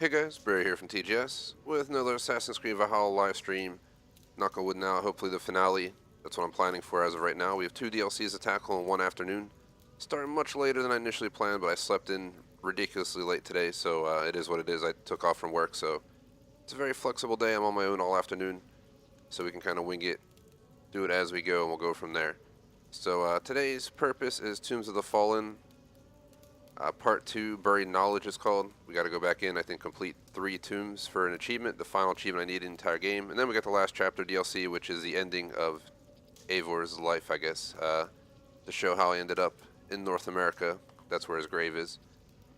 Hey guys, Barry here from TGS with another Assassin's Creed Valhalla live stream. Knock on wood now, hopefully the finale. That's what I'm planning for as of right now. We have 2 DLCs to tackle in one afternoon. Starting much later than I initially planned, but I slept in ridiculously late today, so it is what it is. I took off from work, so it's a very flexible day. I'm on my own all afternoon, so we can kind of wing it, do it as we go, and we'll go from there. So today's purpose is Tombs of the Fallen. Part 2, Buried Knowledge is called. We got to go back in, I think, complete 3 tombs for an achievement, the final achievement I need in the entire game. And then we got the last chapter DLC, which is the ending of Eivor's life, I guess, to show how he ended up in North America. That's where his grave is.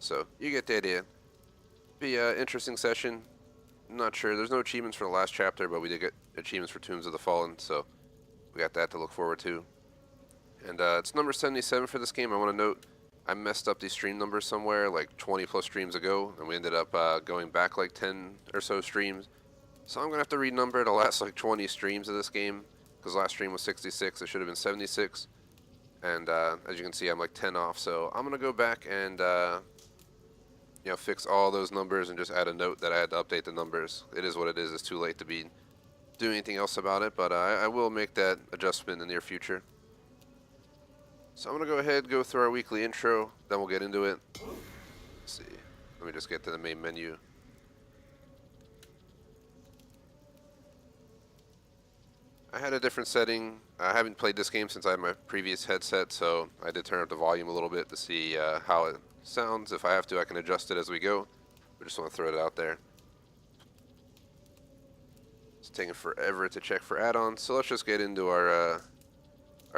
So, you get the idea. Be an interesting session. Not sure. There's no achievements for the last chapter, but we did get achievements for Tombs of the Fallen, so we got that to look forward to. And it's number 77 for this game. I want to note I messed up these stream numbers somewhere like 20 plus streams ago, and we ended up going back like 10 or so streams. So I'm going to have to renumber the last like 20 streams of this game, because last stream was 66, it should have been 76. And as you can see, I'm like 10 off, so I'm going to go back and fix all those numbers and just add a note that I had to update the numbers. It is what it is. It's too late to be doing anything else about it, but I will make that adjustment in the near future. So I'm going to go ahead, go through our weekly intro, then we'll get into it. Let's see. Let me just get to the main menu. I had a different setting. I haven't played this game since I had my previous headset, so I did turn up the volume a little bit to see how it sounds. If I have to, I can adjust it as we go. I just want to throw it out there. It's taking forever to check for add-ons, so let's just get into our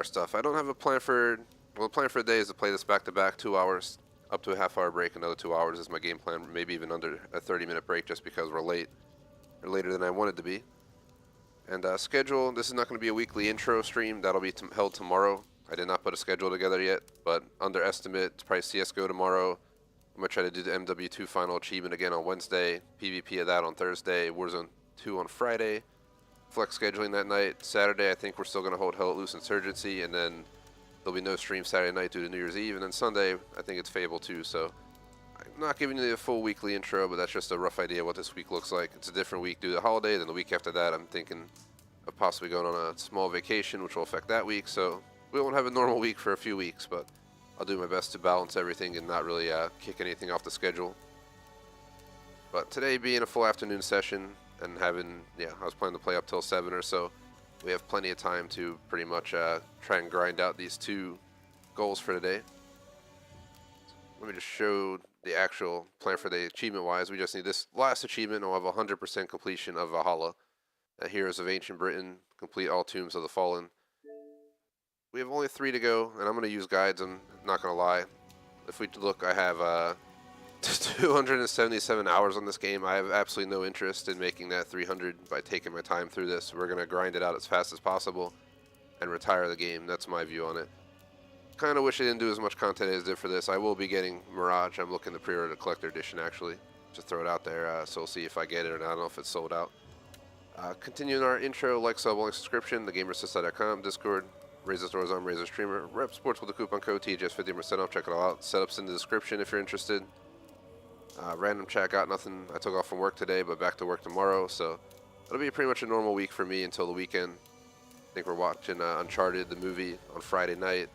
stuff. I don't have a plan for, well, the plan for the day is to play this back-to-back, 2 hours, up to a half-hour break, another 2 hours is my game plan, maybe even under a 30-minute break just because we're late, or later than I wanted to be. And schedule, this is not going to be a weekly intro stream, that'll be held tomorrow. I did not put a schedule together yet, but under estimate, it's probably CSGO tomorrow. I'm going to try to do the MW2 final achievement again on Wednesday, PvP of that on Thursday, Warzone 2 on Friday. Flex scheduling that night. Saturday, I think we're still going to hold Hell at Loose Insurgency, and then there'll be no stream Saturday night due to New Year's Eve, and then Sunday, I think it's Fable 2, so I'm not giving you the full weekly intro, but that's just a rough idea of what this week looks like. It's a different week due to the holiday, then the week after that, I'm thinking of possibly going on a small vacation, which will affect that week, so we won't have a normal week for a few weeks, but I'll do my best to balance everything and not really kick anything off the schedule. But today being a full afternoon session, and having, I was planning to play up till 7 or so. We have plenty of time to pretty much try and grind out these 2 goals for today. Let me just show the actual plan for the achievement-wise. We just need this last achievement, and we'll have 100% completion of Valhalla. Heroes of Ancient Britain, complete all Tombs of the Fallen. We have only 3 to go, and I'm going to use guides, I'm not going to lie. If we look, I have 277 hours on this game. I have absolutely no interest in making that 300 by taking my time through this. We're going to grind it out as fast as possible and retire the game. That's my view on it. Kind of wish I didn't do as much content as I did for this. I will be getting Mirage. I'm looking to pre-order the collector edition, actually. Just throw it out there, so we'll see if I get it or not. I don't know if it's sold out. Continuing our intro, like, sub, like, subscription, thegamersociety.com, Discord, Razor's Doors on Razor Streamer, Rep Sports with the coupon code TGS 50% off. Check it all out. Setups in the description if you're interested. Random chat, got nothing. I took off from work today, but back to work tomorrow, so it'll be pretty much a normal week for me until the weekend. I think we're watching Uncharted, the movie, on Friday night.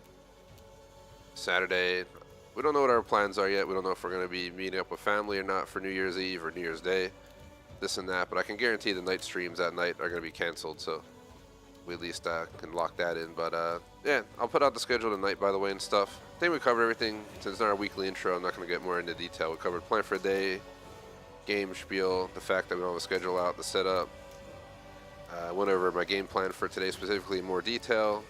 Saturday, we don't know what our plans are yet. We don't know if we're going to be meeting up with family or not for New Year's Eve or New Year's Day, this and that, but I can guarantee the night streams that night are going to be canceled, so we at least can lock that in. But yeah, I'll put out the schedule tonight, by the way, and stuff. I think we covered everything. Since it's not our weekly intro, I'm not going to get more into detail. We covered plan for the day, game spiel, the fact that we don't have a schedule out, the setup. Went over my game plan for today specifically in more detail.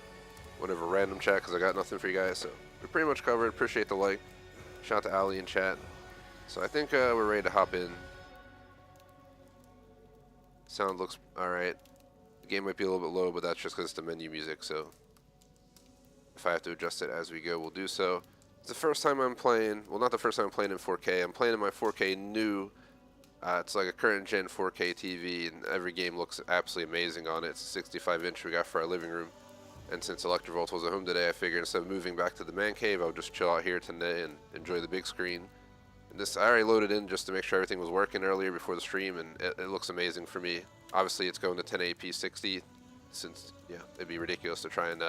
Went over random chat because I got nothing for you guys. So we pretty much covered. Appreciate the like. Shout out to Ali in chat. So I think we're ready to hop in. Sound looks alright. The game might be a little bit low, but that's just because it's the menu music. So if I have to adjust it as we go, we'll do so. It's the first time I'm playing. Well, not the first time I'm playing in 4K. I'm playing in my 4K new. It's like a current gen 4K TV, and every game looks absolutely amazing on it. It's a 65-inch we got for our living room. And since Lxxvii was at home today, I figured instead of moving back to the man cave, I would just chill out here today and enjoy the big screen this I already loaded in just to make sure everything was working earlier before the stream, and it looks amazing for me. Obviously, it's going to 1080p 60, since yeah, it'd be ridiculous to try and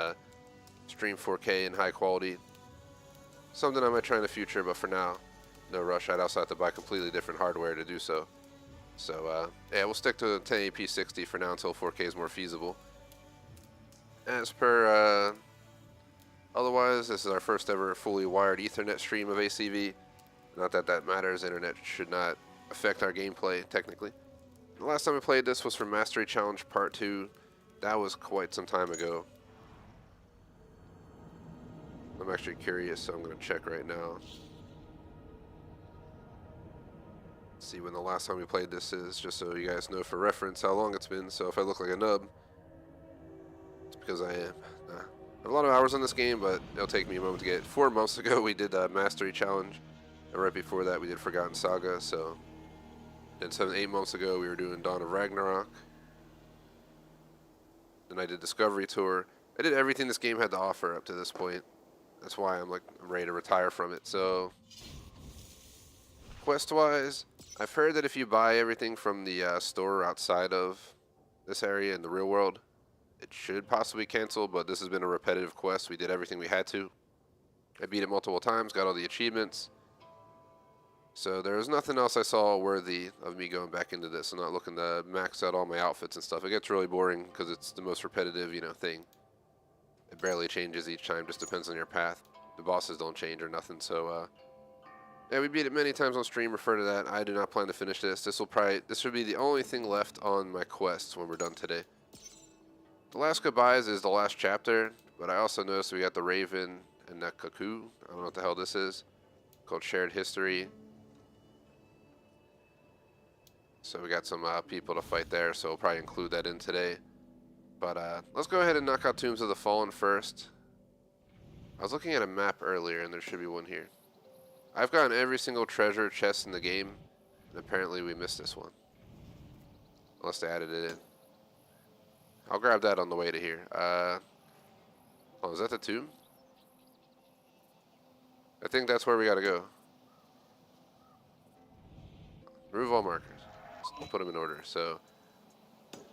stream 4K in high quality. Something I might try in the future, but for now, no rush. I'd also have to buy completely different hardware to do so. So yeah, we'll stick to 1080p 60 for now until 4K is more feasible. As per otherwise, this is our first ever fully wired Ethernet stream of Lxxvii. Not that that matters, internet should not affect our gameplay, technically. The last time I played this was for Mastery Challenge Part 2. That was quite some time ago. I'm actually curious, so I'm going to check right now. See when the last time we played this is, just so you guys know for reference how long it's been. So if I look like a nub, it's because I am. I have a lot of hours on this game, but it'll take me a moment to get. 4 months ago we did a Mastery Challenge. And right before that, we did Forgotten Saga, so... And 7-8 months ago, we were doing Dawn of Ragnarok. Then I did Discovery Tour. I did everything this game had to offer up to this point. That's why I'm ready to retire from it, so... Quest-wise, I've heard that if you buy everything from the store outside of this area in the real world, it should possibly cancel, but this has been a repetitive quest. We did everything we had to. I beat it multiple times, got all the achievements. So there was nothing else I saw worthy of me going back into this. I'm not looking to max out all my outfits and stuff. It gets really boring because it's the most repetitive, thing. It barely changes each time, just depends on your path. The bosses don't change or nothing, so yeah, we beat it many times on stream, refer to that. I do not plan to finish this. This should be the only thing left on my quests when we're done today. The last goodbyes is the last chapter, but I also noticed we got the Raven and Nakaku. I don't know what the hell this is. Called Shared History. So we got some people to fight there, so we'll probably include that in today. But let's go ahead and knock out Tombs of the Fallen first. I was looking at a map earlier, and there should be one here. I've gotten every single treasure chest in the game, and apparently we missed this one. Unless they added it in. I'll grab that on the way to here. Oh, is that the tomb? I think that's where we gotta go. Remove all markers. Let's put them in order. So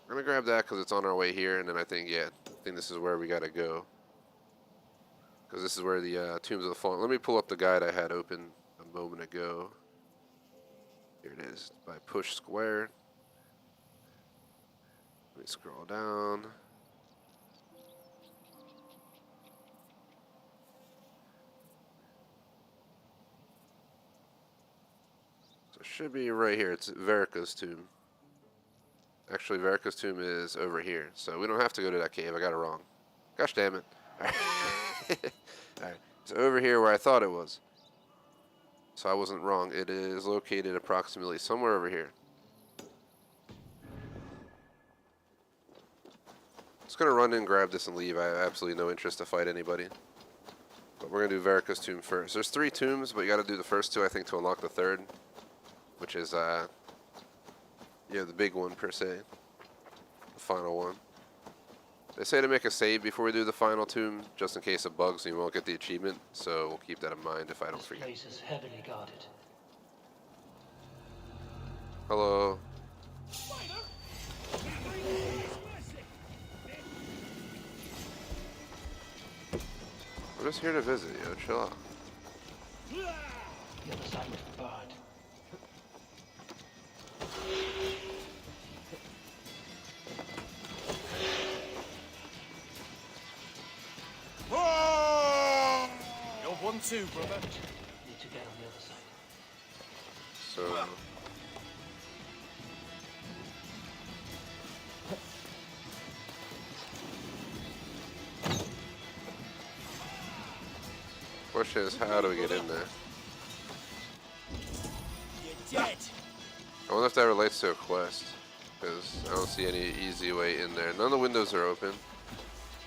we're gonna grab that because it's on our way here, and then I think this is where we gotta go. Because this is where the Tombs of the Fallen. Let me pull up the guide I had open a moment ago. Here it is. By push square. Let me scroll down. So it should be right here. It's Verika's tomb. Actually, Verika's tomb is over here. So we don't have to go to that cave. I got it wrong. Gosh damn it. All right. Alright, it's over here where I thought it was. So I wasn't wrong. It is located approximately somewhere over here. Just gonna run in, grab this, and leave. I have absolutely no interest to fight anybody. But we're gonna do Verika's tomb first. There's 3 tombs, but you gotta do the first 2, I think, to unlock the 3rd. Which is, the big one, per se. The final one. They say to make a save before we do the final tomb, just in case of bugs and you won't get the achievement, so we'll keep that in mind if I don't forget. This place is heavily guarded. Hello. We're just here to visit, chill out. The other side is barred. You're 1-2, brother. Need to get on the other side. So question is, how do we get in there? You're dead. I wonder if that relates to a quest, because I don't see any easy way in there. None of the windows are open.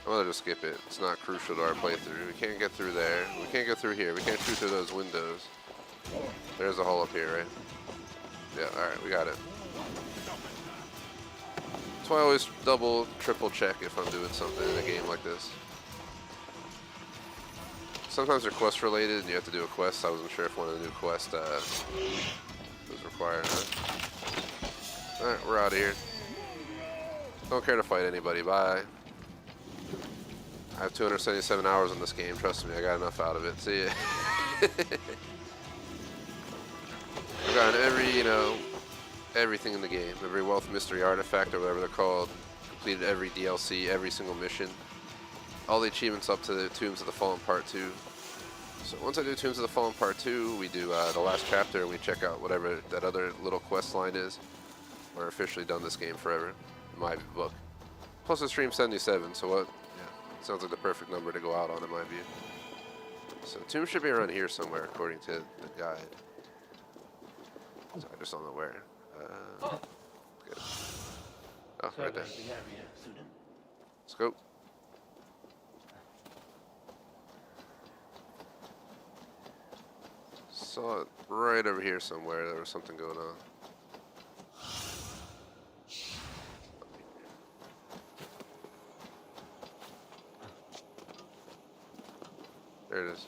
I'm gonna just skip it. It's not crucial to our playthrough. We can't get through there. We can't go through here. We can't shoot through those windows. There's a hole up here, right? Yeah, alright, we got it. That's why I always double, triple check if I'm doing something in a game like this. sometimes they're quest related and you have to do a quest. I wasn't sure if one of the new quests was required. Alright, we're out of here. Don't care to fight anybody. Bye. I have 277 hours in this game. Trust me, I got enough out of it. See ya. I've gotten every, everything in the game. Every wealth mystery artifact or whatever they're called. Completed every DLC, every single mission. All the achievements up to the Tombs of the Fallen Part 2. So once I do Tombs of the Fallen Part 2, we do the last chapter and we check out whatever that other little quest line is. We're officially done this game forever, in my book. Plus the stream 77, so what? Yeah, sounds like the perfect number to go out on in my view. So Tomb should be around here somewhere according to the guide. So I just don't know where. Good. Oh, right there. Survey the area, student. Let's go. Saw it right over here somewhere. There was something going on. There it is.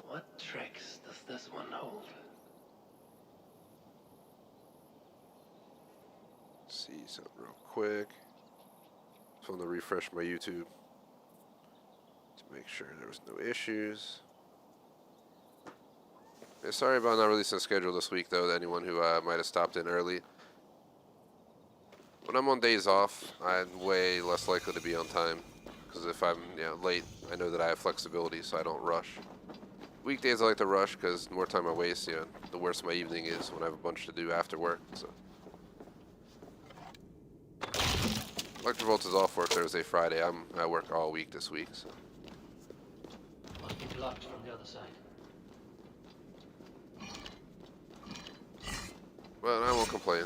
What tricks does this one hold? See something real quick. Just want to refresh my YouTube to make sure there was no issues. Yeah, sorry about not releasing a schedule this week, though, to anyone who might have stopped in early. When I'm on days off, I'm way less likely to be on time. Because if I'm late, I know that I have flexibility, so I don't rush. Weekdays I like to rush because the more time I waste, the worse my evening is when I have a bunch to do after work. So, Lxxvii is off work Thursday, Friday. I work all week this week. So. Must be blocked from the other side. But I won't complain.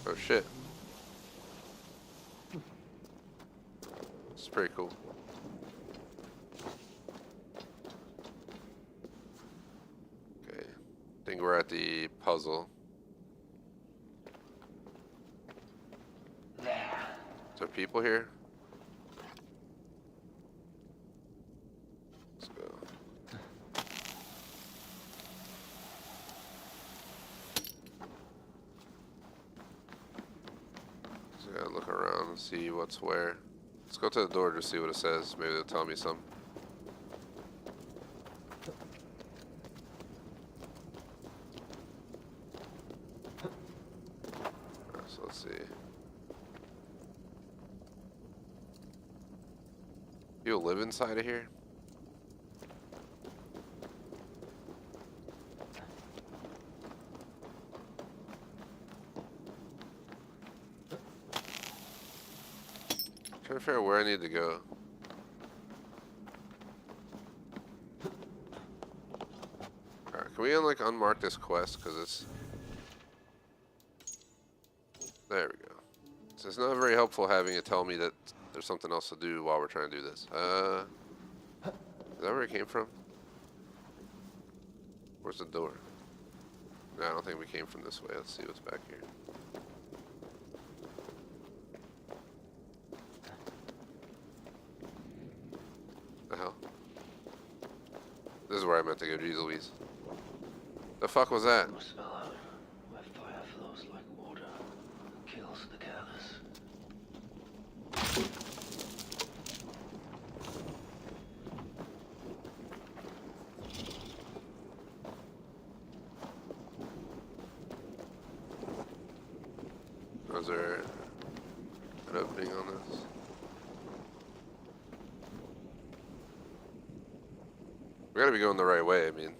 Oh shit. It's pretty cool. Okay. I think we're at the puzzle. There. Is there people here? Let's go. So I gotta look around and see what's where. Let's go to the door to see what it says. Maybe they'll tell me something. Alright, so let's see. You'll live inside of here? Trying to figure out where I need to go. Alright, can we unmark this quest? Because it's... There we go. So it's not very helpful having it tell me that there's something else to do while we're trying to do this. Is that where it came from? Where's the door? No, I don't think we came from this way. Let's see what's back here. The hell? This is where I meant to go, Lxxvii. The fuck was that? No smell out, where fire flows like water, kills the careless. Was there an opening on this? We gotta be going the right way, I mean.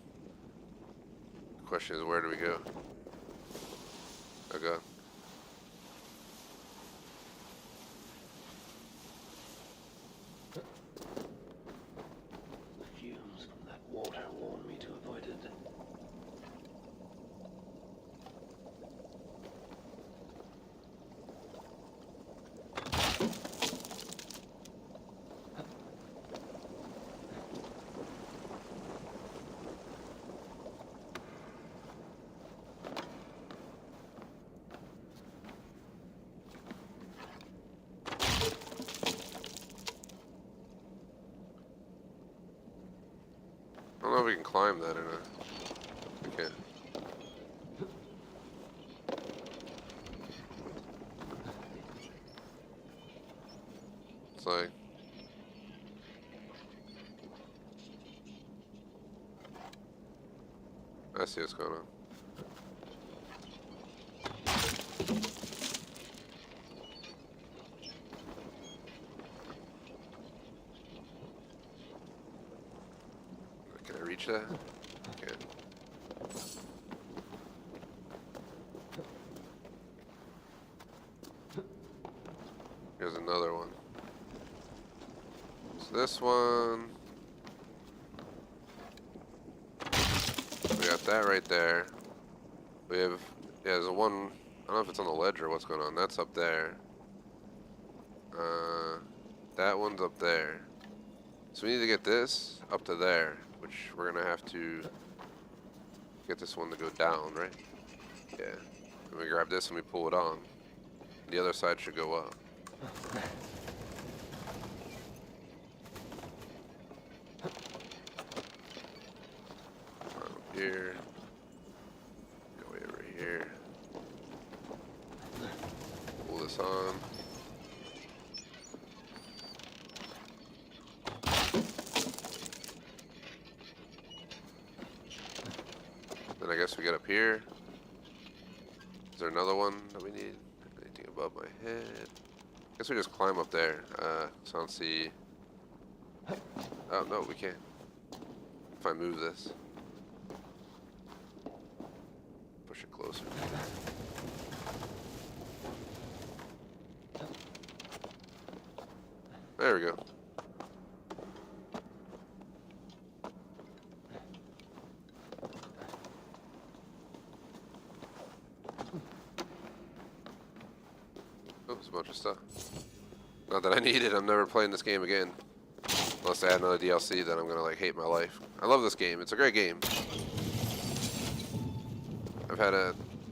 The question is, where do we go? Oh god. I don't know if we can climb that or not. We can't. It's like... I see what's going on. Can I reach that? Okay. Here's another one. So this one... We got that right there. We have... Yeah, there's a one... I don't know if it's on the ledge or what's going on. That's up there. That one's up there. So we need to get this up to there, which we're gonna have to get this one to go down, right? Yeah. And we grab this and we pull it on. The other side should go up. Up here. Go way over here. Pull this on. Then I guess we get up here. Is there another one that we need? Anything above my head? I guess we just climb up there. So I don't see... Oh, no, we can't. If I move this. Push it closer. There we go. Oops, a bunch of stuff. Not that I need it, I'm never playing this game again. Unless I add another DLC, then I'm gonna like hate my life. I love this game, it's a great game.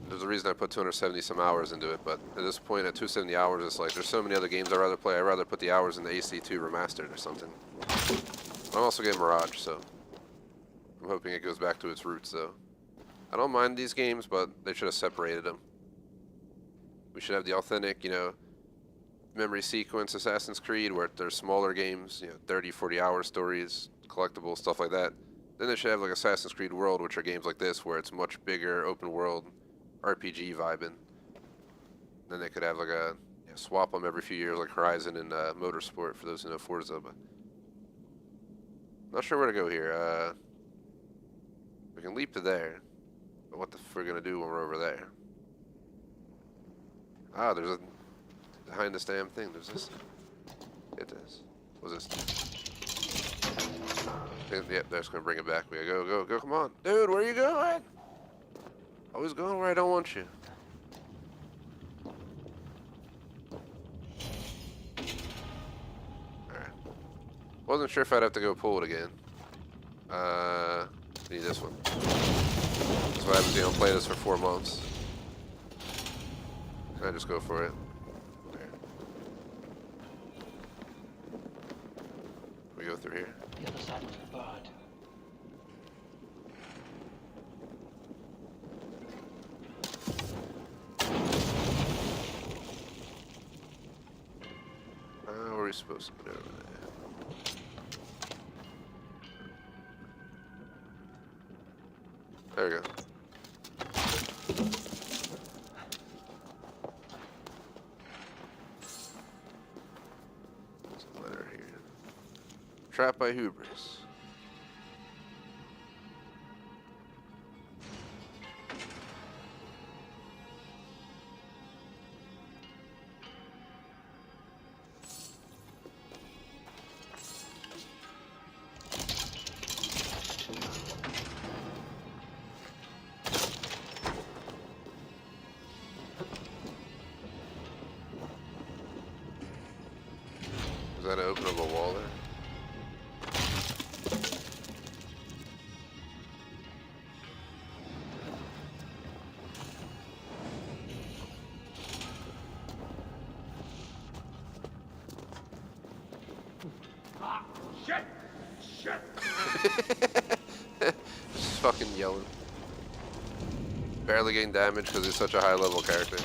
There's a reason I put 270 some hours into it, but at this point at 270 hours, it's like there's so many other games I'd rather play. I'd rather put the hours in the AC2 remastered or something. I'm also getting Mirage, so I'm hoping it goes back to its roots though. I don't mind these games, but they should have separated them. We should have the authentic, you know, memory sequence Assassin's Creed where there's smaller games, you know, 30, 40 hour stories, collectibles, stuff like that. Then they should have like Assassin's Creed World, which are games like this where it's much bigger, open world, RPG vibing. Then they could have like a swap them every few years like Horizon and Motorsport for those who know Forza, but not sure where to go here. We can leap to there, but what the f we're gonna do when we're over there? Ah, there's a behind this damn thing. There's this. Get this. What's this? Yep, that's gonna bring it back. We gotta go. Come on, dude. Where are you going? Always going where I don't want you. All right. Wasn't sure if I'd have to go pull it again. Need this one. That's what happens. You don't play this for 4 months. I just go for it. There. We go through here. The other side was the bird. Where are we supposed to put it over there? There we go. There's a letter here. Trapped by hubris. Is that an openable wall there? Just fucking yelling. Barely getting damage because he's such a high level character.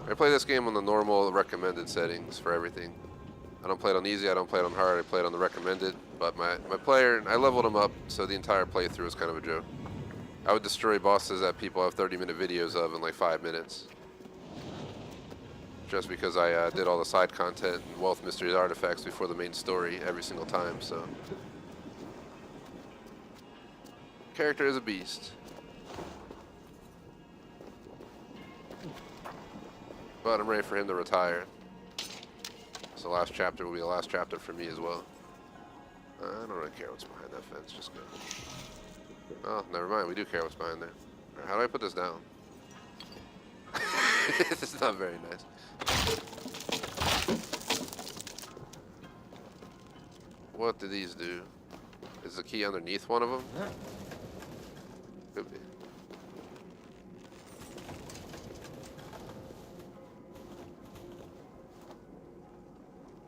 I play this game on the normal recommended settings for everything. I don't play it on easy, I don't play it on hard, I play it on the recommended. But my player, I leveled him up, so the entire playthrough was kind of a joke. I would destroy bosses that people have 30-minute videos of in like 5 minutes. Just because I did all the side content and wealth mysteries artifacts before the main story every single time, so. Character is a beast. But I'm ready for him to retire. So last chapter will be the last chapter for me as well. I don't really care what's behind that fence, just go. Oh, never mind, we do care what's behind there. Right, how do I put this down? It's not very nice. What do these do? Is the key underneath one of them? Could be.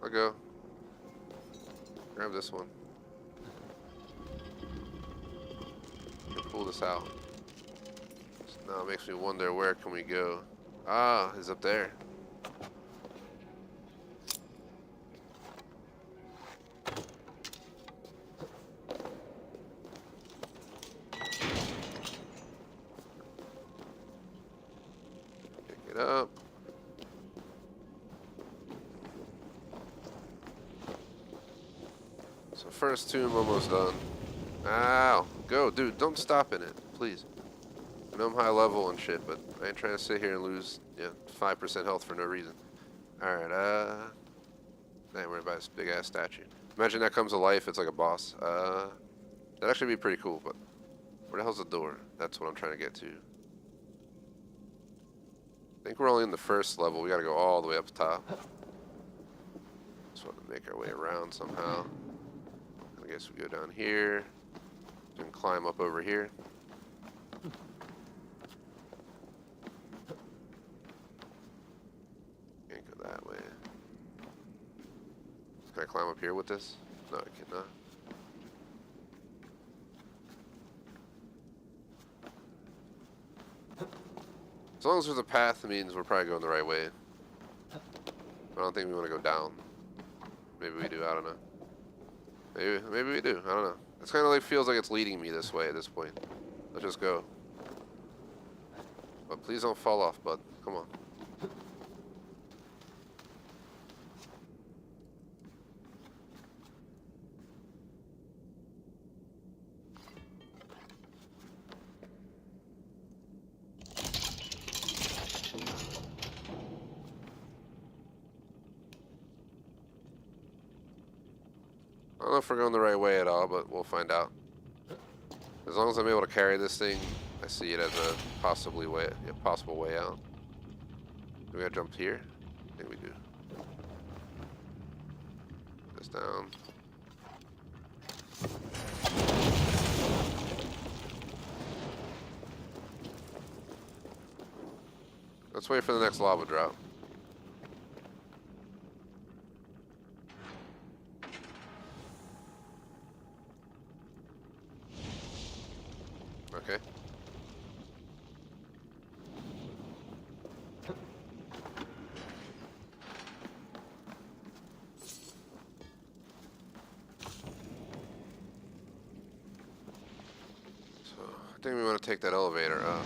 I'll go. Grab this one. Pull this out. So now it makes me wonder, where can we go? Ah, it's up there. Pick it up. So first tomb almost done. Ow! Go, dude, don't stop in it, please. I know I'm high level and shit, but I ain't trying to sit here and lose 5% health for no reason. Alright, damn, we're by this big ass statue. Imagine that comes to life, it's like a boss. That'd actually be pretty cool, but where the hell's the door? That's what I'm trying to get to. I think we're only in the first level, we gotta go all the way up top. Just want to make our way around somehow. I guess we go down here. And climb up over here. Can't go that way. Can I climb up here with this? No, I cannot. As long as there's a path, it means we're probably going the right way. I don't think we want to go down. Maybe we do, I don't know. Maybe we do, I don't know. It's kind of like feels like it's leading me this way at this point. Let's just go. But please don't fall off, bud. Come on. I don't know if we're going the right way at all, but we'll find out. As long as I'm able to carry this thing, I see it as a possible way out. Do we gotta jump here? I think we do. Put this down. Let's wait for the next lava drop. Okay. So, I think we want to take that elevator up.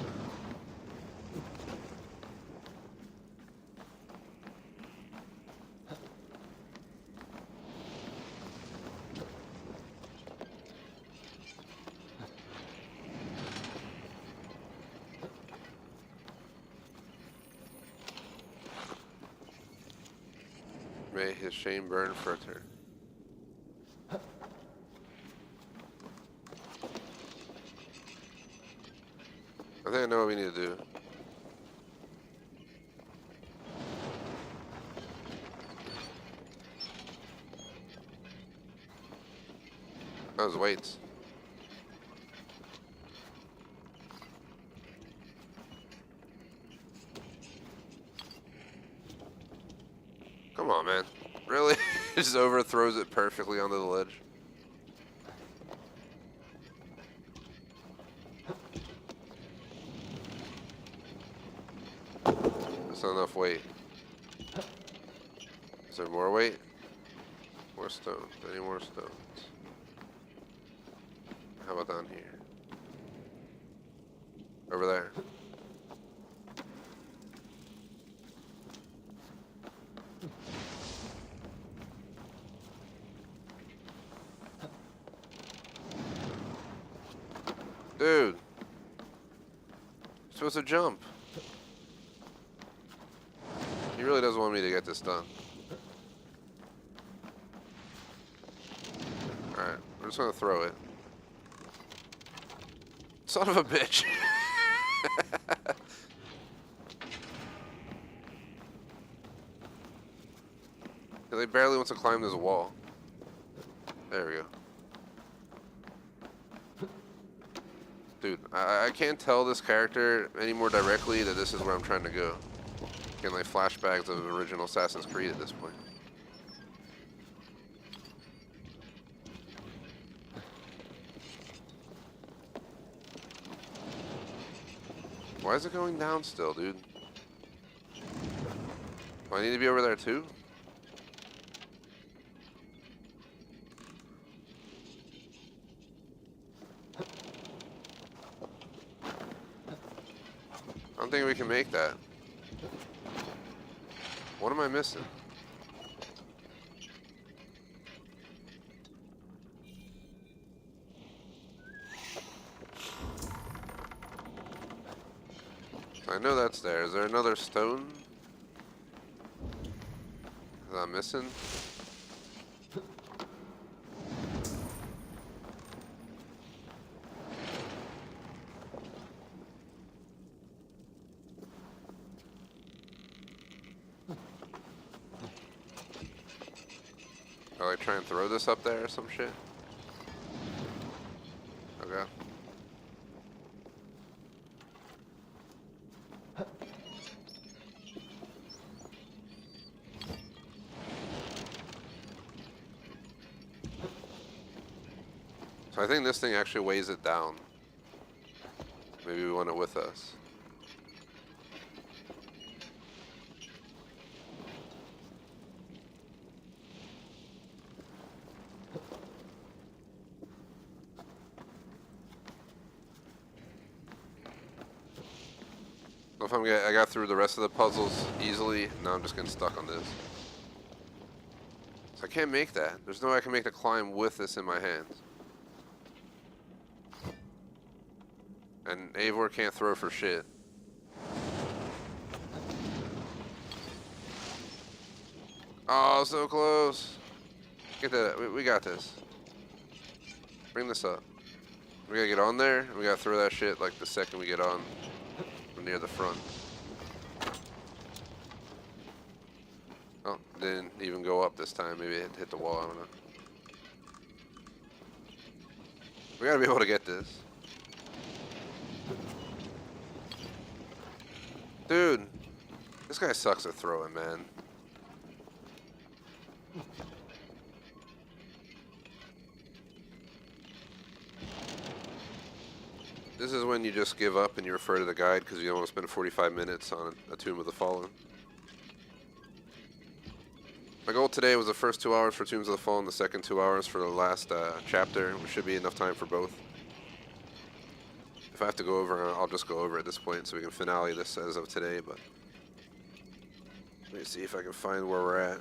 May his shame burn for a turn. I think I know what we need to do. Those weights. Come on, man. Really? Just overthrows it perfectly onto the ledge. That's not enough weight. Is there more weight? More stones. Any more stones? How about down here? Over there. Dude. You're supposed to jump. He really doesn't want me to get this done. Alright, we're just gonna throw it. Son of a bitch. They barely wants to climb this wall. There we go. Dude, I can't tell this character any more directly that this is where I'm trying to go. Getting like flashbacks of original Assassin's Creed at this point. Why is it going down still, dude? Do I need to be over there too? I don't think we can make that. What am I missing? I know that's there. Is there another stone that I'm missing? Oh, I try and throw this up there or some shit? Okay. So I think this thing actually weighs it down. Maybe we want it with us. If I got through the rest of the puzzles easily, now I'm just getting stuck on this. So I can't make that. There's no way I can make the climb with this in my hands. And Eivor can't throw for shit. Oh, so close. Get that. We got this. Bring this up. We gotta get on there. We gotta throw that shit like the second we get on. Near the front. Oh, didn't even go up this time. Maybe it hit the wall. I don't know. We gotta be able to get this. Dude, this guy sucks at throwing, man. This is when you just give up and you refer to the guide because you don't want to spend 45 minutes on a Tomb of the Fallen. My goal today was the first 2 hours for Tombs of the Fallen, the second 2 hours for the last chapter, which should be enough time for both. If I have to go over, I'll just go over at this point so we can finale this as of today, but let me see if I can find where we're at.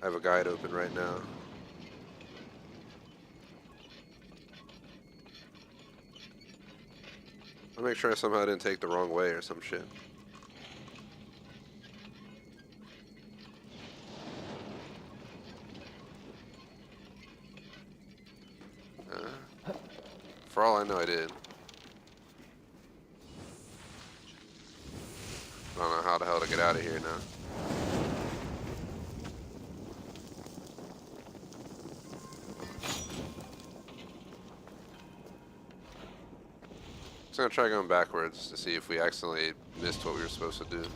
I have a guide open right now. I'll make sure I somehow didn't take the wrong way or some shit. For all I know, I did. I don't know how the hell to get out of here now. Just gonna try going backwards to see if we accidentally missed what we were supposed to do.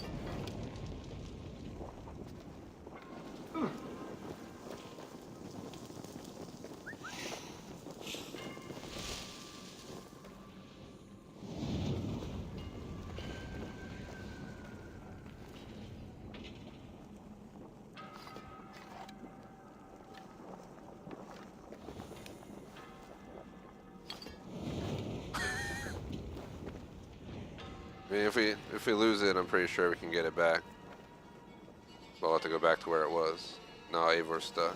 I mean, if we lose it, I'm pretty sure we can get it back. But I'll have to go back to where it was. No, Avor's stuck.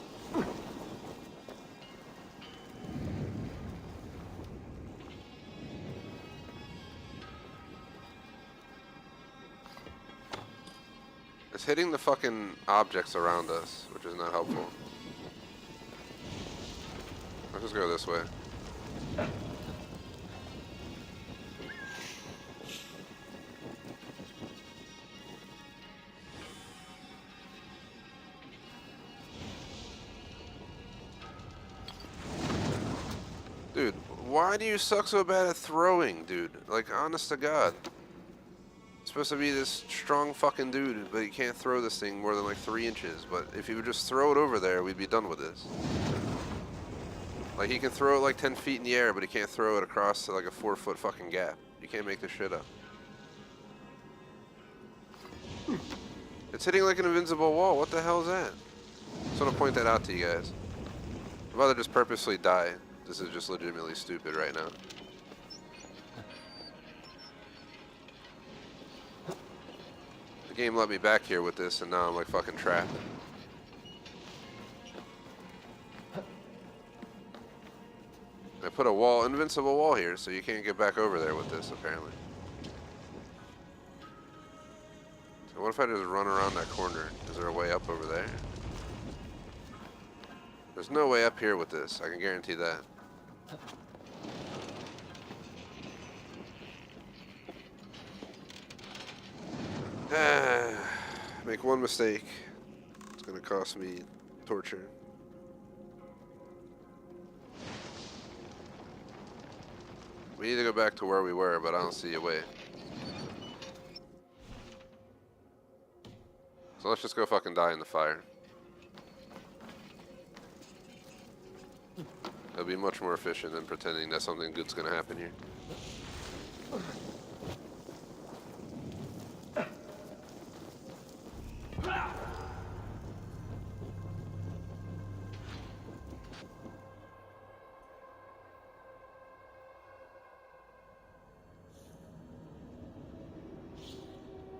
It's hitting the fucking objects around us, which is not helpful. Let's just go this way. Dude, why do you suck so bad at throwing, dude? Like, honest to God. Supposed to be this strong fucking dude, but he can't throw this thing more than like 3 inches. But if he would just throw it over there, we'd be done with this. Like, he can throw it like 10 feet in the air, but he can't throw it across to like a 4-foot fucking gap. You can't make this shit up. It's hitting like an invincible wall. What the hell is that? Just want to point that out to you guys. I'd rather just purposely die. This is just legitimately stupid right now. The game let me back here with this, and now I'm like fucking trapped. I put a wall, invincible wall here, so you can't get back over there with this, apparently. So what if I just run around that corner? Is there a way up over there? There's no way up here with this, I can guarantee that. Make one mistake. It's gonna cost me torture. We need to go back to where we were, but I don't see a way. So let's just go fucking die in the fire. It'll be much more efficient than pretending that something good's gonna happen here.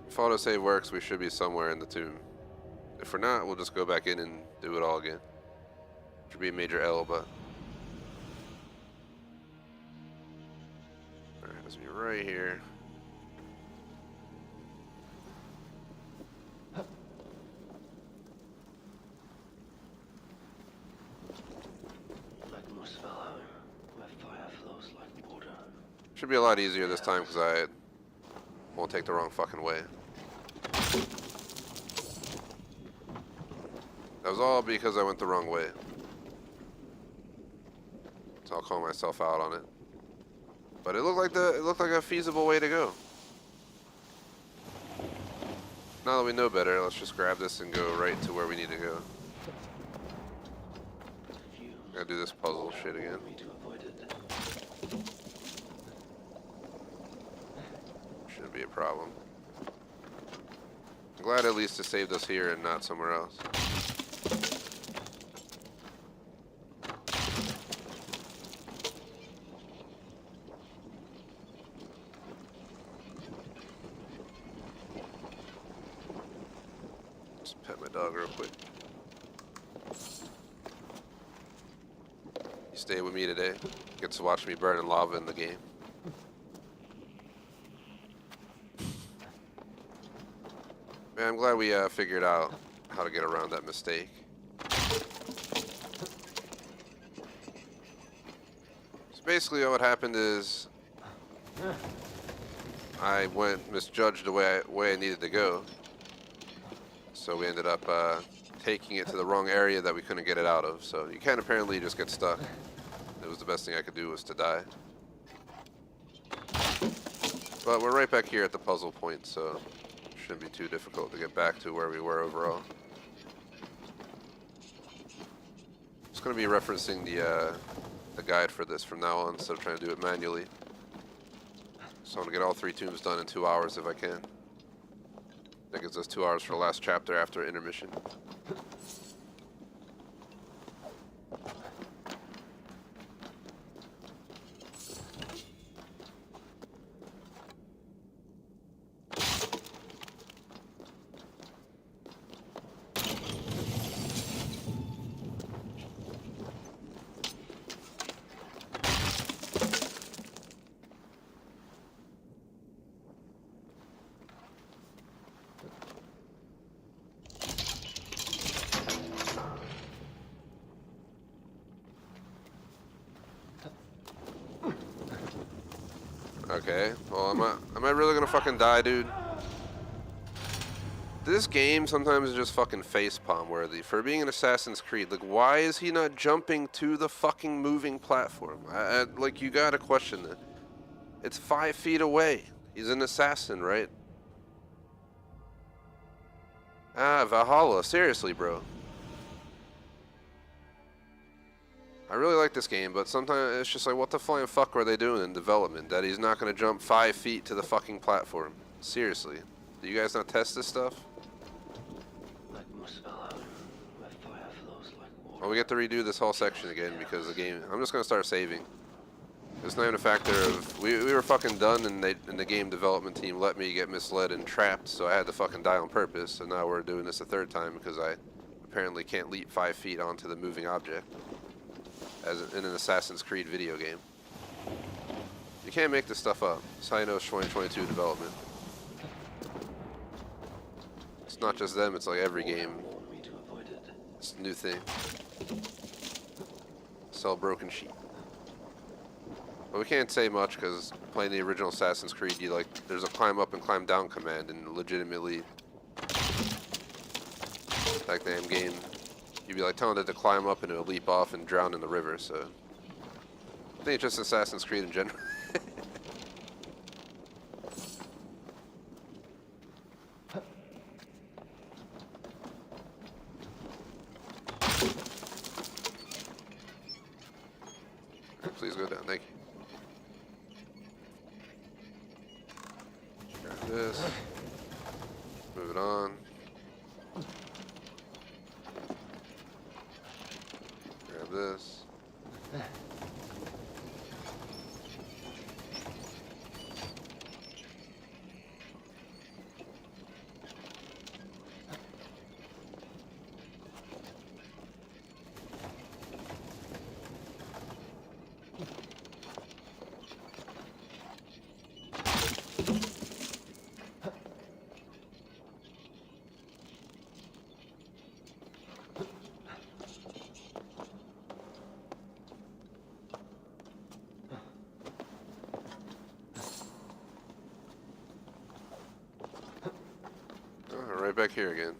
If autosave works, we should be somewhere in the tomb. If we're not, we'll just go back in and do it all again. Should be a major L, but... Alright, let's be right here. Like most Valhalla, where fire flows like water. Should be a lot easier this time because I won't take the wrong fucking way. That was all because I went the wrong way. So I'll call myself out on it. But it looked like a feasible way to go. Now that we know better, let's just grab this and go right to where we need to go. Gotta do this puzzle shit again. Shouldn't be a problem. I'm glad at least it saved us here and not somewhere else. Just pet my dog real quick. You stay with me today. Gets to watch me burn in lava in the game. Man, I'm glad we figured out how to get around that mistake. So basically what happened is I misjudged the way I needed to go. So we ended up taking it to the wrong area that we couldn't get it out of. So you can apparently just get stuck. It was the best thing I could do was to die. But we're right back here at the puzzle point, so shouldn't be too difficult to get back to where we were overall. Just going to be referencing the guide for this from now on instead of trying to do it manually. So I'm going to get all 3 tombs done in 2 hours if I can. That gives us 2 hours for the last chapter after intermission. Okay. Well, am I really gonna fucking die, dude? This game sometimes is just fucking facepalm worthy. For being an Assassin's Creed, like, why is he not jumping to the fucking moving platform? Like, you gotta question it. It's 5 feet away. He's an assassin, right? Ah, Valhalla. Seriously, bro. I really like this game, but sometimes it's just like, what the flying fuck were they doing in development? That he's not gonna jump 5 feet to the fucking platform. Seriously. Do you guys not test this stuff? Like Valhalla, where fire flows like water. Well, we get to redo this whole section again because the game... I'm just gonna start saving. It's not even a factor of... We were fucking done and the game development team let me get misled and trapped, so I had to fucking die on purpose. So now we're doing this a third time because I apparently can't leap 5 feet onto the moving object. As in an Assassin's Creed video game. You can't make this stuff up. That's how you know it's 2022 development. It's not just them, it's like every game. Warned me to avoid it. It's a new thing. Sell broken sheep. But we can't say much because playing the original Assassin's Creed, you like, there's a climb up and climb down command, and legitimately, that damn game, you'd be like telling it to climb up and it'll leap off and drown in the river, so I think it's just Assassin's Creed in general. Please go down, thank you. Grab this. Move it on. Grab this. Right back here again.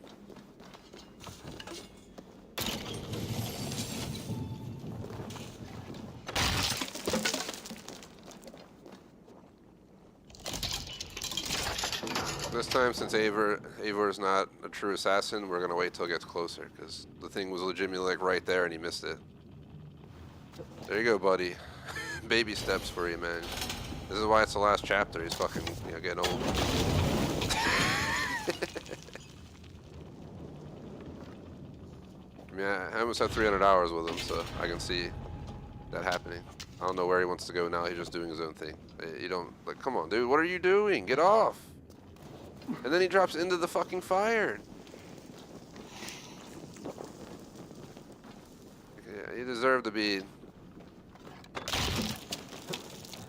This time, since Eivor is not a true assassin, we're gonna wait till it gets closer, because the thing was legitimately like right there and he missed it. There you go, buddy. Baby steps for you, man. This is why it's the last chapter. He's fucking, getting old. I mean, I almost had 300 hours with him, so I can see that happening. I don't know where he wants to go now. He's just doing his own thing. You don't, like, come on, dude. What are you doing? Get off. And then he drops into the fucking fire. Yeah, you deserve to be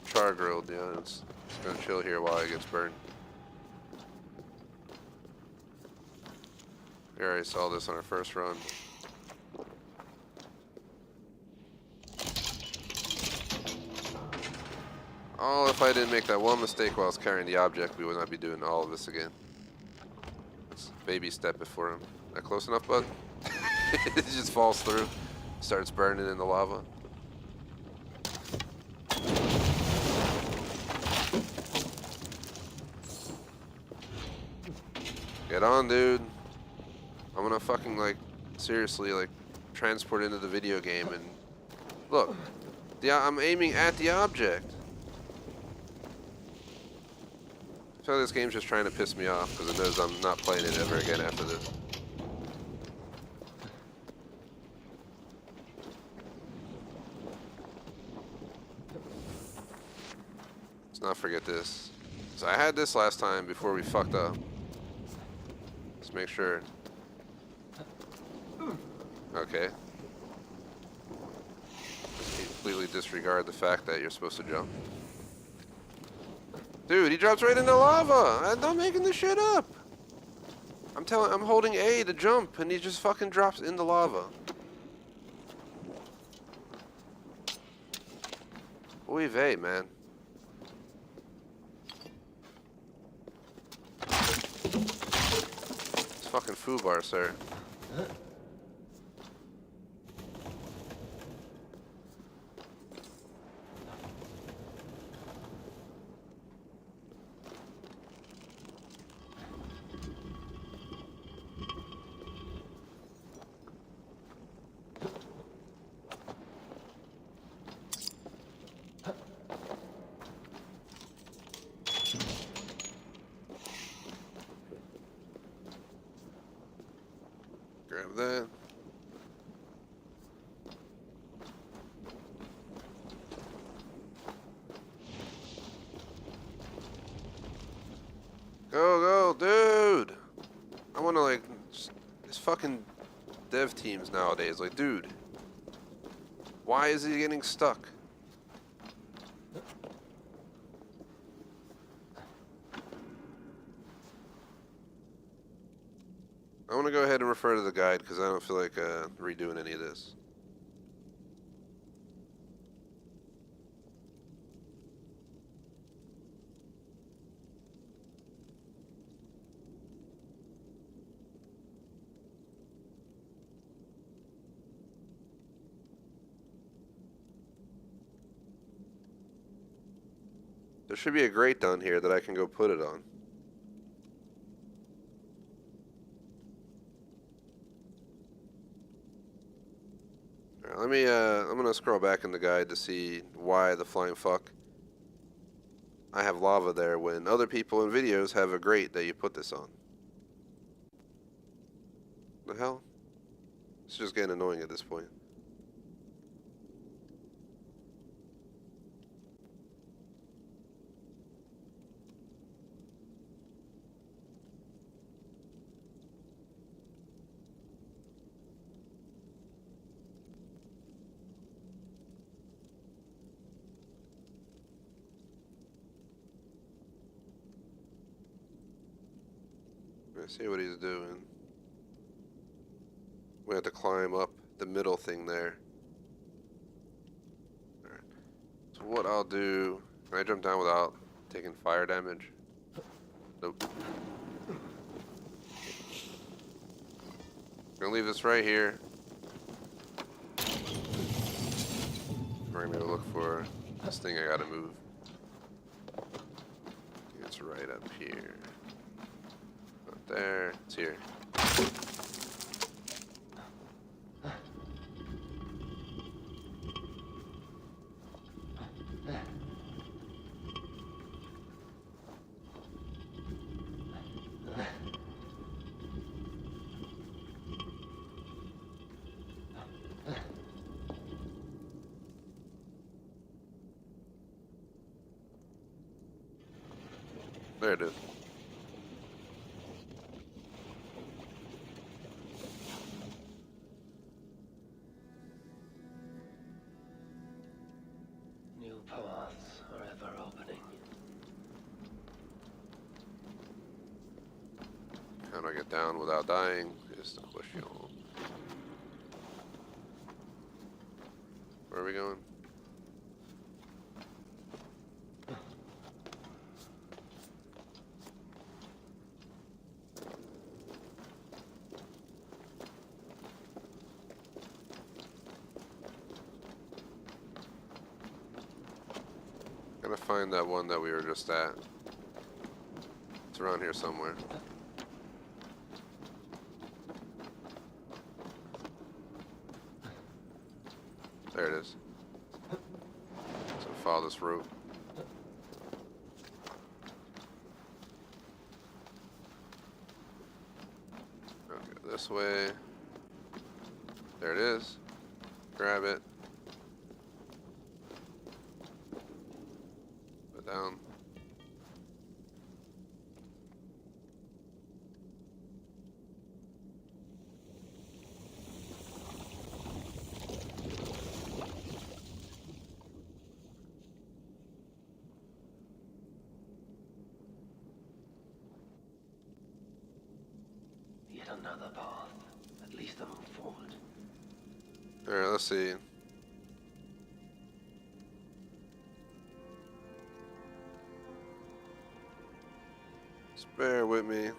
char grilled, It's gonna chill here while it gets burned. We already saw this on our first run. Oh, if I didn't make that one mistake while I was carrying the object, we would not be doing all of this again. Let's baby step it for him. That close enough, bud? It just falls through. Starts burning in the lava. Get on, dude. I'm gonna fucking, like, seriously, like, transport into the video game and... Look. I'm aiming at the object. I feel like this game's just trying to piss me off because it knows I'm not playing it ever again after this. Let's not forget this. So I had this last time before we fucked up. Let's make sure. Okay. Just completely disregard the fact that you're supposed to jump. Dude, he drops right into lava. I'm not making this shit up. I'm holding A to jump, and he just fucking drops into lava. Oy vey, man. Fucking foobar, sir. Grab that. Go, go, dude! I wanna, like, these fucking dev teams nowadays. Like, dude. Why is he getting stuck? I want to go ahead and refer to the guide because I don't feel like redoing any of this. There should be a grate down here that I can go put it on. Alright, let me, I'm gonna scroll back in the guide to see why the flying fuck I have lava there when other people in videos have a grate that you put this on. The hell? It's just getting annoying at this point. Let's see what he's doing. We have to climb up the middle thing there. Alright. So what I'll do... Can I jump down without taking fire damage? Nope. Gonna leave this right here. We're gonna go look for this thing I gotta move. It's right up here. Not there. It's here. There it is. New paths are ever opening. How do I get down without dying? Is the question. Where are we going? Gotta find that one that we were just at. It's around here somewhere. There it is. So follow this rope. Okay, this way. There it is. Grab it. Put it down. Yet another path. At least I move forward. Alright, let's see. Just bear with me.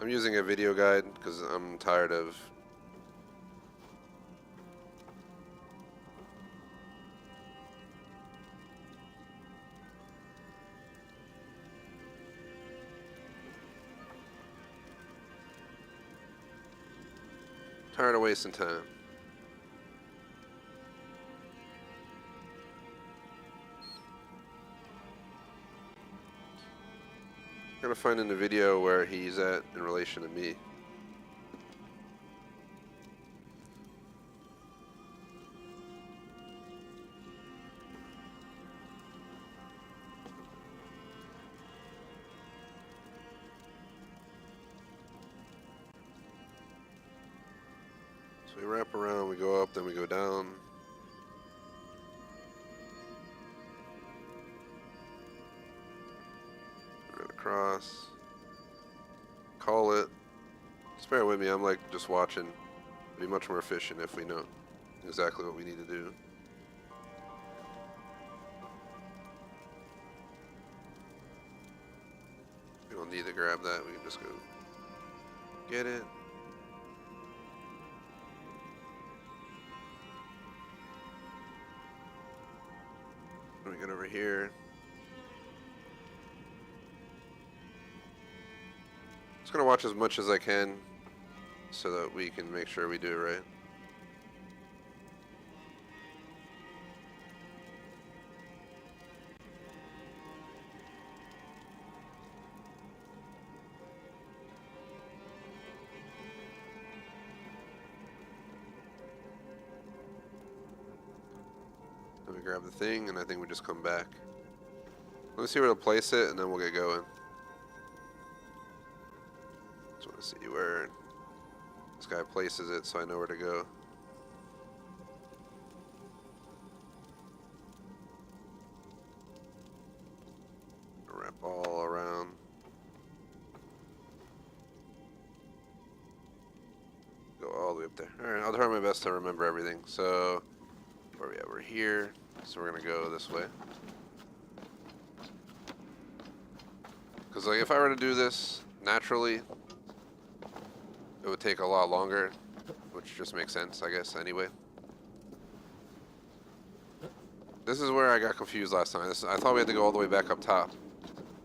I'm using a video guide because I'm tired of wasting time. I'm gonna find in the video where he's at in relation to me. So we wrap around, we go up, then we go down. Run across. Call it. Just bear with me, I'm like just watching. It'd be much more efficient if we know exactly what we need to do. We don't need to grab that, we can just go get it. When we get over here, just gonna watch as much as I can so that we can make sure we do it right. Then we grab the thing, and I think we just come back. Let me see where to place it, and then we'll get going. Just want to see where this guy places it so I know where to go. Wrap all around. Go all the way up there. Alright, I'll try my best to remember everything. So, where are we at? We're here. So we're gonna go this way. Because like if I were to do this naturally, it would take a lot longer, which just makes sense, I guess, anyway. This is where I got confused last time. I thought we had to go all the way back up top.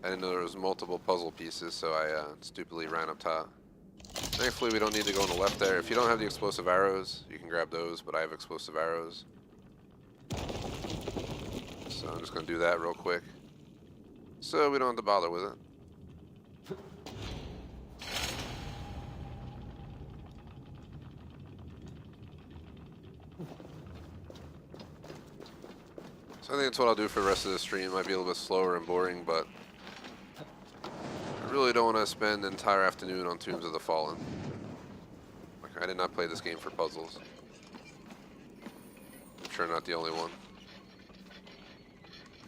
I didn't know there was multiple puzzle pieces, so I stupidly ran up top. Thankfully, we don't need to go on the left there. If you don't have the explosive arrows, you can grab those, but I have explosive arrows. So I'm just going to do that real quick, so we don't have to bother with it. So I think that's what I'll do for the rest of the stream. It might be a little bit slower and boring, but I really don't want to spend the entire afternoon on Tombs of the Fallen. Like, I did not play this game for puzzles. I'm sure not the only one.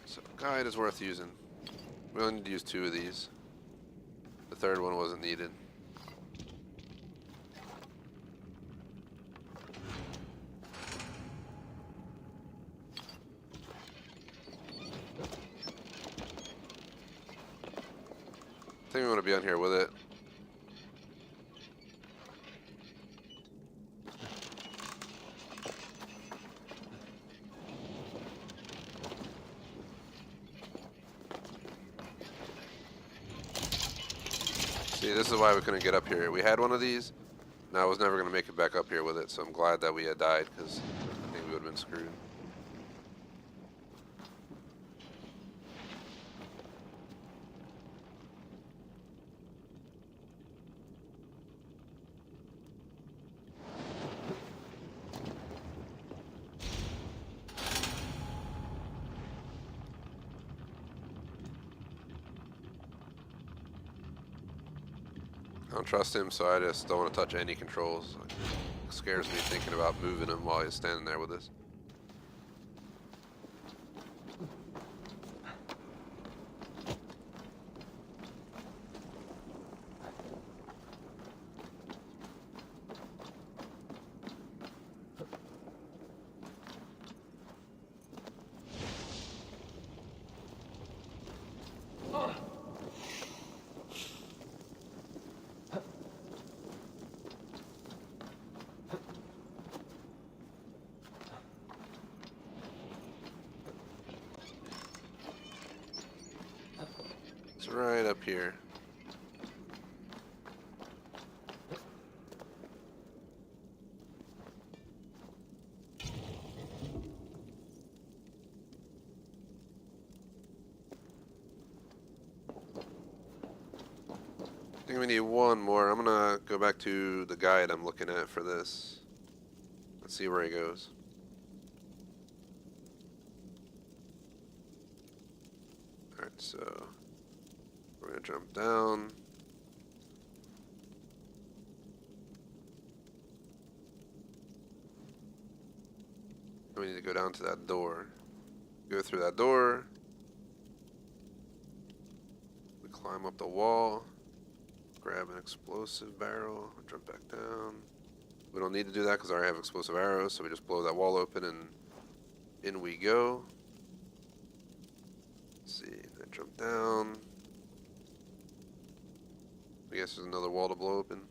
So guide is worth using. We only need to use 2 of these. The third one wasn't needed. I think we want to be on here with it. See, this is why we couldn't get up here. We had one of these, and I was never going to make it back up here with it, so I'm glad that we had died, because I think we would have been screwed. I don't trust him, so I just don't want to touch any controls. It scares me thinking about moving him while he's standing there with us. It's right up here. I think we need one more. I'm gonna go back to the guide I'm looking at for this. Let's see where he goes. Alright, so we're gonna jump down. We need to go down to that door. Go through that door. We climb up the wall. Grab an explosive barrel. Jump back down. We don't need to do that because I already have explosive arrows, so we just blow that wall open and in we go. Let's see, I jump down. I guess there's another wall to blow open.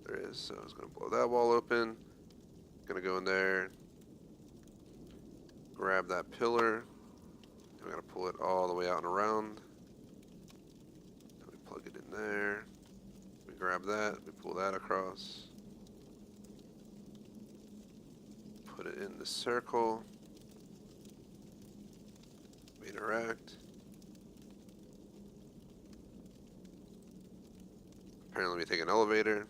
There is, so I was going to blow that wall open. Gonna go in there. Grab that pillar. I'm gonna pull it all the way out and around. Then we plug it in there. We grab that, we pull that across. Put it in the circle. We interact. Apparently we take an elevator. I'm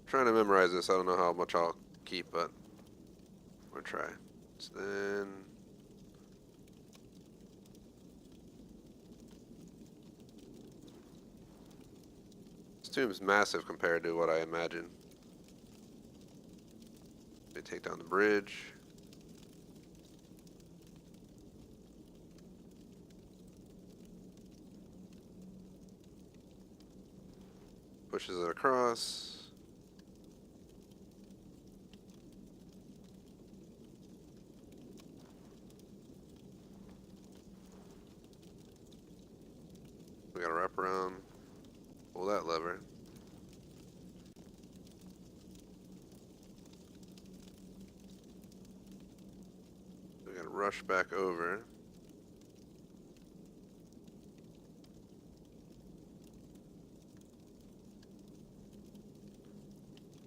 trying to memorize this, I don't know how much I'll keep, but we're gonna try. So then this tomb is massive compared to what I imagined. They take down the bridge. Pushes it across. We gotta wrap around, pull that lever. We gotta rush back over.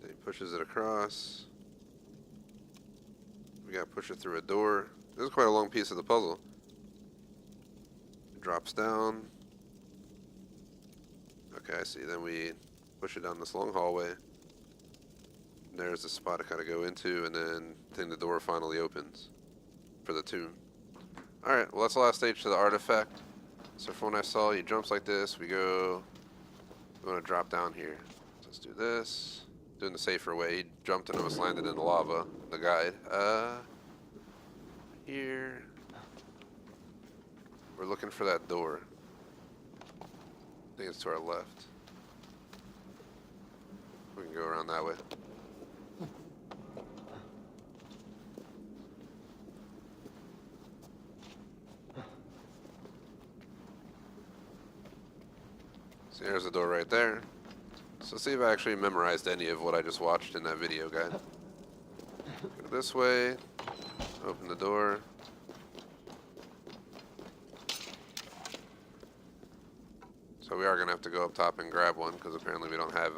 Then he pushes it across. We gotta push it through a door. This is quite a long piece of the puzzle. It drops down. Okay, I see. Then we push it down this long hallway. And there's the spot to kind of go into, and then the door finally opens for the tomb. Alright, well that's the last stage to the artifact. So from what I saw, he jumps like this. We want to drop down here. So let's do this. Doing the safer way. He jumped and almost landed in the lava. The guide. Here. We're looking for that door. I think it's to our left. We can go around that way. So there's the door right there. So see if I actually memorized any of what I just watched in that video guide. Go this way. Open the door. So we are going to have to go up top and grab one because apparently we don't have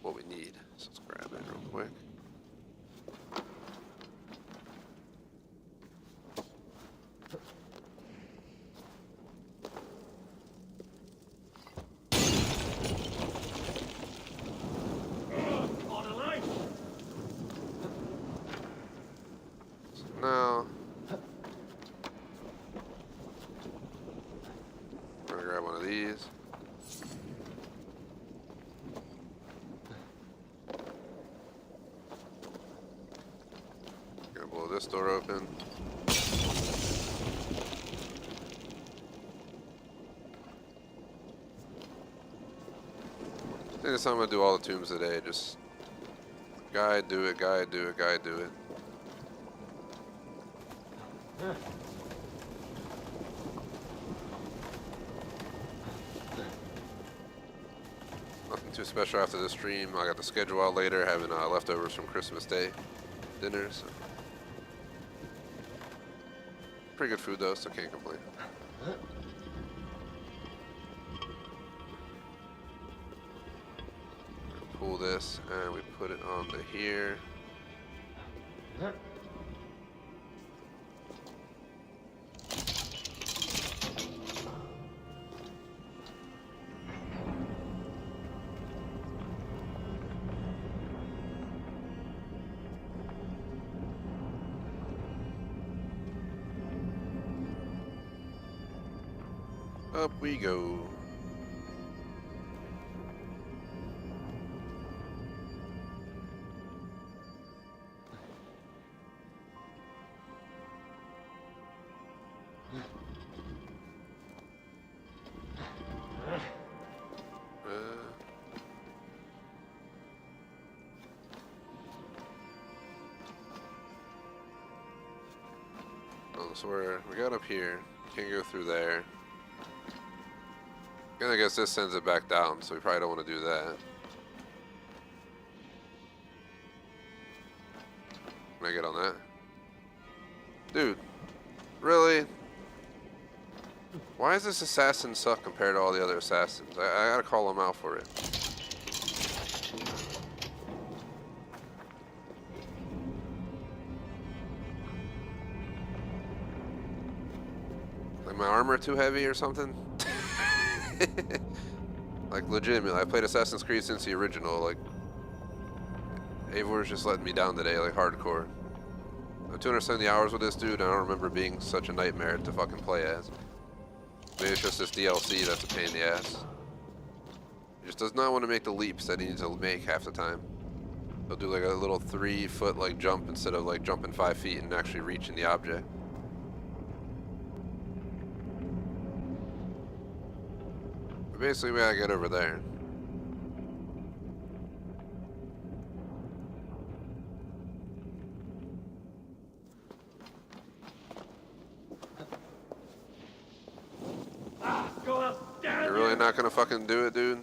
what we need. So let's grab it real quick. So now grab one of these. Gonna blow this door open. I think that's how I'm gonna do all the tombs today. Just guide, do it, guide, do it, guide, do it. Nothing too special after this stream. I got the schedule out later, having leftovers from Christmas Day dinner. So. Pretty good food though, so can't complain. Pull this and we put it onto here. Up we go. Oh, so we got up here. Can't go through there. And I guess this sends it back down, so we probably don't want to do that. Can I get on that? Dude, really? Why does this assassin suck compared to all the other assassins? I gotta call him out for it. Like my armor too heavy or something? Like legitimately, I played Assassin's Creed since the original. Like Eivor's just letting me down today, like hardcore. 270 hours with this dude. I don't remember being such a nightmare to fucking play as. Maybe it's just this DLC that's a pain in the ass. He just does not want to make the leaps that he needs to make half the time. He'll do like a little 3-foot like jump instead of like jumping 5 feet and actually reaching the object. But basically, we gotta get over there. You're really not gonna fucking do it, dude?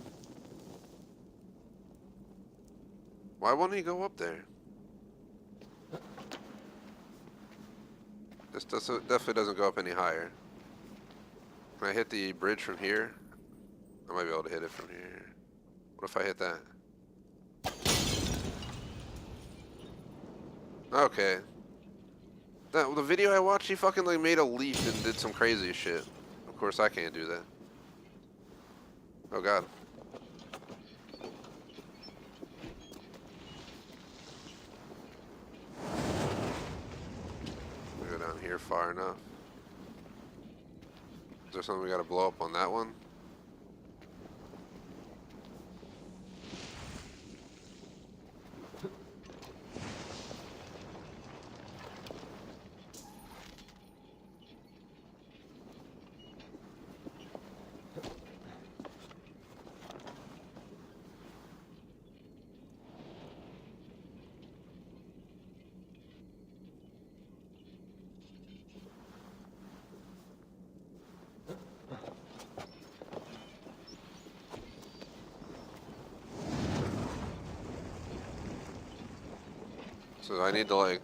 Why won't he go up there? This definitely doesn't go up any higher. Can I hit the bridge from here? I might be able to hit it from here. What if I hit that? Okay. The video I watched, he fucking like made a leap and did some crazy shit. Of course I can't do that. Oh god. Go down here far enough. Is there something we gotta blow up on that one? So I need to like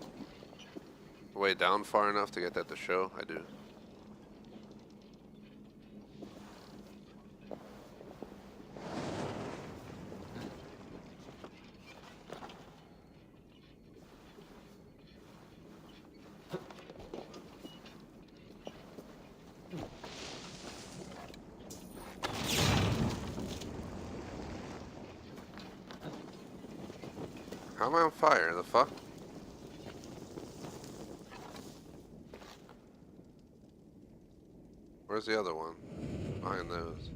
way down far enough to get that to show? I do. How am I on fire? The fuck? Where's the other one? Behind those.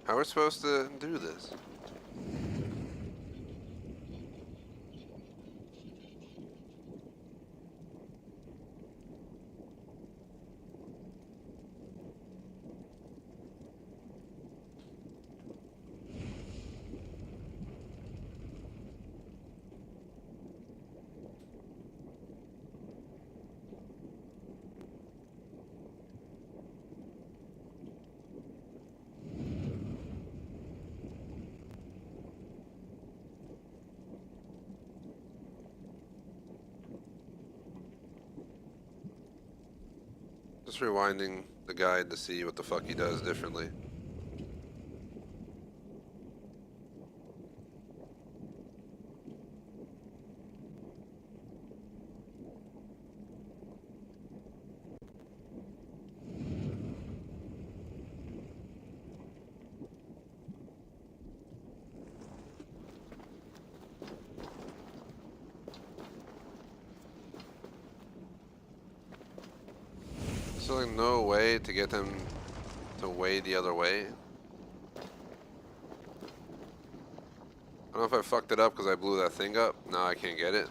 How are we supposed to do this? Just rewinding the guide to see what the fuck he does differently. So like no way to get them to weigh the other way. I don't know if I fucked it up because I blew that thing up. Now I can't get it.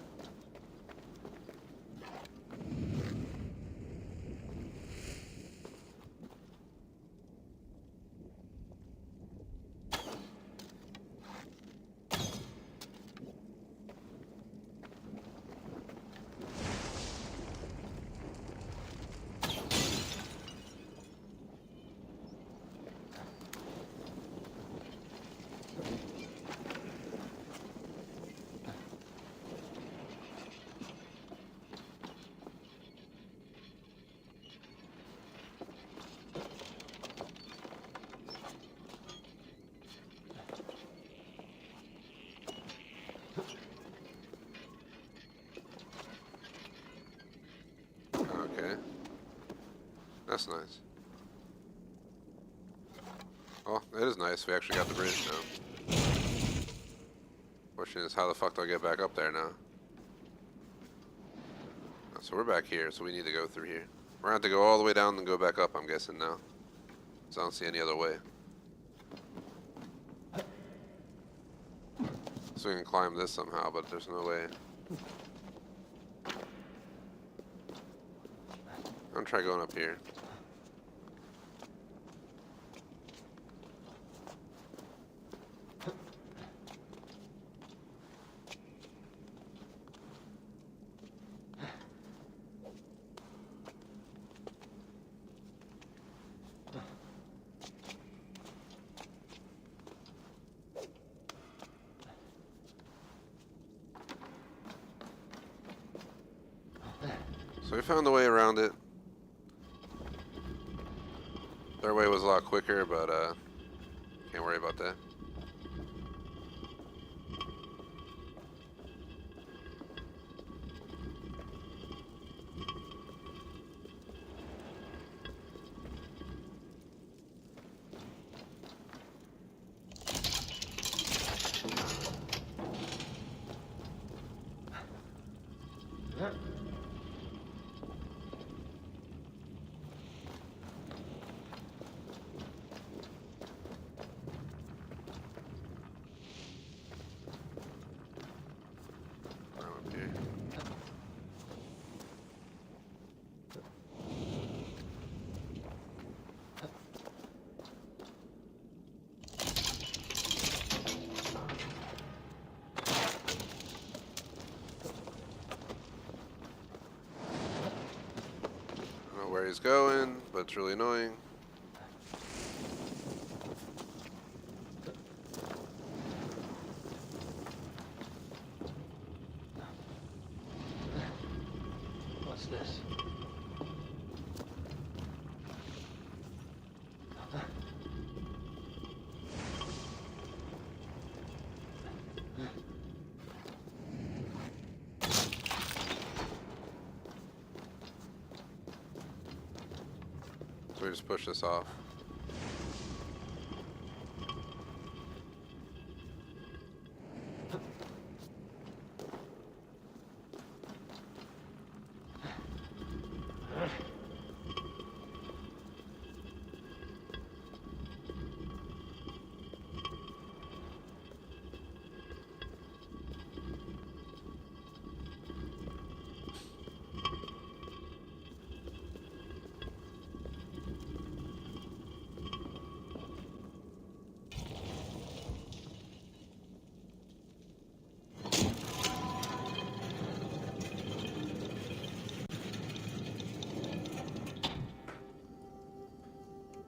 Okay. That's nice. Oh, it is nice. We actually got the bridge now. Question is, how the fuck do I get back up there now? Oh, so we're back here, so we need to go through here. We're gonna have to go all the way down and go back up, I'm guessing now. So I don't see any other way. So we can climb this somehow, but there's no way. I'm gonna try going up here. So we found a way around it. Their way was a lot quicker, but can't worry about that. Up here. I don't know where he's going, but it's really annoying. What's this? So we just push this off.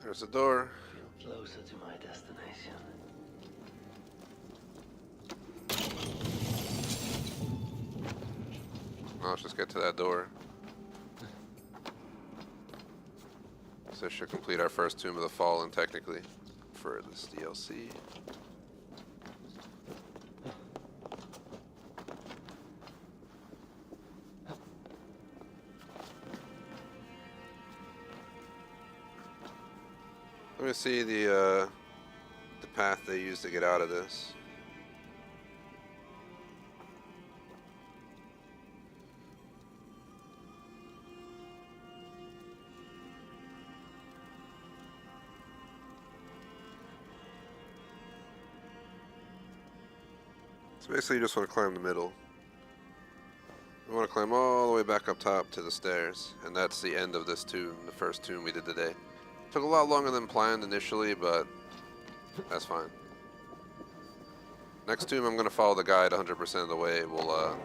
There's the door. Feel closer to my destination. Well, let's just get to that door. So I should complete our first Tomb of the Fallen technically for this DLC. Let me see the path they use to get out of this. So basically you just want to climb the middle. We want to climb all the way back up top to the stairs, and that's the end of this tomb, the first tomb we did today. Took a lot longer than planned initially, but that's fine. Next tomb I'm going to follow the guide 100% of the way. We'll,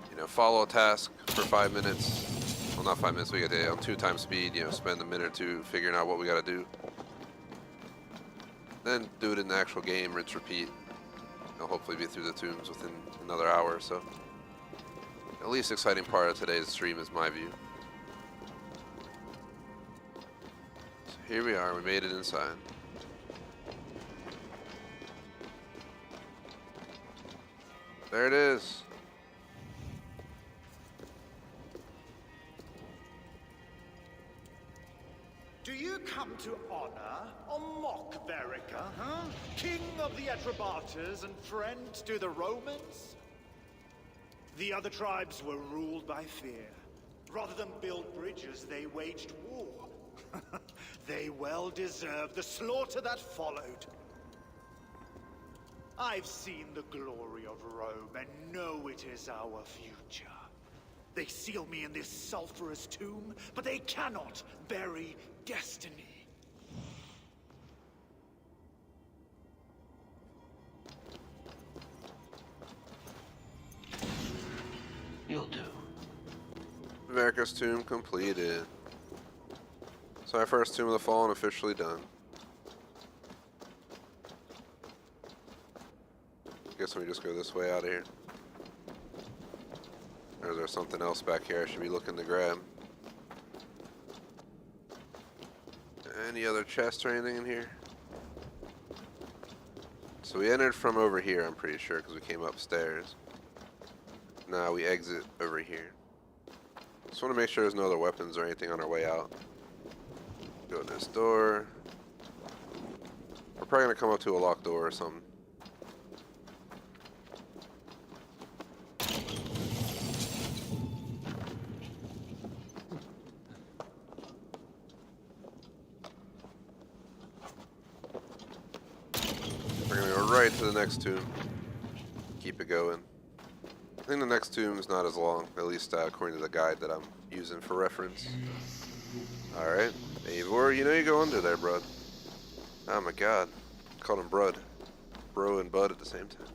you know, follow a task for 5 minutes. Well, not 5 minutes, we get it on 2 times speed, you know, spend a minute or two figuring out what we got to do. Then do it in the actual game, rinse, repeat. I'll hopefully be through the tombs within another hour or so. The least exciting part of today's stream is my view. So here we are, we made it inside. There it is. Do you come to honor or mock Verica, huh? King of the Atrebates and friend to the Romans? The other tribes were ruled by fear. Rather than build bridges, they waged war. They well deserved the slaughter that followed. I've seen the glory of Rome and know it is our future. They seal me in this sulphurous tomb, but they cannot bury destiny. You'll do. Verica's tomb completed. So our first Tomb of the Fallen officially done. Guess we just go this way out of here. Or is there something else back here I should be looking to grab? Any other chests or anything in here? So we entered from over here, I'm pretty sure, because we came upstairs. Now we exit over here. Just want to make sure there's no other weapons or anything on our way out. Go in this door. We're probably going to come up to a locked door or something. We're going to go right to the next tomb. Keep it going. I think the next tomb is not as long, at least according to the guide that I'm using for reference. Alright, Eivor, you know you go under there, bud. Oh my god. Called him Brud. Bro and Bud at the same time.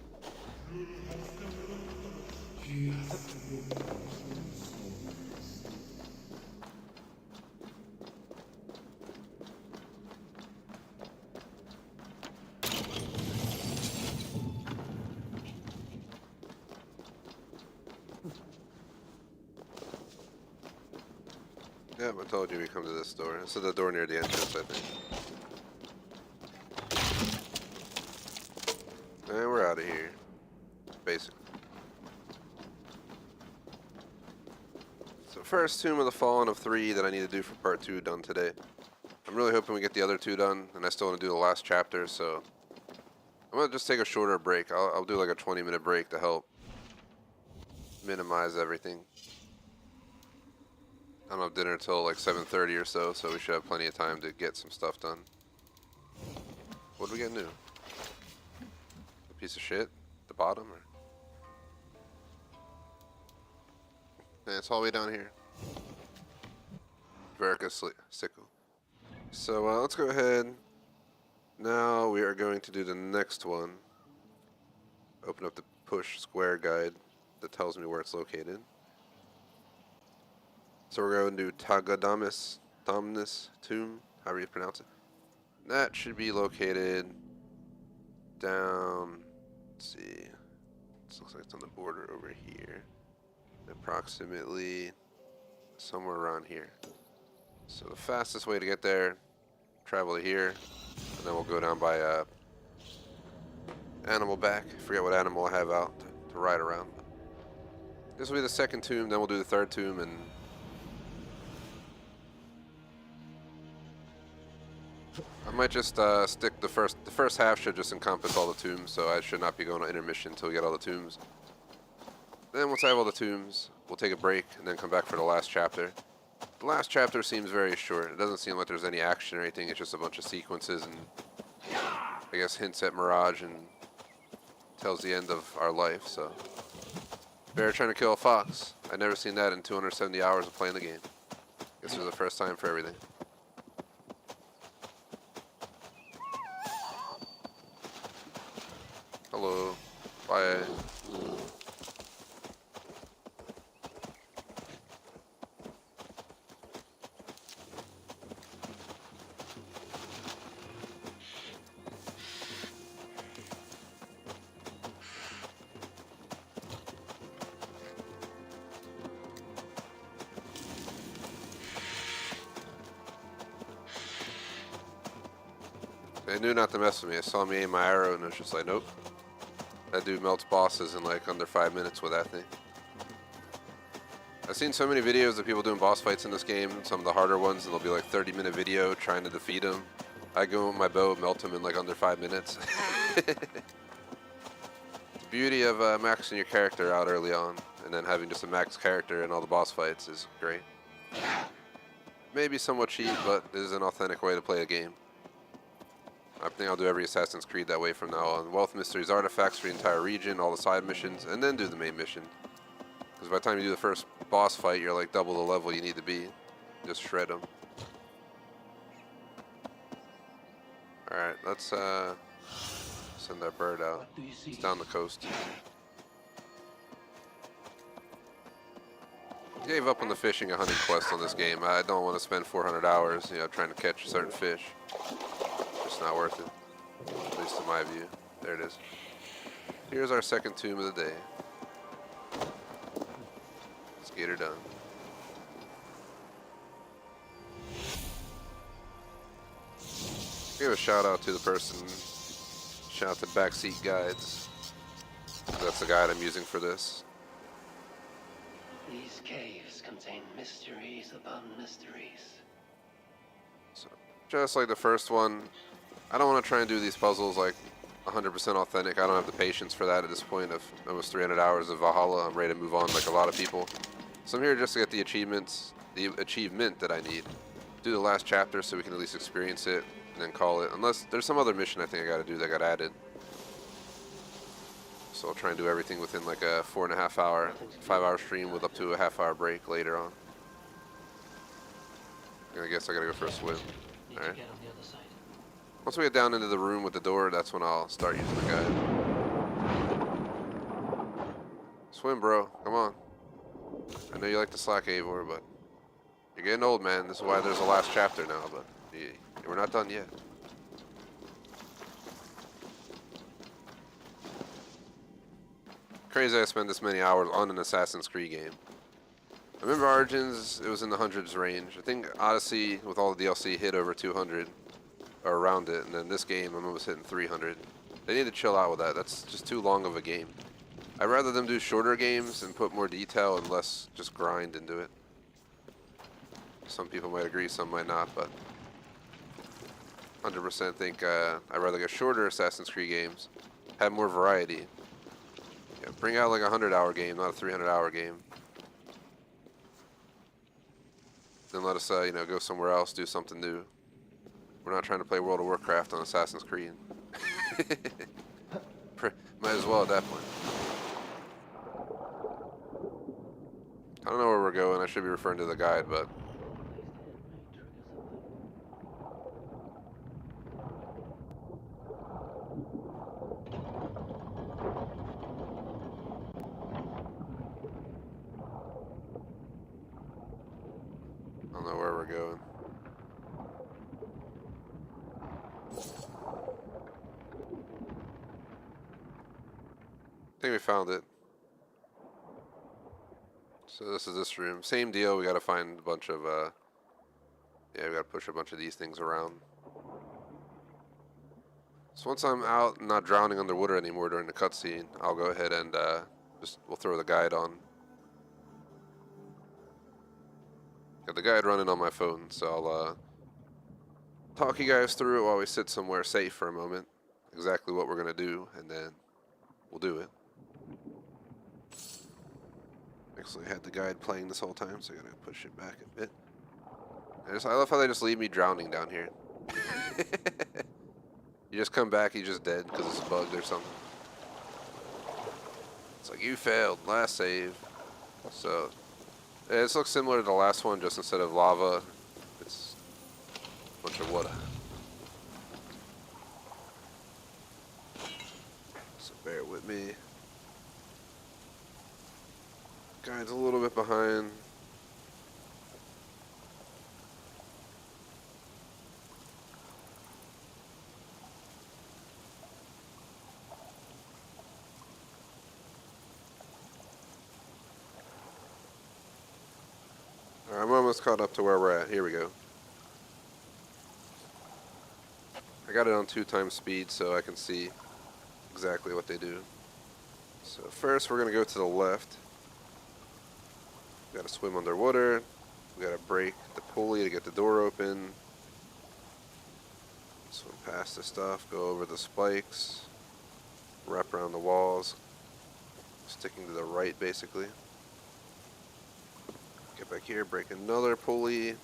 Yep, I told you we come to this door. This is the door near the entrance, I think. And we're out of here. Basically. So first Tomb of the Fallen of 3 that I need to do for part 2 done today. I'm really hoping we get the other 2 done, and I still want to do the last chapter, so I'm going to just take a shorter break. I'll do like a 20-minute break to help minimize everything. I don't have dinner until like 7:30 or so, so we should have plenty of time to get some stuff done. What do we get new? A piece of shit? The bottom? Or? Yeah, it's all the way down here. Verica's sickle. So let's go ahead. Now we are going to do the next one. Open up the push square guide that tells me where it's located. So we're going to do Tagadamis tomb, however you pronounce it. That should be located down, let's see, this looks like it's on the border over here. Approximately somewhere around here. So the fastest way to get there, travel to here, and then we'll go down by animal back. I forget what animal I have out to ride around. This will be the second tomb, then we'll do the third tomb, and I might just stick the first half should just encompass all the tombs, so I should not be going on intermission until we get all the tombs. Then once I have all the tombs, we'll take a break and then come back for the last chapter. The last chapter seems very short. It doesn't seem like there's any action or anything. It's just a bunch of sequences and I guess hints at Mirage and tells the end of our life. So bear trying to kill a fox. I've never seen that in 270 hours of playing the game. This was the first time for everything. Hello. Bye. They knew not to mess with me. They saw me aim my arrow and it was just like, nope. That dude melts bosses in like under 5 minutes with that thing. I've seen so many videos of people doing boss fights in this game, some of the harder ones, and they'll be like 30-minute video trying to defeat them. I go with my bow, melt him in like under 5 minutes. The beauty of maxing your character out early on, and then having just a max character in all the boss fights is great. Maybe somewhat cheap, but it is an authentic way to play a game. I think I'll do every Assassin's Creed that way from now on. Wealth, mysteries, artifacts for the entire region, all the side missions, and then do the main mission. Because by the time you do the first boss fight, you're like double the level you need to be. Just shred them. Alright, let's send that bird out. It's down the coast. I gave up on the fishing and hunting quest on this game. I don't want to spend 400 hours, trying to catch certain fish. Just not worth it, at least in my view. There it is. Here's our second tomb of the day. Let's get her done. Give a shout out to the person. Shout out to Backseat Guides. That's the guide I'm using for this. These caves contain mysteries upon mysteries. So, just like the first one, I don't want to try and do these puzzles like 100% authentic. I don't have the patience for that at this point of almost 300 hours of Valhalla. I'm ready to move on like a lot of people. So I'm here just to get the achievements, the achievement that I need. Do the last chapter so we can at least experience it and then call it. Unless there's some other mission I think I got to do that got added. So I'll try and do everything within like a 4.5 hour, 5-hour stream with up to a half-hour break later on. I guess I gotta go for a swim. All right. Once we get down into the room with the door, that's when I'll start using the guide. Swim, bro. Come on. I know you like to slack, Eivor, but you're getting old, man. This is why there's a last chapter now, but we're not done yet. Crazy I spent this many hours on an Assassin's Creed game. I remember Origins, it was in the hundreds range. I think Odyssey, with all the DLC, hit over 200. Or around it, and then this game I'm almost hitting 300. They need to chill out with that. That's just too long of a game. I'd rather them do shorter games and put more detail and less just grind into it. Some people might agree, some might not, but 100% think I'd rather get shorter Assassin's Creed games, have more variety. Yeah, bring out like a 100-hour game, not a 300-hour game. Then let us, go somewhere else, do something new. We're not trying to play World of Warcraft on Assassin's Creed. Might as well at that point. I don't know where we're going. I should be referring to the guide, but... I don't know where we're going. I think we found it. So this is this room. Same deal, we gotta find a bunch of Yeah, we gotta push a bunch of these things around. So once I'm out and not drowning underwater anymore during the cutscene, I'll go ahead and we'll throw the guide on. Got the guide running on my phone, so I'll talk you guys through it while we sit somewhere safe for a moment. Exactly what we're gonna do, and then we'll do it. Actually, I had the guide playing this whole time, so I gotta push it back a bit. I love how they just leave me drowning down here. You just come back, you're just dead because it's bugged or something. It's like, you failed, last save. So, this looks similar to the last one, just instead of lava, it's a bunch of water. So bear with me. Guide's a little bit behind. I'm almost caught up to where we're at. Here we go. I got it on 2x speed so I can see exactly what they do. So first we're going to go to the left. We got to swim underwater. We got to break the pulley to get the door open. Swim past the stuff, go over the spikes, wrap around the walls, sticking to the right basically. Get back here, break another pulley. Then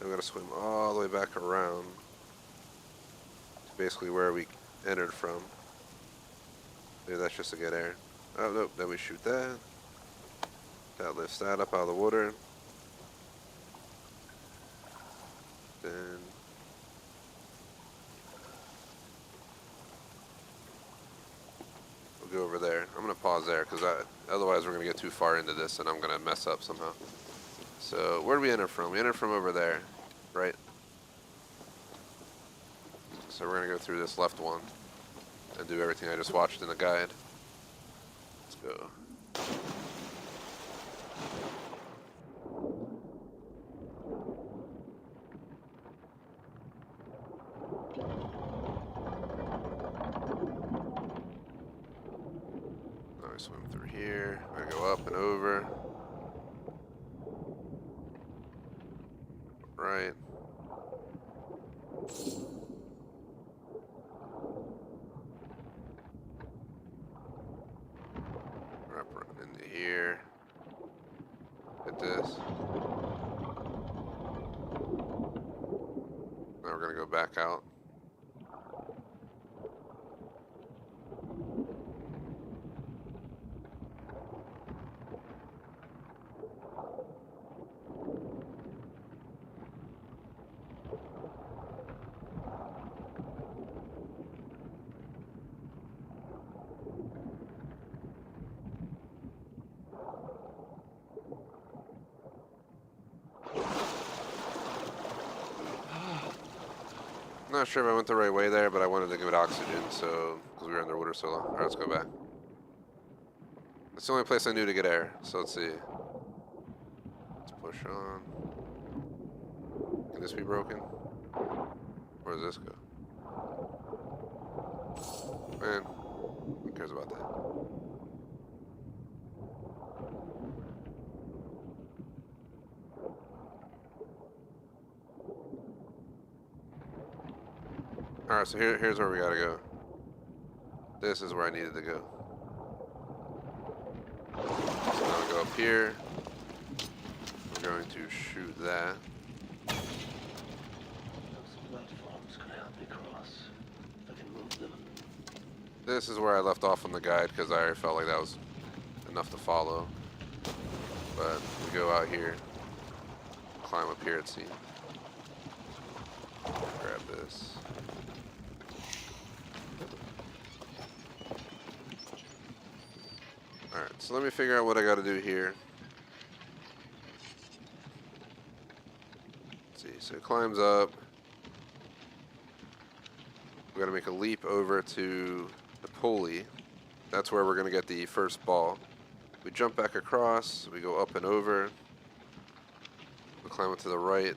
we got to swim all the way back around to basically where we entered from. Maybe that's just to get air. Oh, nope, then we shoot that. That lifts that up out of the water. Then we'll go over there. I'm going to pause there because otherwise we're going to get too far into this and I'm going to mess up somehow. So where did we enter from? We entered from over there, right? So we're going to go through this left one and do everything I just watched in the guide. Let's go. Now we swim through here. I go up and over. Right. Wrap around into here. Hit this. Now we're gonna go back out. Not sure if I went the right way there, but I wanted to give it oxygen, so because we were underwater so long. All right, let's go back. It's the only place I knew to get air, so let's see. Let's push on. Can this be broken? Where does this go? Man, who cares about that? Alright, so here's where we gotta go. This is where I needed to go. So now we go up here. We're going to shoot that. Those platforms could help me cross. If I can move them. This is where I left off on the guide because I felt like that was enough to follow. But we go out here, climb up here, it seems. Grab this. Alright, so let me figure out what I gotta do here. Let's see, so it climbs up. We gotta make a leap over to the pulley. That's where we're gonna get the first ball. We jump back across, we go up and over. We climb it to the right.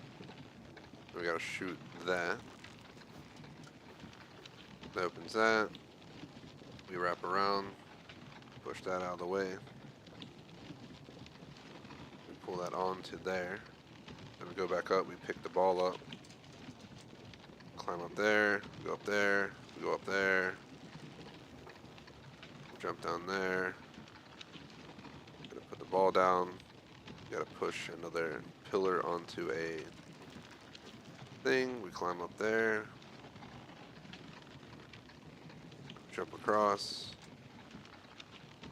We gotta shoot that. That opens that. We wrap around, push that out of the way. We pull that onto there. Then we go back up, we pick the ball up. Climb up there, go up there, go up there. Jump down there. Gotta put the ball down. Gotta push another pillar onto a thing. We climb up there. Jump across.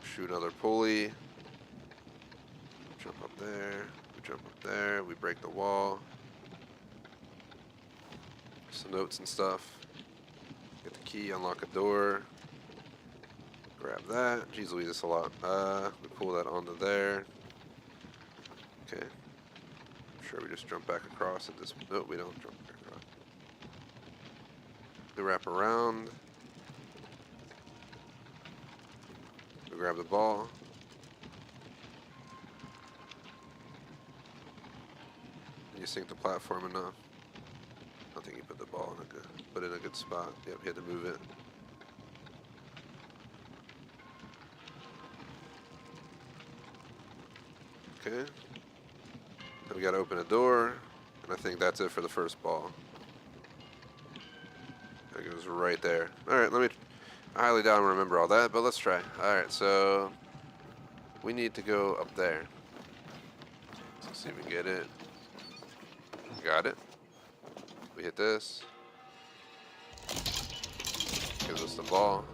Shoot another pulley. Jump up there. We jump up there. We break the wall. Some notes and stuff. Get the key, unlock a door. Grab that. Jeez Louise, this a lot. We pull that onto there. Okay. I'm sure we just jump back across at this. Nope, we don't jump back across. We wrap around. We grab the ball. And you sink the platform enough. I think you put the ball in a good spot. Yep, you had to move it. Okay. Then we gotta open a door, and I think that's it for the first ball. It goes right there. Alright, I highly doubt I remember all that, but let's try. Alright, so we need to go up there. Let's see if we can get it. Got it. We hit this. Gives us the ball.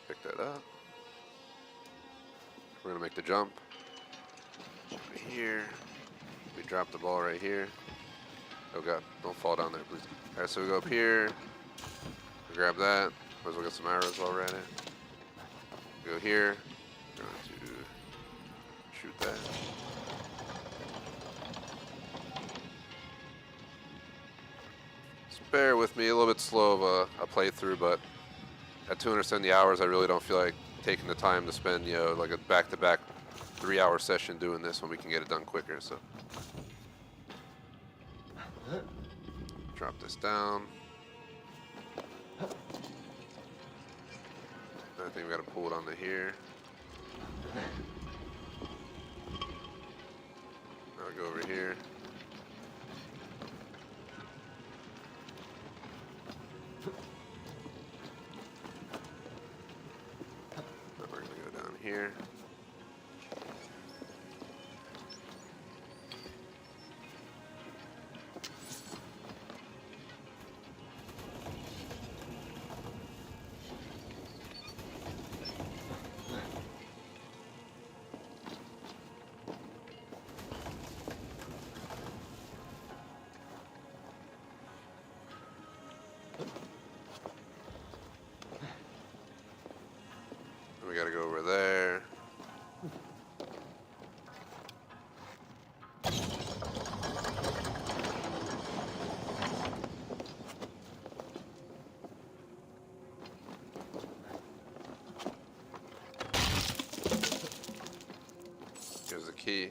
Pick that up. We're gonna make the jump. Right here. We drop the ball right here. Oh god, don't fall down there, please. Alright, so we go up here. We grab that. Might as well get some arrows while we're at it. We go here. We're going to shoot that. Just bear with me, a little bit slow of a playthrough, but at 270 hours, I really don't feel like taking the time to spend, you know, like a back-to-back 3-hour session doing this when we can get it done quicker. So drop this down. I think we gotta pull it onto here. Now we go over here. Now we're gonna go down here. We gotta go over there. Here's the key.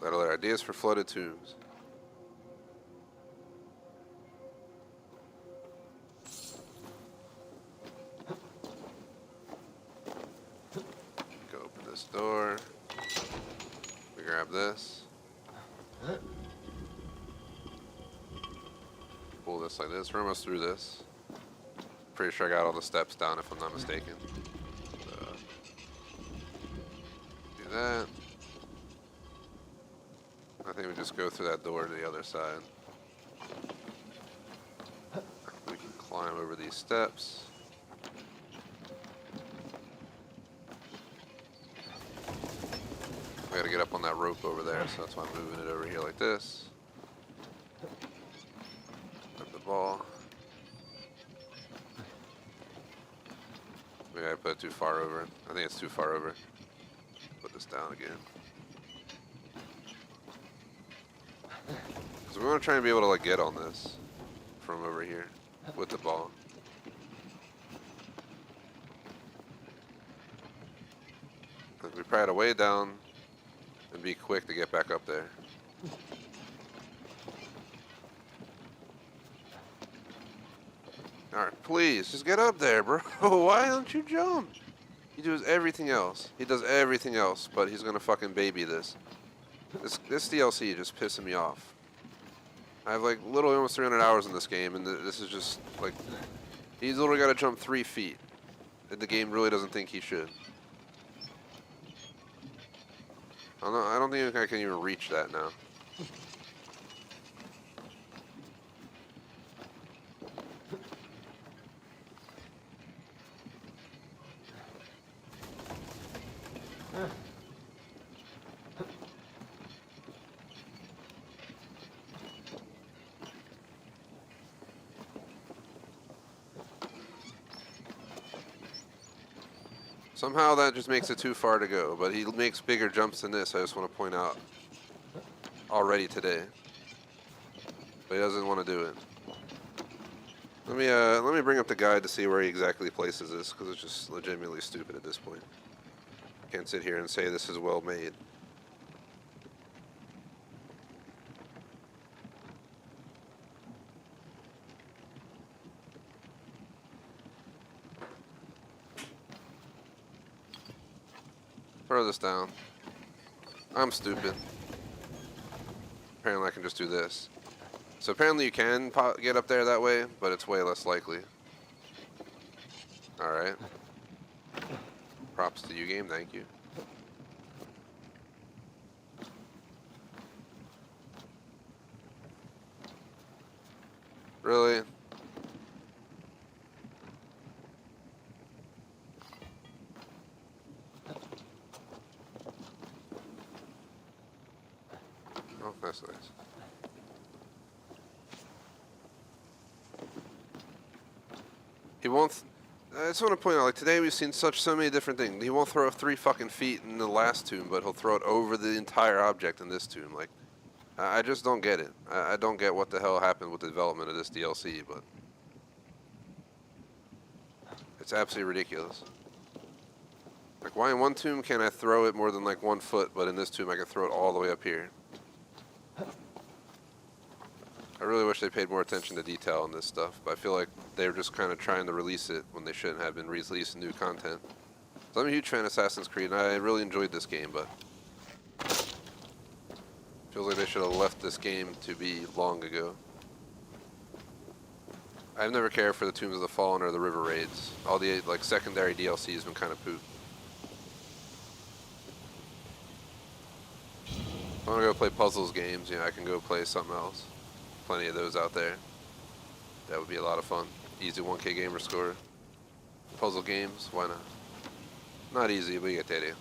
Letter ideas for flooded tombs. This door. We grab this. Pull this like this. We're almost through this. Pretty sure I got all the steps down if I'm not mistaken. Do that. I think we just go through that door to the other side. We can climb over these steps. We gotta get up on that rope over there, so that's why I'm moving it over here like this. Grab the ball. Maybe I put it too far over. I think it's too far over. Put this down again. Because we want to try and be able to like get on this from over here with the ball. We probably had to way down and be quick to get back up there. Please, just get up there, bro. Why don't you jump? He does everything else. He does everything else, but he's gonna fucking baby this. This DLC just pissing me off. I have like literally almost 300 hours in this game, and this is just like he's literally got to jump 3 feet. And the game really doesn't think he should. I don't think I can even reach that now. Somehow that just makes it too far to go, but he makes bigger jumps than this, I just want to point out already today. But he doesn't want to do it. Let me bring up the guide to see where he exactly places this, because it's just legitimately stupid at this point. Can't sit here and say this is well made. Throw this down. I'm stupid. Apparently I can just do this. So apparently you can get up there that way, but it's way less likely. Alright. Props to you, game. Thank you. Really? Oh, that's nice. He won't. I just want to point out, like today we've seen so many different things. He won't throw 3 fucking feet in the last tomb, but he'll throw it over the entire object in this tomb. Like, I just don't get it. I don't get what the hell happened with the development of this DLC, but it's absolutely ridiculous. Like, why in one tomb can I throw it more than like 1 foot, but in this tomb I can throw it all the way up here? I really wish they paid more attention to detail on this stuff, but I feel like they're just kind of trying to release it when they shouldn't have been releasing new content. So I'm a huge fan of Assassin's Creed, and I really enjoyed this game, but feels like they should have left this game to be long ago. I've never cared for the Tombs of the Fallen or the River Raids. All the like secondary DLC has been kind of poop. If I want to go play puzzles games, you know, I can go play something else. Plenty of those out there. That would be a lot of fun. Easy 1K gamer score. Puzzle games, why not? Not easy, but you get the idea.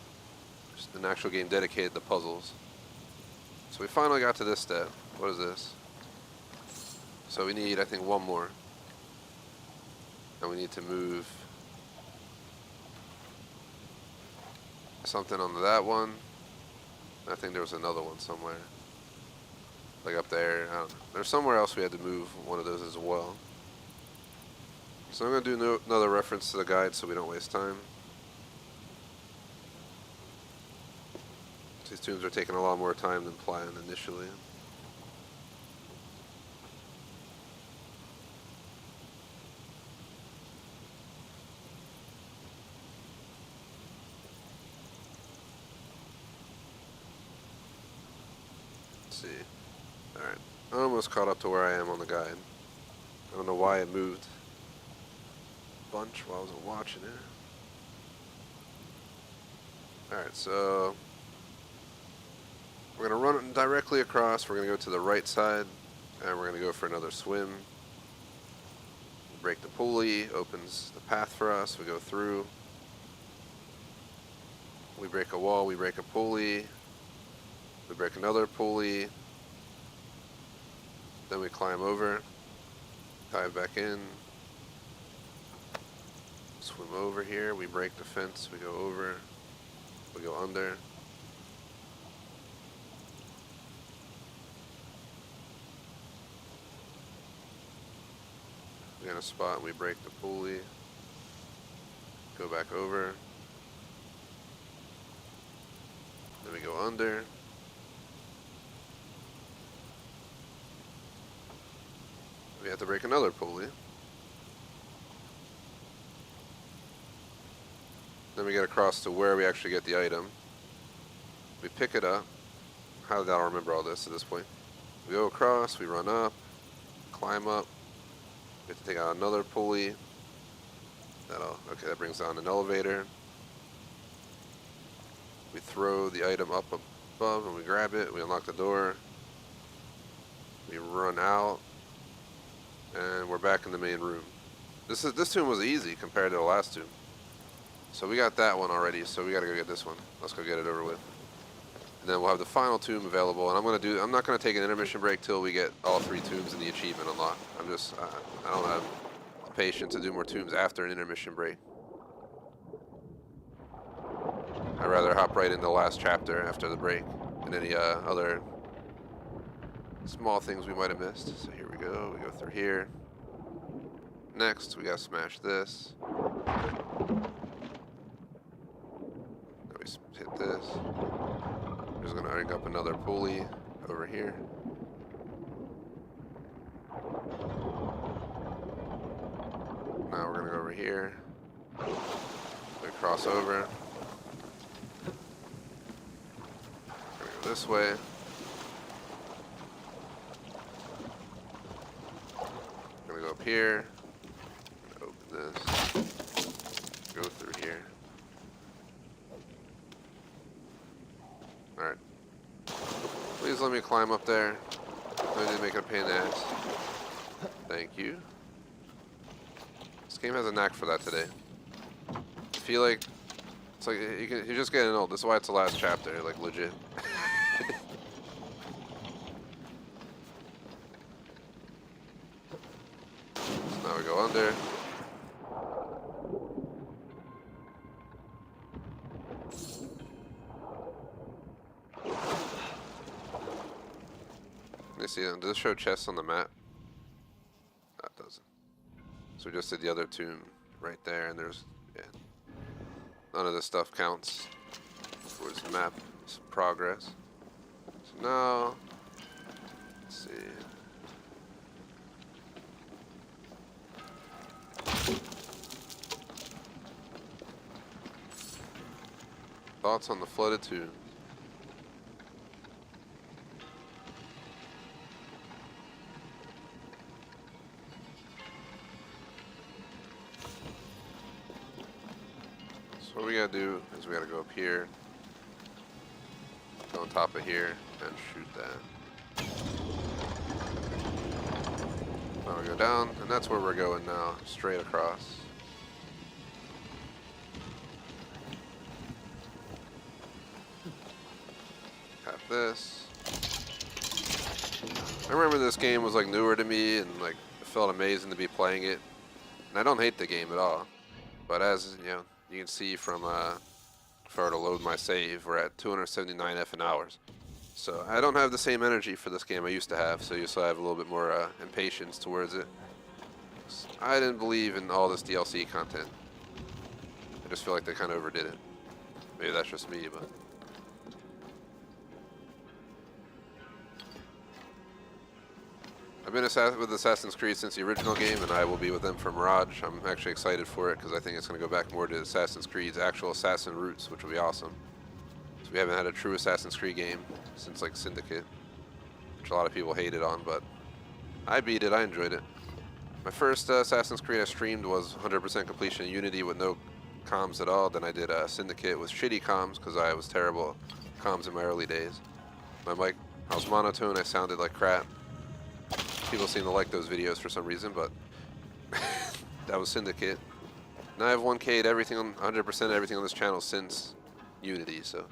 Just an actual game dedicated to puzzles. So we finally got to this step. What is this? So we need, I think, 1 more. And we need to move something onto that one. I think there was another one somewhere. Like up there, I don't know. There's somewhere else we had to move one of those as well. So I'm going to do another reference to the guide so we don't waste time. These tombs are taking a lot more time than planned initially. Let's see. Alright, I almost caught up to where I am on the guide. I don't know why it moved a bunch while I wasn't watching it. Alright, so we're going to run it directly across. We're going to go to the right side, and we're going to go for another swim. Break the pulley, opens the path for us. We go through. We break a wall, we break a pulley. We break another pulley. Then we climb over, dive back in, swim over here, we break the fence, we go over, we go under. We get a spot and we break the pulley, go back over, then we go under. We have to break another pulley. Then we get across to where we actually get the item. We pick it up. How did I remember all this at this point? We go across, we run up, climb up. We have to take out another pulley. Okay, that brings down an elevator. We throw the item up above and we grab it. We unlock the door. We run out, and we're back in the main room. This tomb was easy compared to the last tomb. So we got that one already. So we gotta go get this one. Let's go get it over with. And then we'll have the final tomb available. And I'm not gonna take an intermission break till we get all 3 tombs in the achievement unlocked. I don't have the patience to do more tombs after an intermission break. I'd rather hop right into the last chapter after the break and any other small things we might have missed. So here we go. We go through here. Next, we gotta smash this. Then we hit this. We're just gonna ring up another pulley over here. Now we're gonna go over here. We cross over. Go this way. Gonna go up here. Open this. Go through here. Alright. Please let me climb up there. I didn't make it a pain in the ass. Thank you. This game has a knack for that today. I feel like it's like you're just getting old. This is why it's the last chapter, like legit. So now we go under. Let me see. Does it show chests on the map? No, it doesn't. So we just did the other tomb right there, and there's none of this stuff counts towards the map progress. So now, let's see. Thoughts on the flooded tomb? So what we gotta do is we gotta go up here, go on top of here, and shoot that. Now we go down, and that's where we're going now, straight across. Tap this. I remember this game was like newer to me, and like it felt amazing to be playing it. And I don't hate the game at all, but as you know, you can see from if I were to load my save, we're at 279 F in hours. So I don't have the same energy for this game I used to have, so you still have a little bit more impatience towards it. I didn't believe in all this DLC content. I just feel like they kind of overdid it. Maybe that's just me, but... I've been with Assassin's Creed since the original game, and I will be with them for Mirage. I'm actually excited for it because I think it's going to go back more to Assassin's Creed's actual assassin roots, which will be awesome. So we haven't had a true Assassin's Creed game since like Syndicate, which a lot of people hated on, but I beat it. I enjoyed it. My first Assassin's Creed I streamed was 100% completion in Unity with no comms at all. Then I did Syndicate with shitty comms because I was terrible at comms in my early days. My mic, I was monotone. I sounded like crap. People seem to like those videos for some reason, but that was Syndicate. Now I've 1K'd everything on 100% everything on this channel since Unity. So,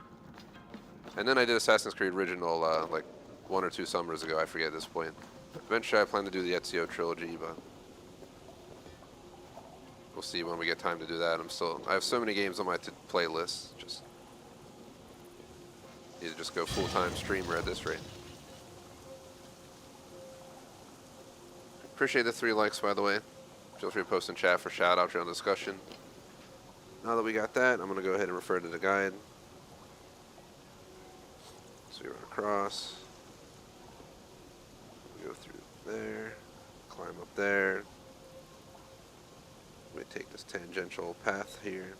and then I did Assassin's Creed Original like 1 or 2 summers ago. I forget at this point. Eventually, I plan to do the Ezio trilogy, but we'll see when we get time to do that. I have so many games on my playlist. Just need to just go full-time streamer at this rate. Appreciate the 3 likes, by the way. Feel free to post in chat for shout-out during the discussion. Now that we got that, I'm going to go ahead and refer to the guide. So we run across. We go through there. Climb up there. We take this tangential path here.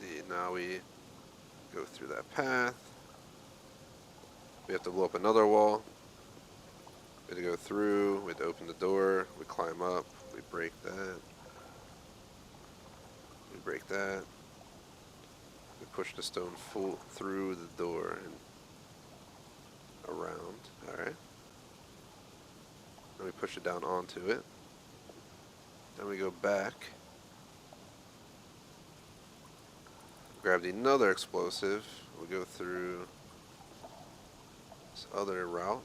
see, now we go through that path. We have to blow up another wall. We have to go through, we have to open the door, we climb up, we break that. We break that. We push the stone full through the door and around. Alright. Then we push it down onto it. Then we go back. Grab another explosive. We go through this other route.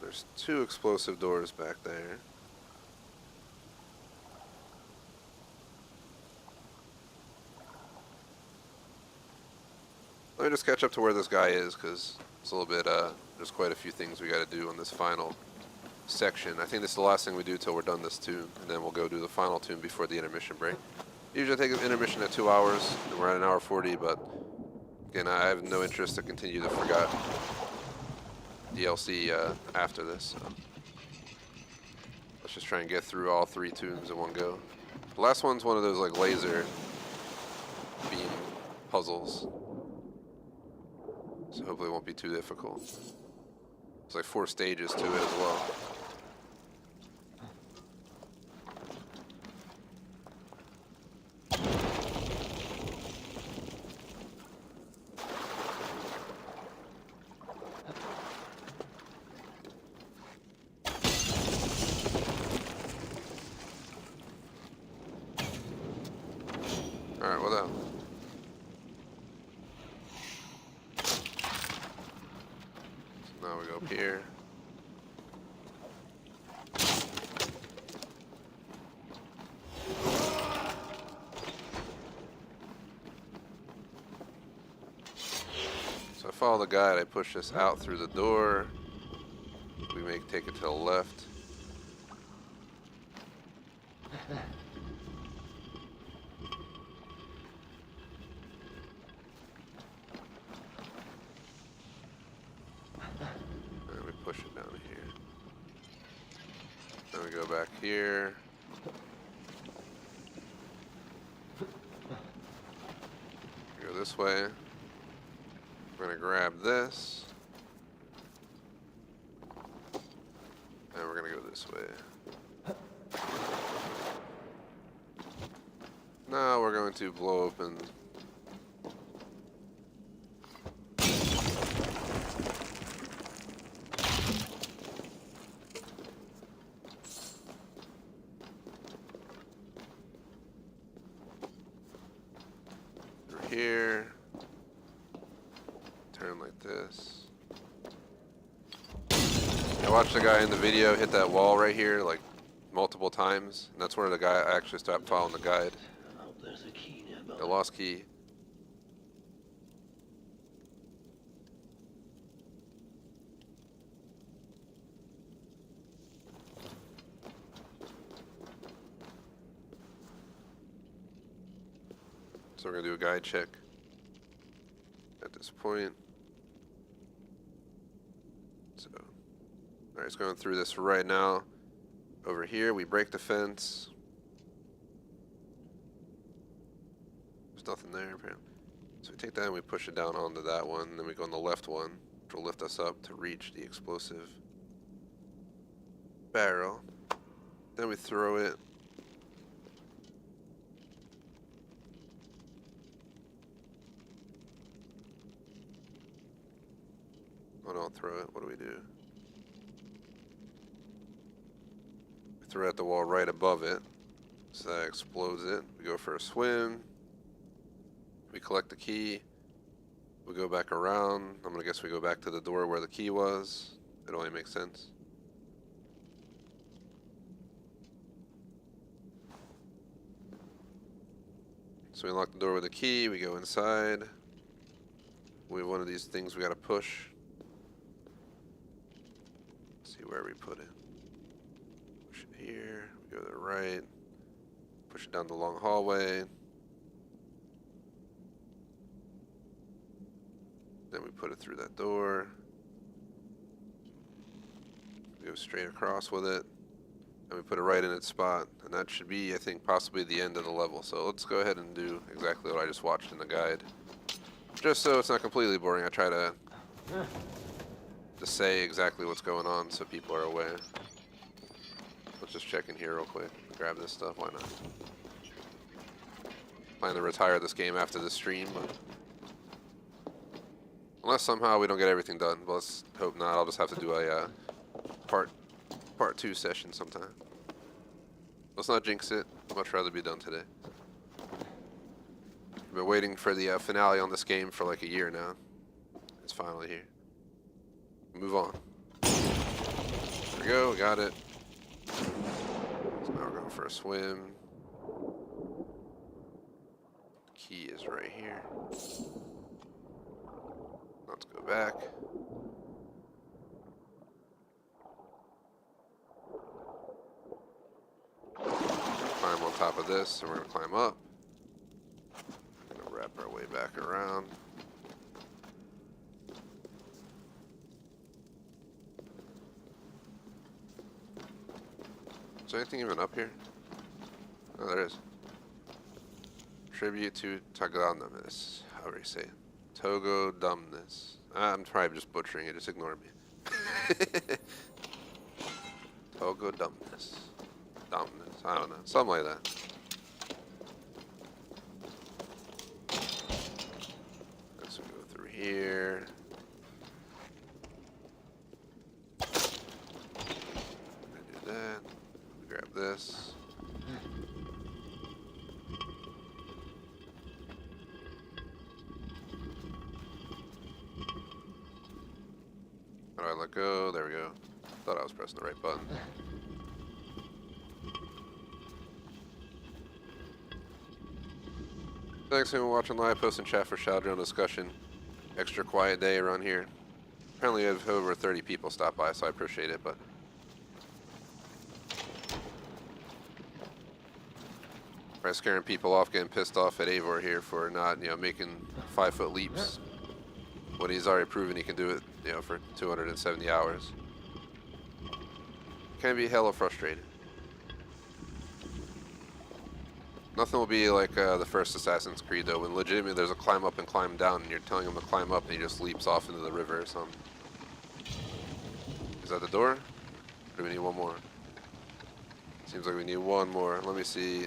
There's 2 explosive doors back there. Let me just catch up to where this guy is, because it's a little bit, there's quite a few things we got to do on this final section. I think this is the last thing we do till we're done this tune, and then we'll go do the final tune before the intermission break. Usually I take an intermission at 2 hours, and we're at 1 hour 40, but again, I have no interest to continue the Forgot DLC after this. So let's just try and get through all 3 tunes in one go. The last one's one of those like laser beam puzzles, so hopefully it won't be too difficult. There's like 4 stages to it as well. Alright, what else? So now we go up here. So I follow the guide, I push this out through the door. We may take it to the left. And we push it down here. Then we go back here. We go this way. We're gonna grab this. And we're gonna go this way. Now we're going to blow open through here. Turn like this. I watched the guy in the video hit that wall right here like multiple times, and that's where the guy actually stopped following the guide. I hope there's a key nearby. The lost key. So we're gonna do a guide check at this point. So, alright, it's going through this right now. Over here, we break the fence. There's nothing there, apparently. So we take that and we push it down onto that one, and then we go on the left one, which will lift us up to reach the explosive barrel. Then we throw it. Oh, don't throw it. What do we do? We throw it at the wall right above it, so that explodes it. We go for a swim. We collect the key. We go back around. I'm gonna guess we go back to the door where the key was. It only makes sense. So we unlock the door with the key. We go inside. We have one of these things we gotta push. See where we put it. Push it here. We go to the right. Push it down the long hallway. Then we put it through that door. We go straight across with it. And we put it right in its spot. And that should be, I think, possibly the end of the level. So let's go ahead and do exactly what I just watched in the guide. Just so it's not completely boring, I try to say exactly what's going on so people are aware. Let's just check in here real quick. Grab this stuff, why not? Plan to retire this game after this stream, but unless somehow we don't get everything done. But let's hope not. I'll just have to do a part 2 session sometime. Let's not jinx it. I'd much rather be done today. I've been waiting for the finale on this game for like a year now. It's finally here. Move on. There we go, we got it. So now we're going for a swim. Key is right here. Let's go back. Climb on top of this, and we're gonna climb up. We're gonna wrap our way back around. Is there anything even up here? Oh, there is. Tribute to Tagadamness. However you say it. Togo dumbness. I'm probably just butchering it, just ignore me. Togo dumbness. Dumbness. I don't know. Something like that. Let's go through here. Do that. Grab this. How do I let go? There we go. Thought I was pressing the right button. Thanks for watching live, post in chat for Shadowrun discussion. Extra quiet day around here. Apparently I have over 30 people stop by, so I appreciate it, but by scaring people off, getting pissed off at Eivor here for not, making 5-foot leaps when he's already proven he can do it, for 270 hours. Can be hella frustrating. Nothing will be like the first Assassin's Creed though, when legitimately there's a climb up and climb down, and you're telling him to climb up, and he just leaps off into the river or something. Is that the door? Or do we need one more? Seems like we need one more. Let me see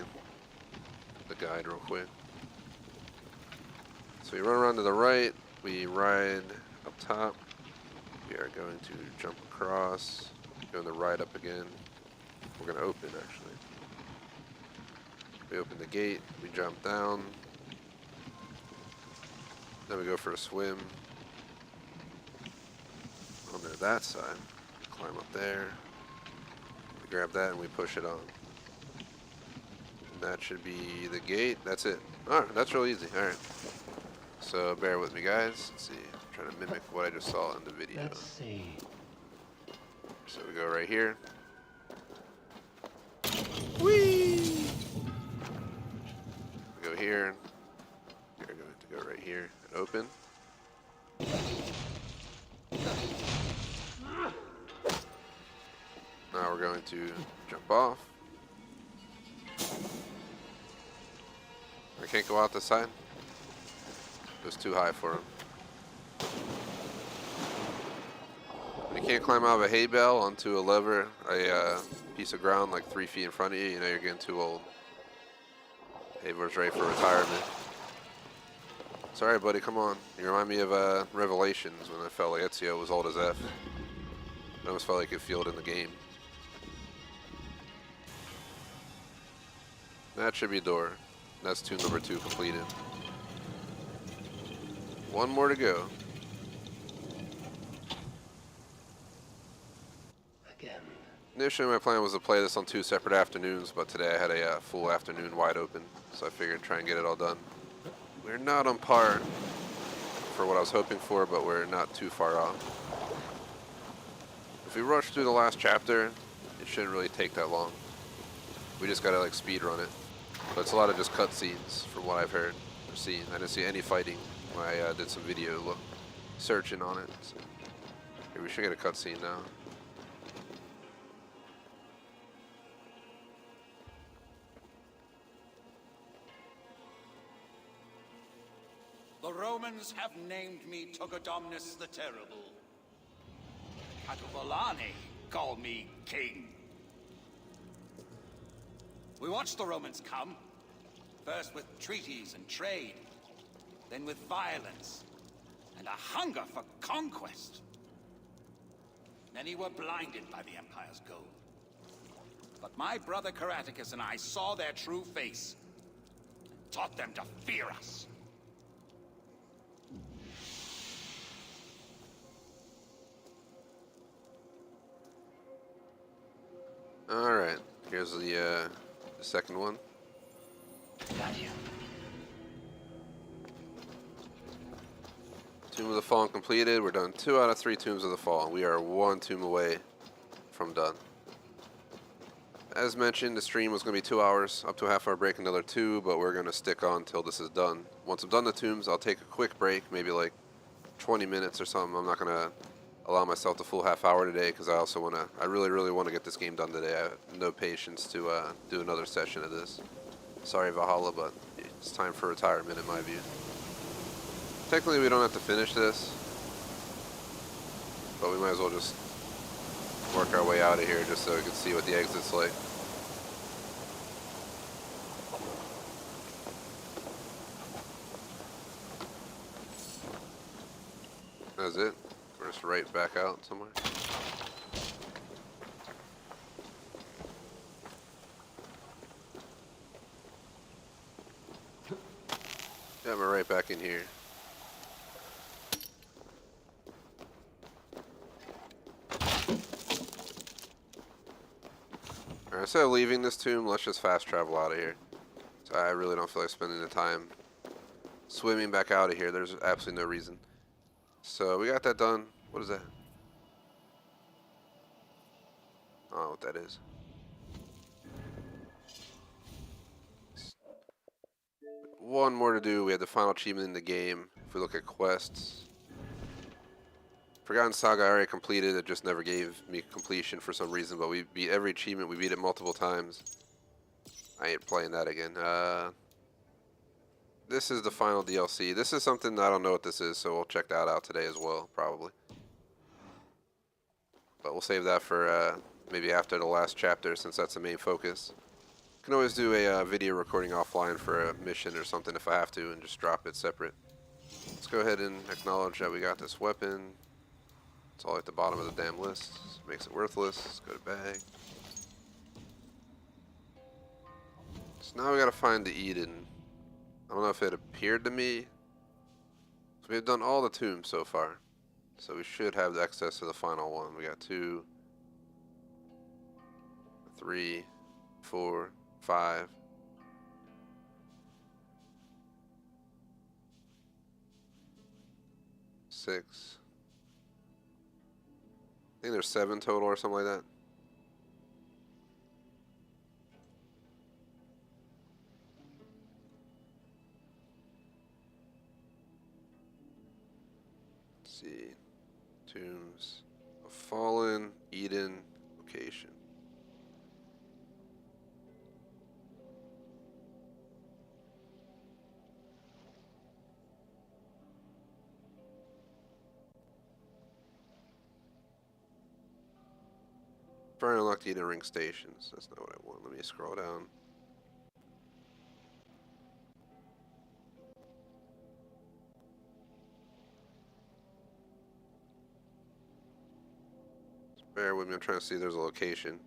the guide real quick. So we run around to the right, we ride up top. We are going to jump across, go on the right up again. We're going to open actually. We open the gate, we jump down, then we go for a swim on that side, climb up there, we grab that and we push it on. And that should be the gate, that's it. Alright, that's real easy, alright. So bear with me guys, let's see, I'm trying to mimic what I just saw in the video. Let's see. So we go right here. Whee! Go here. We're going to go right here and open. Now we're going to jump off. I can't go out this side. It was too high for him. When you can't climb out of a hay bale onto a lever, a piece of ground like 3 feet in front of you, you know you're getting too old. Eivor's ready for retirement. Sorry, buddy, come on. You remind me of Revelations when I felt like Ezio was old as F. I almost felt like I could feel it in the game. That should be a door. That's number 2 completed. One more to go. Again. Initially, my plan was to play this on 2 separate afternoons, but today I had a full afternoon wide open, so I figured try and get it all done. We're not on par for what I was hoping for, but we're not too far off. If we rush through the last chapter, it shouldn't really take that long. We just gotta like speed run it. But it's a lot of just cutscenes from what I've heard or seen. I didn't see any fighting when I did some video searching on it. So, here, we should get a cutscene now. Romans have named me Togodomnus the Terrible. Catuvolani call me king. We watched the Romans come, first with treaties and trade, then with violence, and a hunger for conquest. Many were blinded by the Empire's gold. But my brother Caraticus and I saw their true face, and taught them to fear us. Alright, here's the second one. Got you. Tomb of the Fallen completed. We're done 2 out of 3 Tombs of the Fallen. We are 1 tomb away from done. As mentioned, the stream was going to be 2 hours, up to a half-hour break, another 2, but we're going to stick on until this is done. Once I'm done the tombs, I'll take a quick break, maybe like 20 minutes or something. I'm not going to allow myself the full half hour today because I really want to get this game done today. I have no patience to do another session of this. Sorry, Valhalla, but it's time for retirement in my view. Technically, we don't have to finish this, but we might as well just work our way out of here just so we can see what the exit's like. That's it. We're just right back out somewhere. Yeah, we're right back in here. Alright, instead of leaving this tomb, let's just fast travel out of here. So I really don't feel like spending the time swimming back out of here. There's absolutely no reason. So we got that done. What is that? I don't know what that is. One more to do. We had the final achievement in the game. If we look at quests, Forgotten Saga I already completed. It just never gave me completion for some reason. But we beat every achievement. We beat it multiple times. I ain't playing that again. This is the final DLC. This is something I don't know what this is, so we'll check that out today as well, probably. But we'll save that for maybe after the last chapter, since that's the main focus. Can always do a video recording offline for a mission or something if I have to, and just drop it separate. Let's go ahead and acknowledge that we got this weapon. It's all at the bottom of the damn list. Makes it worthless. Let's go to bag. So now we gotta find the Eden. I don't know if it appeared to me. So we've done all the tombs so far. So we should have the access to the final one. We got 2, 3, 4, 5. 6. I think there's 7 total or something like that. Let's see. Tombs of Fallen, Eden, location. Very unlocked Eden Ring stations. That's not what I want. Let me scroll down. Just bear with me. I'm trying to see if there's a location.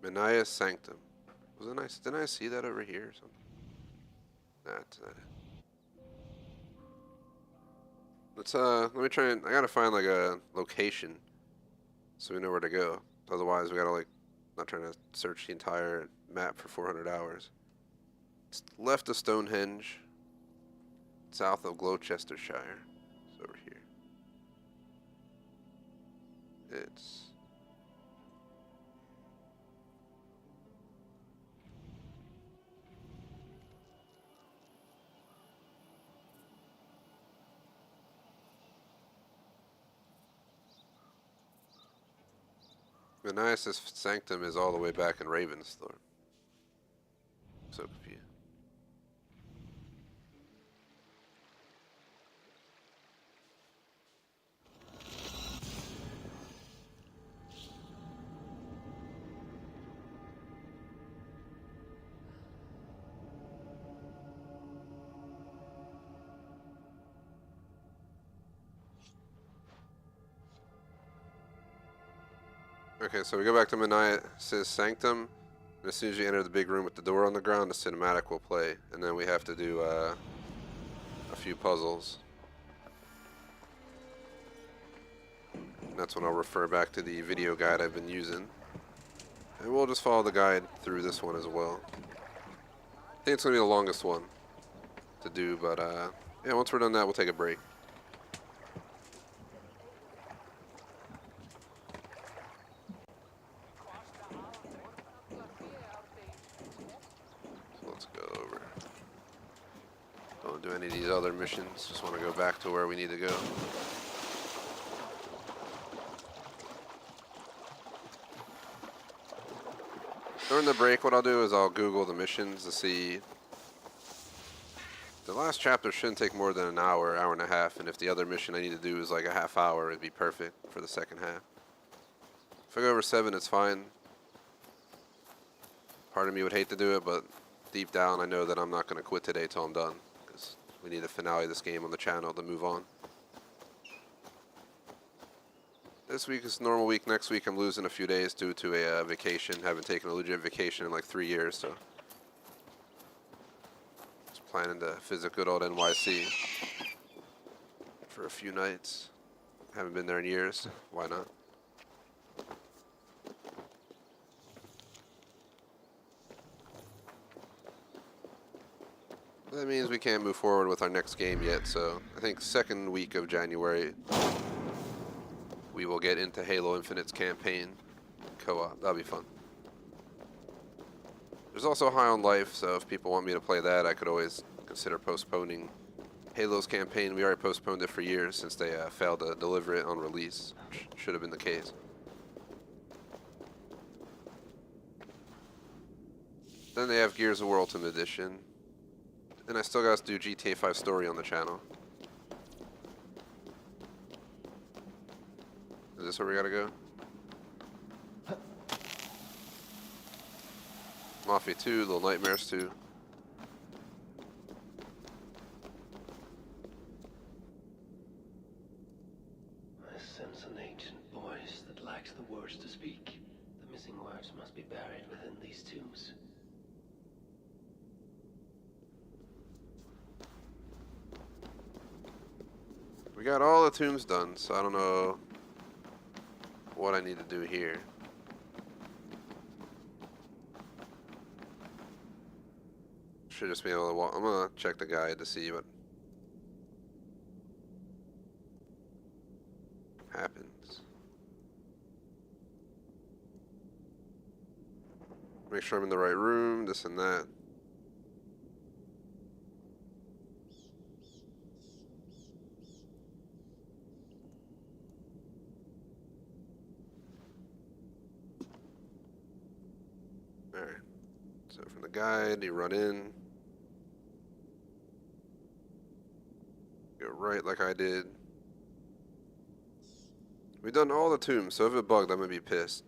Manias Sanctum. Was it nice? Didn't I see that over here or something? That's not it. Let's let me try and I gotta find like a location so we know where to go. Otherwise we gotta like not trying to search the entire map for 400 hours. It's left of Stonehenge, south of Gloucestershire. It's over here. It's Manias' Sanctum is all the way back in Ravensthorpe. so confused. Okay, so we go back to Manias' Sanctum, and as soon as you enter the big room with the door on the ground, the cinematic will play, and then we have to do a few puzzles. And that's when I'll refer back to the video guide I've been using. And we'll just follow the guide through this one as well. I think it's going to be the longest one to do, but yeah, once we're done that, we'll take a break. So let's go over. Don't do any of these other missions, just want to go back to where we need to go. During the break, what I'll do is I'll Google the missions to see. The last chapter shouldn't take more than an hour, hour and a half, and if the other mission I need to do is like a half hour, it'd be perfect for the second half. If I go over 7, it's fine. Part of me would hate to do it, but deep down I know that I'm not going to quit today till I'm done, because we need to finale this game on the channel to move on. This week is a normal week. Next week I'm losing a few days due to a vacation. Haven't taken a legit vacation in like 3 years, so just planning to visit good old NYC for a few nights. Haven't been there in years. Why not? That means we can't move forward with our next game yet, so I think second week of January we will get into Halo Infinite's campaign co-op. That'll be fun. There's also High on Life, so if people want me to play that, I could always consider postponing Halo's campaign. We already postponed it for years since they failed to deliver it on release, which should have been the case. Then they have Gears of War Ultimate Edition. And I still got to do GTA 5 Story on the channel. Is this where we gotta go? Mafia 2, Little Nightmares 2. I sense an ancient voice that lacks the words to speak. The missing words must be buried within these tombs. We got all the tombs done, so I don't know what I need to do here. Should just be able to walk. I'm gonna check the guide to see what happens. Make sure I'm in the right room, this and that. Alright, so from the guide, you run in. Go right like I did. We've done all the tombs, so if it bugged, I'm gonna be pissed.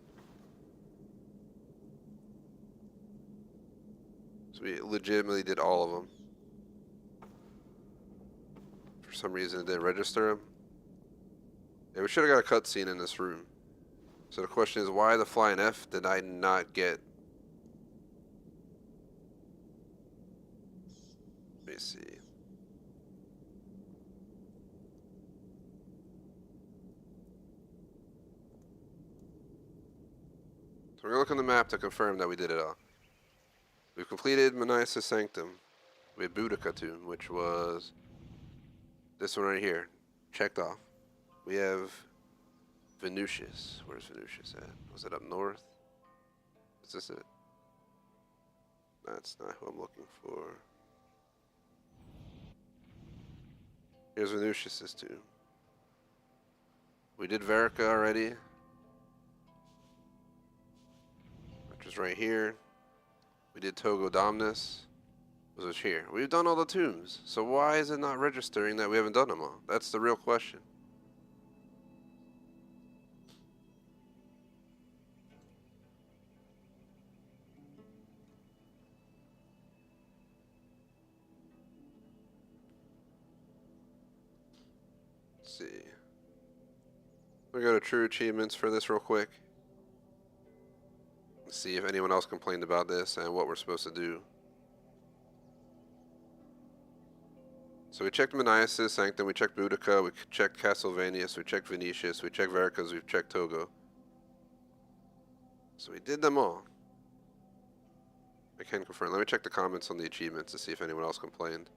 So we legitimately did all of them. For some reason it didn't register them. Yeah, we should have got a cutscene in this room. So the question is, why the flying F did I not get? Let me see. So we're going to look on the map to confirm that we did it all. We've completed Manias' Sanctum. We had Boudica Tomb, which was this one right here. Checked off. We have Venusius. Where's Venusius at? Was it up north? Is this it? That's not who I'm looking for. Here's Venusius' tomb. We did Verica already, which is right here. We did Togo Domnus. Was it here? We've done all the tombs. So why is it not registering that we haven't done them all? That's the real question. Let's see. We go to true achievements for this real quick. Let's see if anyone else complained about this and what we're supposed to do. So we checked Manias' Sanctum, we checked Boudica, we checked Castlevanius, we checked Venetius, we checked Vericas, we've checked Togo. So we did them all. I can confirm. Let me check the comments on the achievements to see if anyone else complained.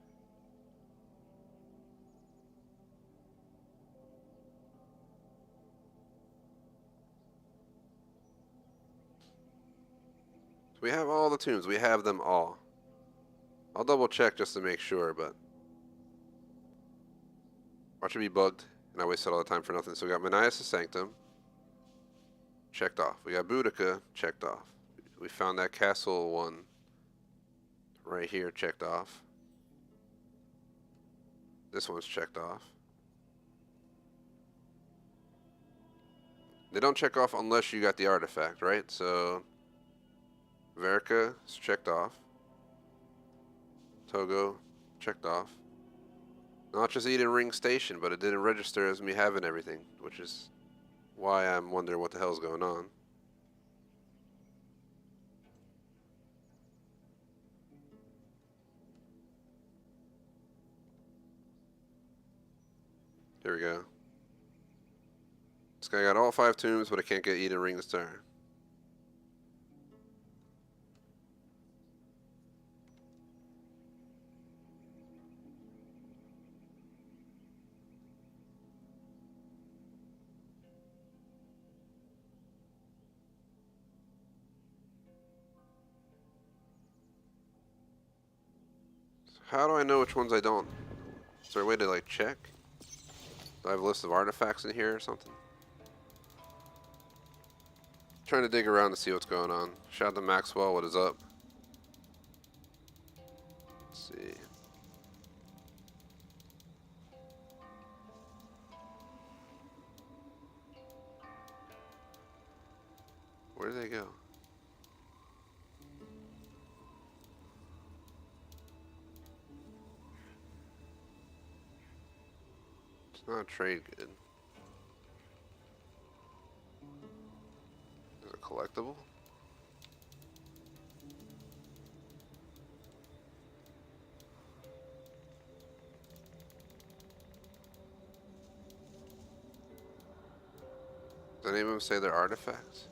So we have all the tombs. We have them all. I'll double check just to make sure, but watch it be bugged, and I wasted all the time for nothing. So we got Manias' Sanctum, checked off. We got Boudica, checked off. We found that castle one right here, checked off. This one's checked off. They don't check off unless you got the artifact, right? So Verica is checked off. Togo, checked off. Not just Eden Ring Station, but it didn't register as me having everything, which is why I'm wondering what the hell's going on. Here we go. This guy got all 5 tombs, but I can't get Eden Ring this turn. How do I know which ones I don't? Is there a way to like check? Do I have a list of artifacts in here or something? Trying to dig around to see what's going on. Shout out to Maxwell, what is up? Let's see. Where did they go? It's not trade good. Is it collectible? Does any of them say they're artifacts?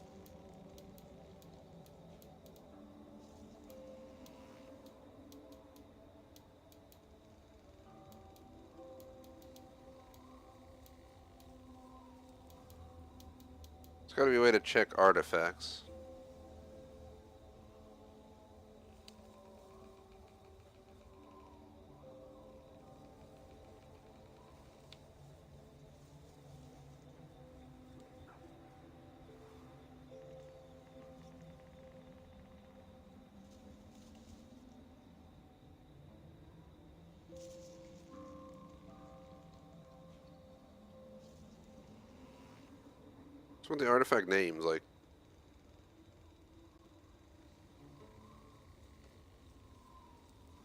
There's got to be a way to check artifacts. What's with the artifact names? Like,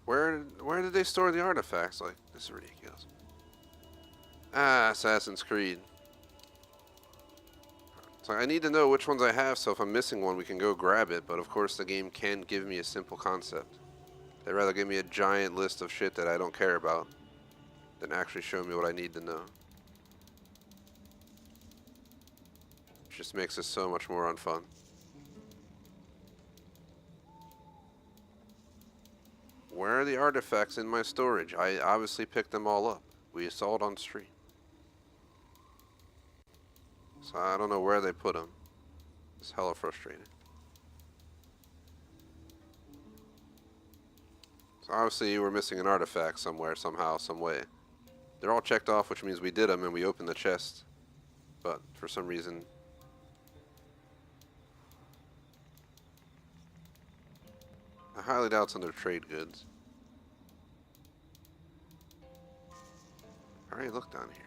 where did they store the artifacts? Like, this is ridiculous. Ah, Assassin's Creed. So I need to know which ones I have, so if I'm missing one, we can go grab it. But of course, the game can give me a simple concept. They'd rather give me a giant list of shit that I don't care about than actually show me what I need to know. Just makes it so much more unfun. Where are the artifacts in my storage? I obviously picked them all up. We saw it on stream. So I don't know where they put them. It's hella frustrating. So obviously we're missing an artifact somewhere, somehow, some way. They're all checked off, which means we did them and we opened the chest. But for some reason, highly doubt it's under trade goods. Alright, look down here.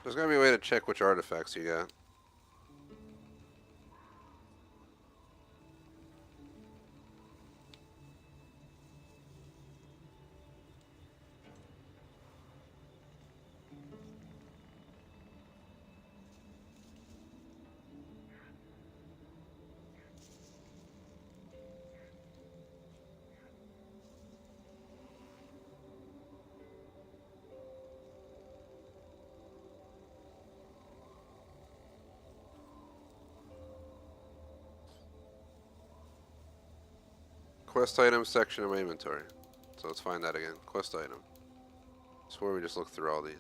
There's gotta be a way to check which artifacts you got. Quest item section of my inventory. So let's find that again. Quest item. That's where we just look through all these.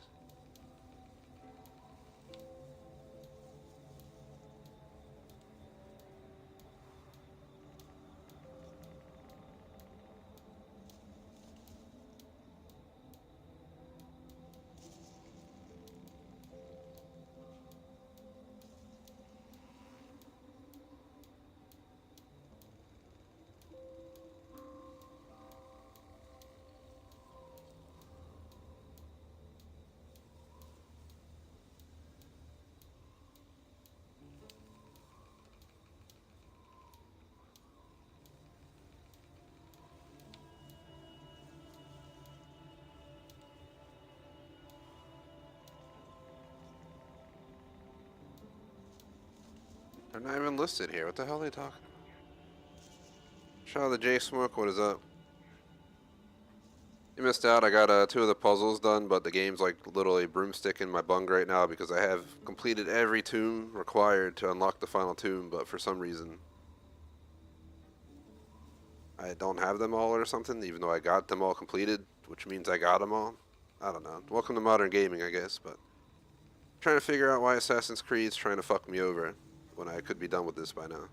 They're not even listed here. What the hell are they talking about? Shaw the J Smoke, what is up? You missed out. I got 2 of the puzzles done, but the game's like literally broomstick in my bung right now because I have completed every tomb required to unlock the final tomb, but for some reason I don't have them all or something, even though I got them all completed, which means I got them all. I don't know. Welcome to modern gaming, I guess, but trying to figure out why Assassin's Creed's trying to fuck me over when I could be done with this by now.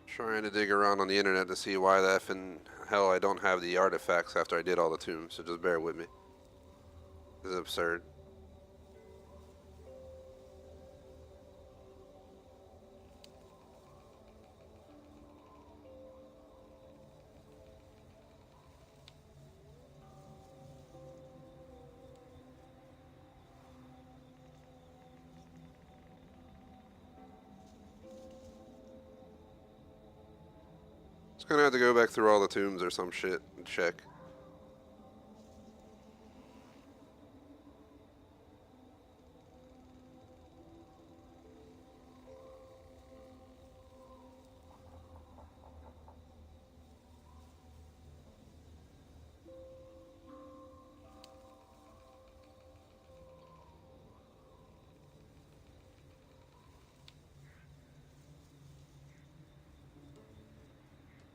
Trying to dig around on the internet to see why the effing hell I don't have the artifacts after I did all the tombs, so just bear with me. This is absurd. Just gonna have to go back through all the tombs or some shit and check.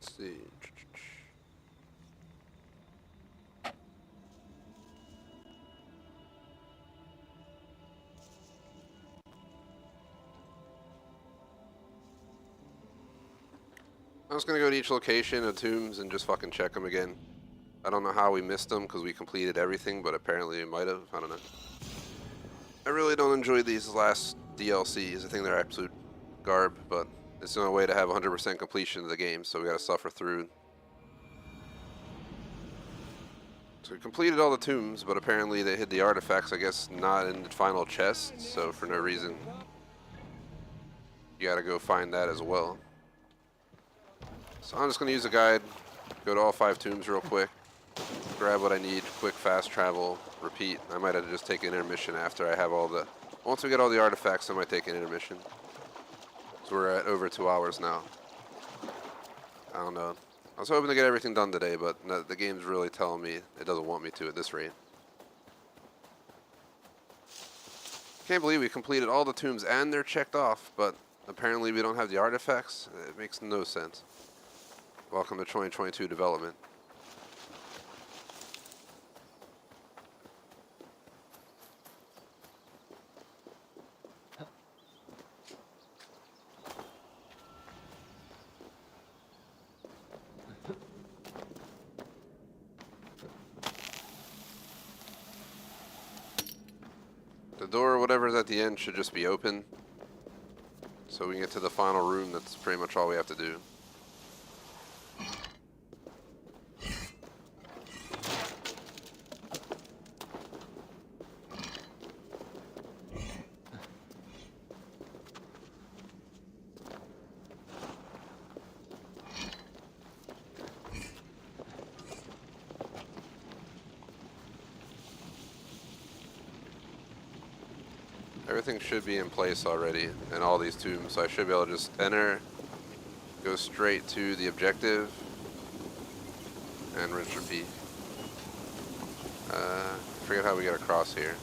Let's see. I'm just gonna go to each location of tombs and just fucking check them again. I don't know how we missed them because we completed everything, but apparently we might have. I don't know. I really don't enjoy these last DLCs. I think they're absolute garb, but it's the only way to have 100% completion of the game, so we gotta suffer through. So we completed all the tombs, but apparently they hid the artifacts, I guess not in the final chest, so for no reason you gotta go find that as well. So I'm just gonna use a guide, go to all 5 tombs real quick, grab what I need, quick fast travel, repeat. I might have to just take an intermission after I have all the, once we get all the artifacts I might take an intermission. So we're at over 2 hours now. I don't know. I was hoping to get everything done today, but no, the game's really telling me it doesn't want me to at this rate. Can't believe we completed all the tombs and they're checked off, but apparently we don't have the artifacts. It makes no sense. Welcome to 2022 development. The door, whatever's at the end, should just be open. So we can get to the final room. That's pretty much all we have to do. Everything should be in place already in all these tombs, so I should be able to just enter, go straight to the objective, and rinse repeat. Forget how we get across here.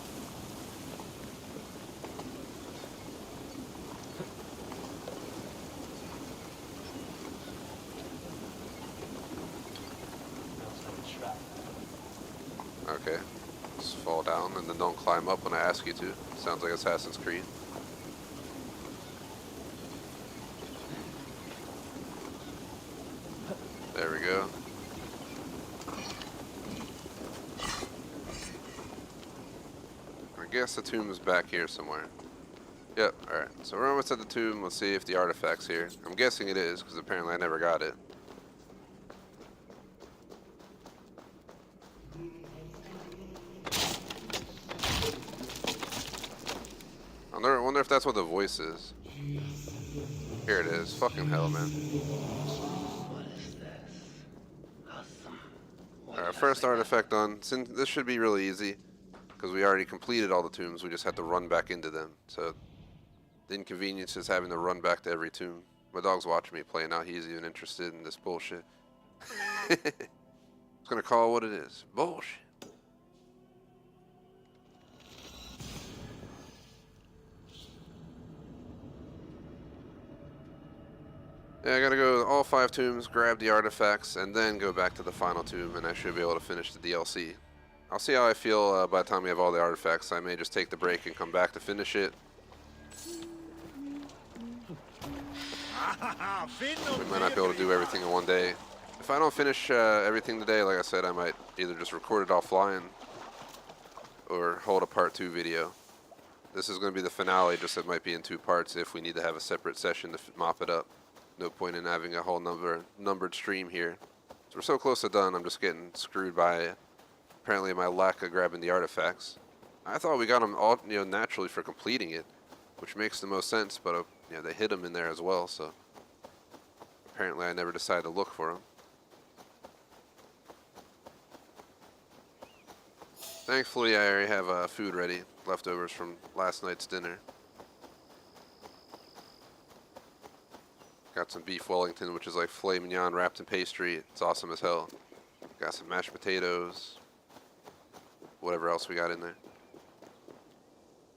Okay. Just fall down and then don't climb up when I ask you to. Sounds like Assassin's Creed. There we go. I guess the tomb is back here somewhere. Yep, alright. So we're almost at the tomb. Let's see if the artifact's here. I'm guessing it is, because apparently I never got it. I wonder if that's what the voice is. Here it is. Fucking hell, man. What is this? Awesome. Alright, first artifact done. Since this should be really easy, because we already completed all the tombs, we just have to run back into them. So the inconvenience is having to run back to every tomb. My dog's watching me play now. He's even interested in this bullshit. It's gonna call it what it is. Bullshit. Yeah, I gotta go to all 5 tombs, grab the artifacts, and then go back to the final tomb, and I should be able to finish the DLC. I'll see how I feel by the time we have all the artifacts. I may just take the break and come back to finish it. We might not be able to do everything in one day. If I don't finish everything today, like I said, I might either just record it offline or hold a part 2 video. This is going to be the finale, just it might be in 2 parts if we need to have a separate session to mop it up. No point in having a whole numbered stream here. So we're so close to done, I'm just getting screwed by apparently my lack of grabbing the artifacts. I thought we got them all, naturally for completing it, which makes the most sense, but they hid them in there as well, so apparently I never decided to look for them. Thankfully, I already have food ready, leftovers from last night's dinner. Got some beef Wellington, which is like filet mignon wrapped in pastry. It's awesome as hell. Got some mashed potatoes. Whatever else we got in there.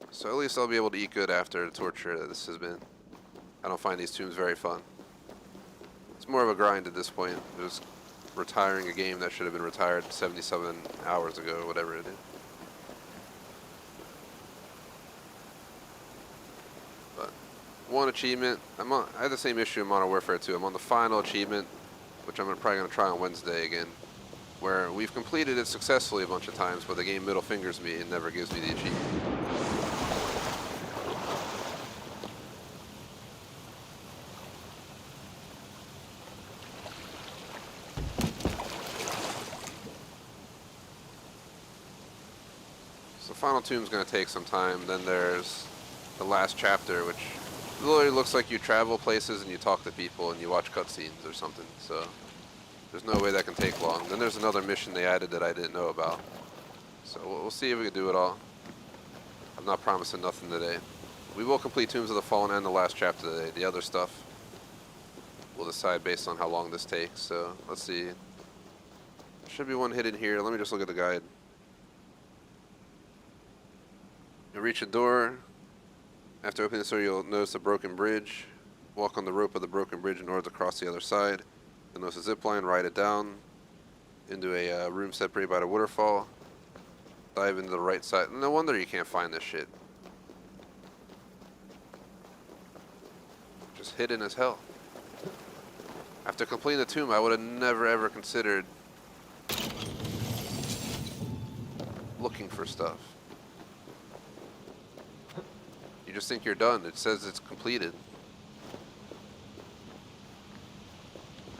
So at least I'll be able to eat good after the torture that this has been. I don't find these tombs very fun. It's more of a grind at this point. It was retiring a game that should have been retired 77 hours ago, or whatever it is. One achievement. I had the same issue in Modern Warfare 2. I'm on the final achievement, which I'm probably going to try on Wednesday again, where we've completed it successfully a bunch of times, but the game middle fingers me and never gives me the achievement. So Final Tomb's going to take some time. Then there's the last chapter, which literally looks like you travel places and you talk to people and you watch cutscenes or something. So there's no way that can take long. Then there's another mission they added that I didn't know about. So we'll see if we can do it all. I'm not promising nothing today. We will complete Tombs of the Fallen and the last chapter today. The other stuff we'll decide based on how long this takes. So let's see. There should be one hidden here. Let me just look at the guide. You'll reach a door. After opening the door, you'll notice a broken bridge. Walk on the rope of the broken bridge in order to cross the other side. You'll notice a zip line, ride it down into a room separated by the waterfall. Dive into the right side. No wonder you can't find this shit. Just hidden as hell. After completing the tomb, I would have never ever considered looking for stuff. You just think you're done. It says it's completed.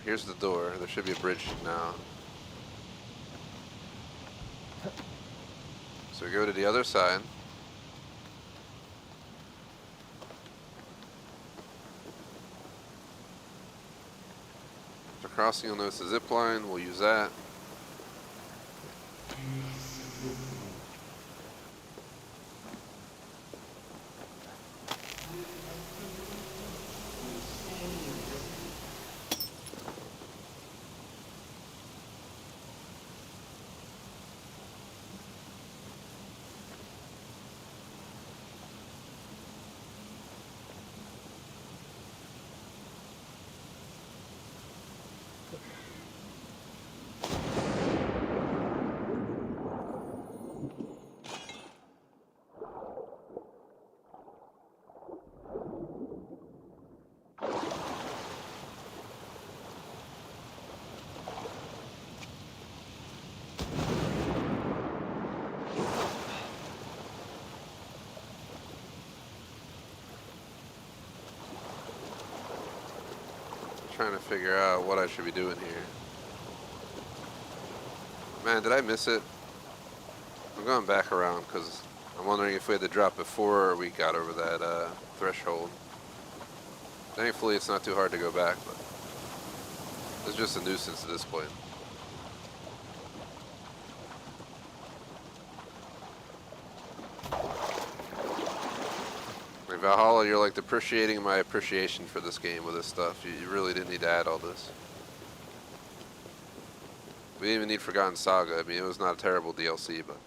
Here's the door. There should be a bridge now. So we go to the other side. After crossing, you'll notice the zip line. We'll use that. Trying to figure out what I should be doing here. Man, did I miss it? I'm going back around because I'm wondering if we had to drop before we got over that threshold. Thankfully, it's not too hard to go back, but it's just a nuisance at this point. Valhalla, you're like depreciating my appreciation for this game with this stuff. You really didn't need to add all this. We didn't even need Forgotten Saga. I mean, it was not a terrible DLC, but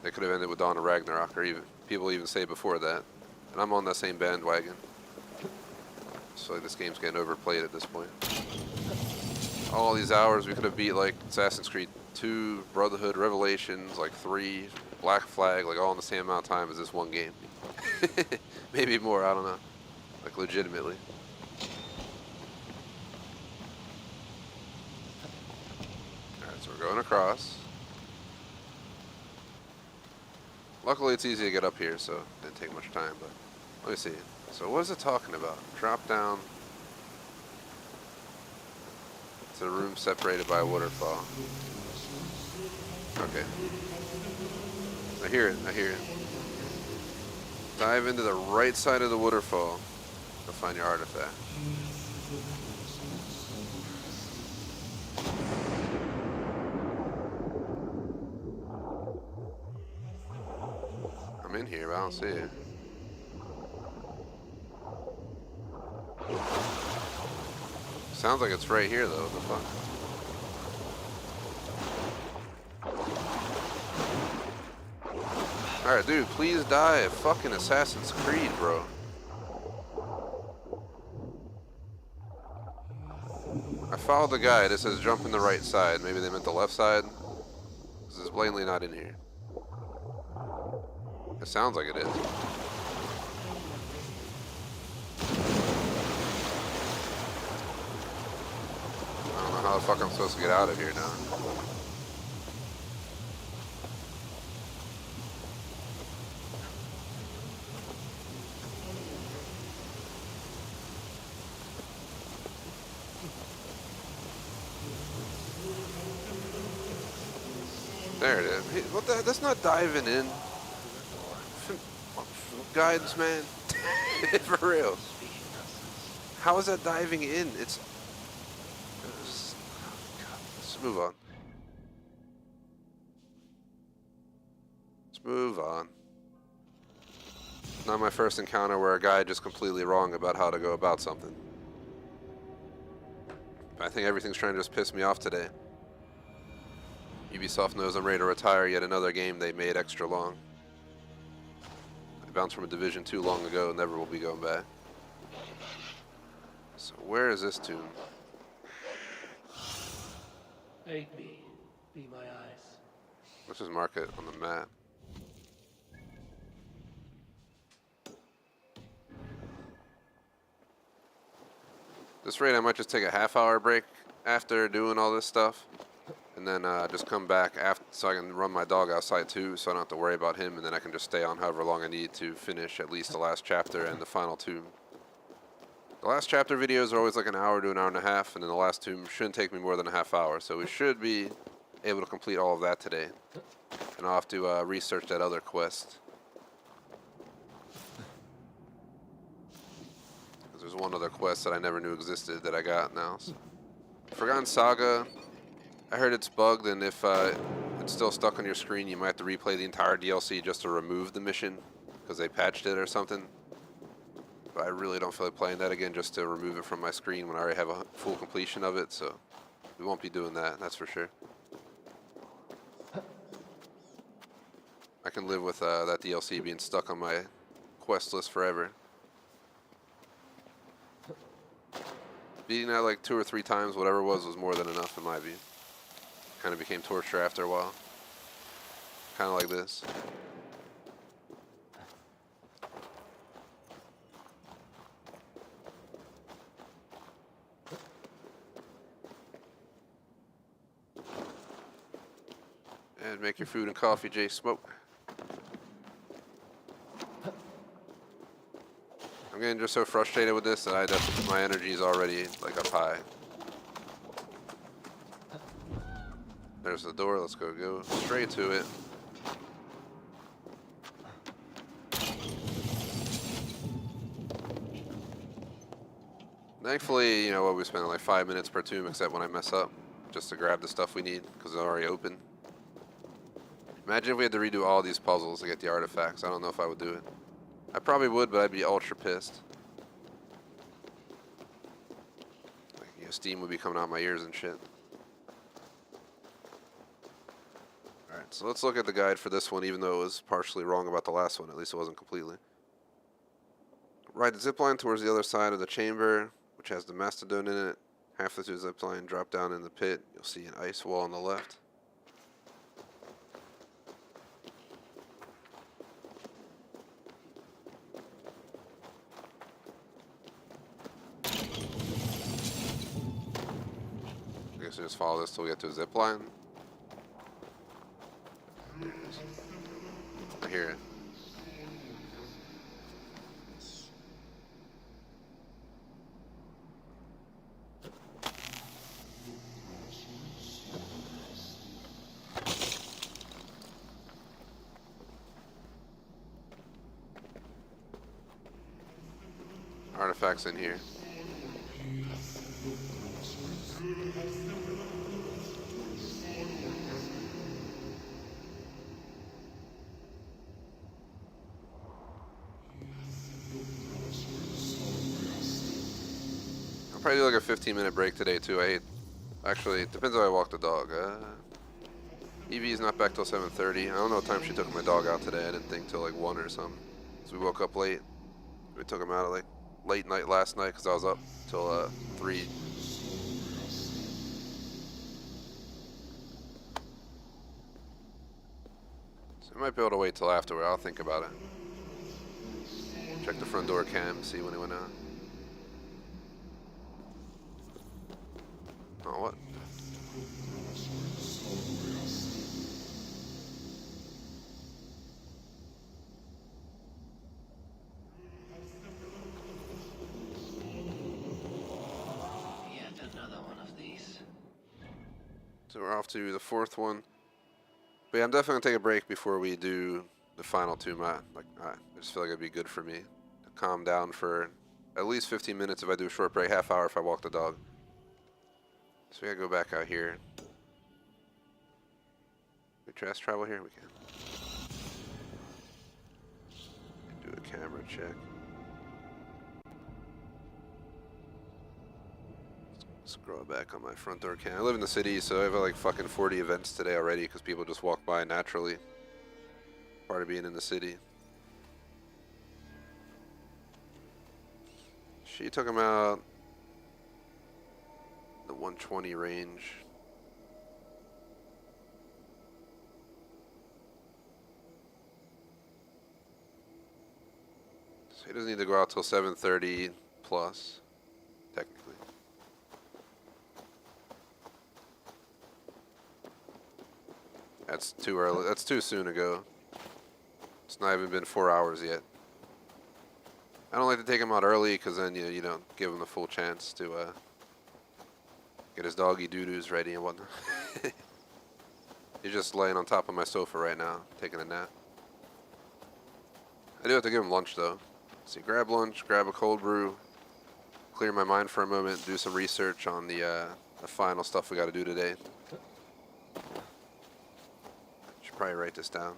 they could have ended with Dawn of Ragnarok, or even people even say before that. And I'm on that same bandwagon. So like this game's getting overplayed at this point. All these hours, we could have beat like Assassin's Creed 2, Brotherhood, Revelations, like 3, Black Flag, like all in the same amount of time as this one game. Maybe more, I don't know. Like legitimately. Alright, so we're going across. Luckily it's easy to get up here, so it didn't take much time, but let me see. So what is it talking about? Drop down to a room separated by a waterfall. Okay. I hear it, I hear it. Dive into the right side of the waterfall to find your artifact. I'm in here, but I don't see it. Sounds like it's right here, though. What the fuck? Alright, dude, please die. Fucking Assassin's Creed, bro. I followed the guide. It says jump in the right side. Maybe they meant the left side. This is blatantly not in here. It sounds like it is. I don't know how the fuck I'm supposed to get out of here now. There it is. Hey, what the? That's not diving in. guidance, man. For real. Speaking nonsense. How is that diving in? It's... God, let's move on. Let's move on. Not my first encounter where a guy just completely wrong about how to go about something. I think everything's trying to just piss me off today. Ubisoft knows I'm ready to retire yet another game they made extra long. I bounced from a Division 2 long ago, never will be going back. So where is this tomb? Aid me. Be my eyes. Let's just mark it on the map. This rate I might just take a half-hour break after doing all this stuff. And then just come back after so I can run my dog outside too, so I don't have to worry about him, and then I can just stay on however long I need to finish at least the last chapter and the final tomb. The last chapter videos are always like an hour to an hour and a half, and then the last tomb shouldn't take me more than a half hour, so we should be able to complete all of that today. And I'll have to research that other quest. There's one other quest that I never knew existed that I got now. So. Forgotten Saga. I heard it's bugged, and if it's still stuck on your screen, you might have to replay the entire DLC just to remove the mission, because they patched it or something. But I really don't feel like playing that again just to remove it from my screen when I already have a full completion of it, so we won't be doing that, that's for sure. I can live with that DLC being stuck on my quest list forever. Beating that like 2 or 3 times, whatever it was more than enough in my view. Kind of became torture after a while. Kind of like this. And make your food and coffee, Jay Smoke. I'm getting just so frustrated with this that my energy is already like up high. There's the door, let's go straight to it. Thankfully, you know what, we spent like 5 minutes per tomb except when I mess up, just to grab the stuff we need, because it's already open. Imagine if we had to redo all these puzzles to get the artifacts. I don't know if I would do it. I probably would, but I'd be ultra pissed. Like, you know, steam would be coming out my ears and shit. Alright, so let's look at the guide for this one, even though it was partially wrong about the last one. At least it wasn't completely. Ride the zipline towards the other side of the chamber, which has the mastodon in it. Halfway through the zipline, drop down in the pit. You'll see an ice wall on the left. I guess we just follow this till we get to a zipline. I hear it. Artifacts in here. I'll probably do like a 15-minute break today too. Actually, it depends how I walk the dog. Evie's not back till 7:30. I don't know what time she took my dog out today. I didn't think till like 1 or something. So we woke up late. We took him out at like late night last night because I was up till 3. So I might be able to wait till afterward. I'll think about it. Check the front door cam, see when he went out. Oh, what? Yet another one of these. So we're off to the 4th one. But yeah, I'm definitely going to take a break before we do the final 2 I just feel like it'd be good for me to calm down for at least 15 minutes if I do a short break, half hour if I walk the dog. So we gotta go back out here. We fast travel here? We can. Do a camera check. Scroll back on my front door cam. I live in the city, so I have like fucking 40 events today already because people just walk by naturally. Part of being in the city. She took him out the 120 range. So he doesn't need to go out till 7:30 plus, technically. That's too early. That's too soon to go. It's not even been 4 hours yet. I don't like to take him out early because then you don't give him the full chance to get his doggy doo-doos ready and whatnot. He's just laying on top of my sofa right now, taking a nap. I do have to give him lunch though. So grab lunch, grab a cold brew, clear my mind for a moment, do some research on the final stuff we got to do today. Should probably write this down.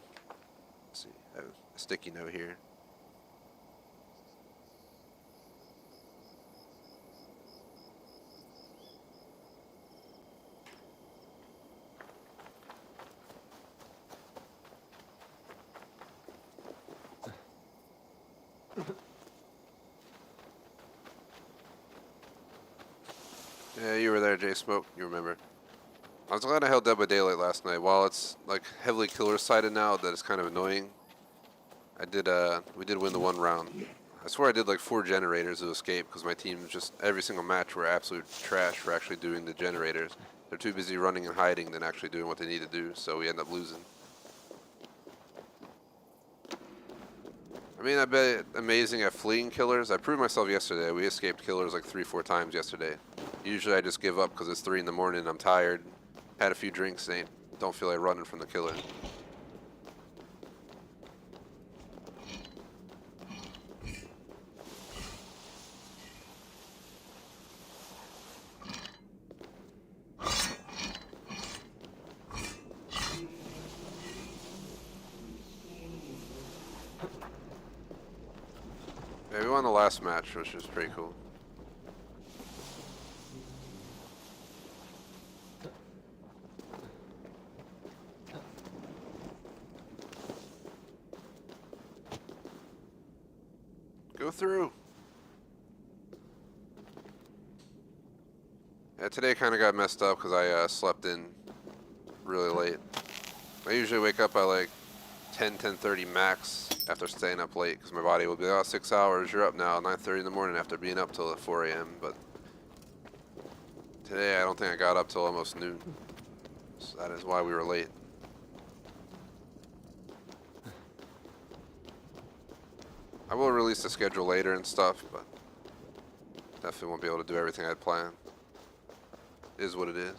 Let's see, I have a sticky note here. Yeah, you were there, Jay Smoke. You remember. I was glad I held Dead by Daylight last night. While it's like heavily killer sided now, that it's kind of annoying. We did win the 1 round. I swear I did like 4 generators to escape because my team just every single match were absolute trash for actually doing the generators. They're too busy running and hiding than actually doing what they need to do, so we end up losing. I mean, I bet amazing at fleeing killers. I proved myself yesterday. We escaped killers like 3-4 times yesterday. Usually I just give up because it's 3 in the morning and I'm tired. Had a few drinks and don't feel like running from the killer. Yeah, we won the last match, which was pretty cool. Go through. Yeah, today kind of got messed up because I slept in really late. I usually wake up at like 10:30 max after staying up late because my body will be like, oh, 6 hours, you're up now, 9:30 in the morning after being up till 4 a.m. But today I don't think I got up till almost noon. So that is why we were late. I will release the schedule later and stuff, but definitely won't be able to do everything I had planned. Is what it is.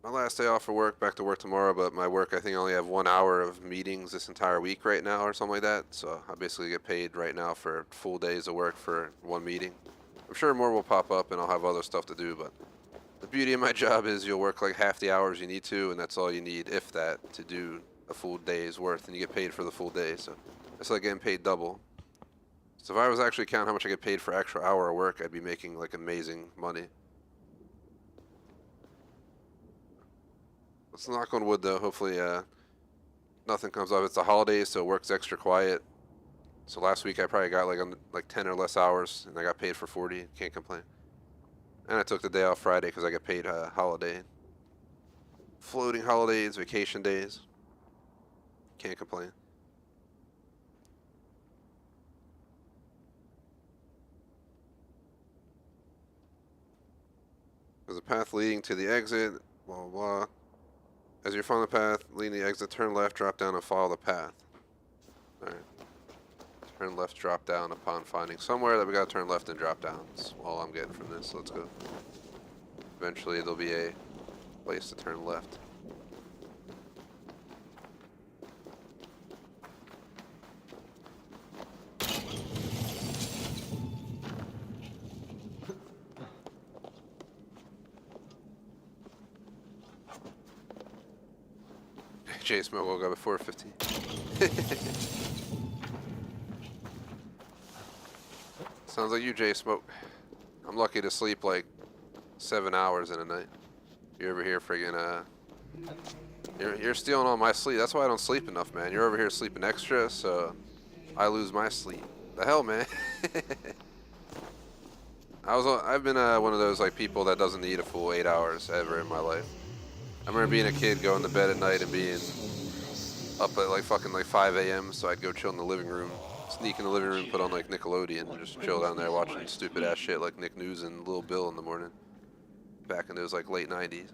My last day off for work, back to work tomorrow, but my work, I think I only have 1 hour of meetings this entire week right now or something like that. So I basically get paid right now for full days of work for 1 meeting. I'm sure more will pop up and I'll have other stuff to do, but the beauty of my job is you'll work like half the hours you need to, and that's all you need, if that, to do a full day's worth, and you get paid for the full day. So it's like getting paid double. So if I was actually counting how much I get paid for extra hour of work, I'd be making like amazing money. Let's knock on wood though. Hopefully nothing comes up. It's the holidays, so it works extra quiet. So last week I probably got like 10 or less hours, and I got paid for 40. Can't complain. And I took the day off Friday because I got paid holiday. Floating holidays, vacation days. Can't complain. There's a path leading to the exit, blah, blah, blah. As you're following the path leading the exit, turn left, drop down, and follow the path. Alright. Turn left, drop down upon finding somewhere that we gotta turn left and drop down. That's all I'm getting from this. Let's go. Eventually there'll be a place to turn left. J Smoke woke up at 4:15. Sounds like you, J Smoke. I'm lucky to sleep like 7 hours in a night. You're over here friggin' you're stealing all my sleep. That's why I don't sleep enough, man. You're over here sleeping extra, so I lose my sleep. The hell, man. I've been one of those like people that doesn't need a full 8 hours ever in my life. I remember being a kid going to bed at night and being up at like fucking like 5 a.m. so I'd go chill in the living room, sneak in the living room, put on like Nickelodeon, and just chill down there watching stupid ass shit like Nick News and Lil Bill in the morning. Back in those like late 90s.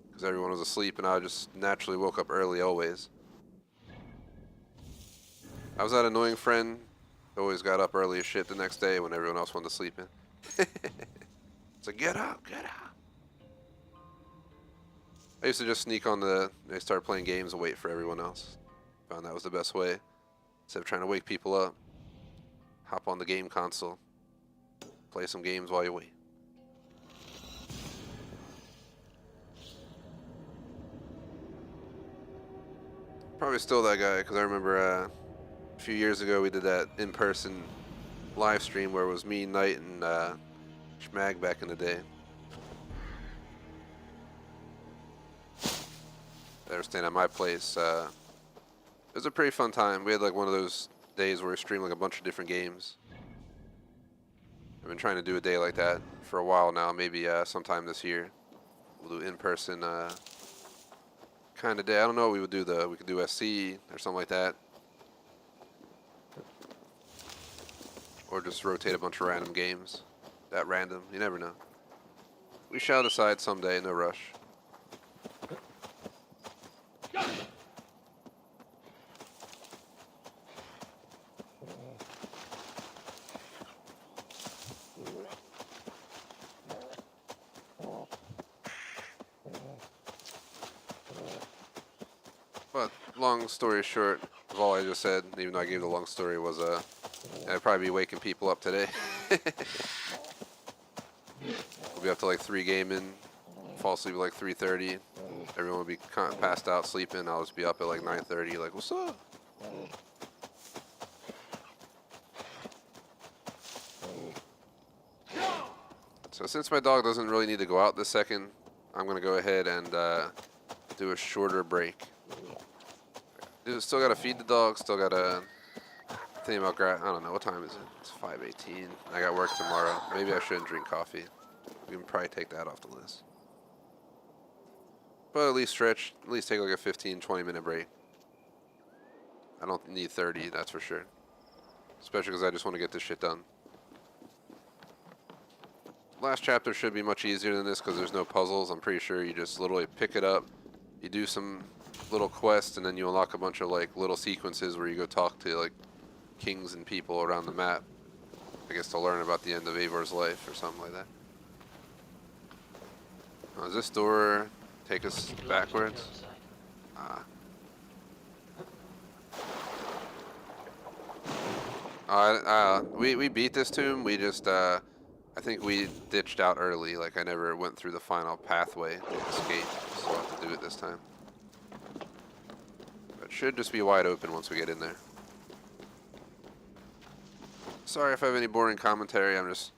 Because everyone was asleep and I just naturally woke up early always. I was that annoying friend who always got up early as shit the next day when everyone else wanted to sleep in. It's like, get up, get up. I used to just sneak on I started playing games and wait for everyone else. Found that was the best way. Instead of trying to wake people up, hop on the game console, play some games while you wait. Probably still that guy, because I remember a few years ago we did that in-person live stream where it was me, Knight, and Schmag back in the day. They were staying at my place. It was a pretty fun time. We had like one of those days where we streamed like a bunch of different games. I've been trying to do a day like that for a while now. Maybe sometime this year we'll do in-person kind of day. I don't know what we would do though. We could do SC or something like that. Or just rotate a bunch of random games. That random. You never know. We shall decide someday, no rush. But long story short of all I just said, even though I gave the long story, was I'd probably be waking people up today. We'll be up to like 3 gaming, fall asleep at like 3:30. Everyone will be passed out sleeping. I'll just be up at like 9:30, like, what's up? So since my dog doesn't really need to go out this second, I'm gonna go ahead and do a shorter break. Still gotta feed the dog, still gotta think about I don't know, what time is it? It's 5:18. I got work tomorrow. Maybe I shouldn't drink coffee. We can probably take that off the list. But at least stretch, at least take like a 15-20 minute break. I don't need 30, that's for sure. Especially because I just want to get this shit done. Last chapter should be much easier than this because there's no puzzles. I'm pretty sure you just literally pick it up, you do some little quests, and then you unlock a bunch of like little sequences where you go talk to like kings and people around the map. I guess to learn about the end of Eivor's life or something like that. Oh, does this door take us backwards? We beat this tomb. We just I think we ditched out early. Like I never went through the final pathway to escape, so I'll have to do it this time. But it should just be wide open once we get in there. Sorry if I have any boring commentary. I'm just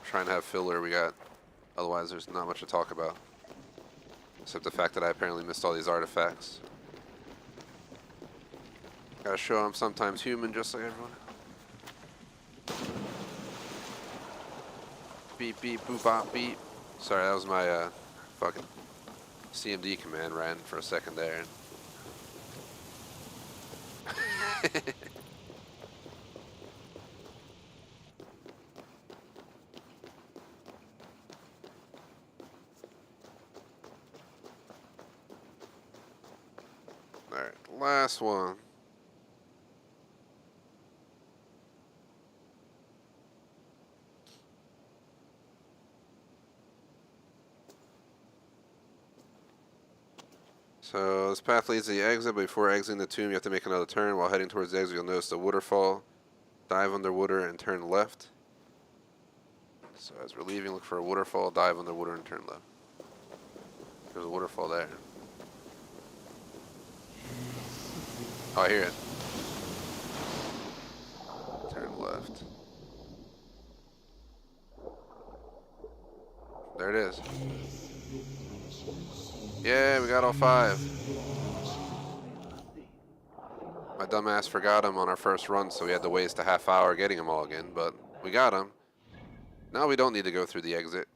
trying to have filler. Otherwise, there's not much to talk about. Except the fact that I apparently missed all these artifacts. Gotta show I'm sometimes human just like everyone else. Beep, beep, boop, bop, beep. Sorry, that was my fucking CMD command ran for a second there. Alright, last one. So this path leads to the exit, but before exiting the tomb you have to make another turn. While heading towards the exit you'll notice the waterfall. Dive underwater and turn left. So as we're leaving, look for a waterfall, dive underwater and turn left. There's a waterfall there. Oh, I hear it. Turn left. There it is. Yeah, we got all 5. My dumbass forgot him on our first run, so we had to waste a half hour getting them all again, but we got him. Now we don't need to go through the exit.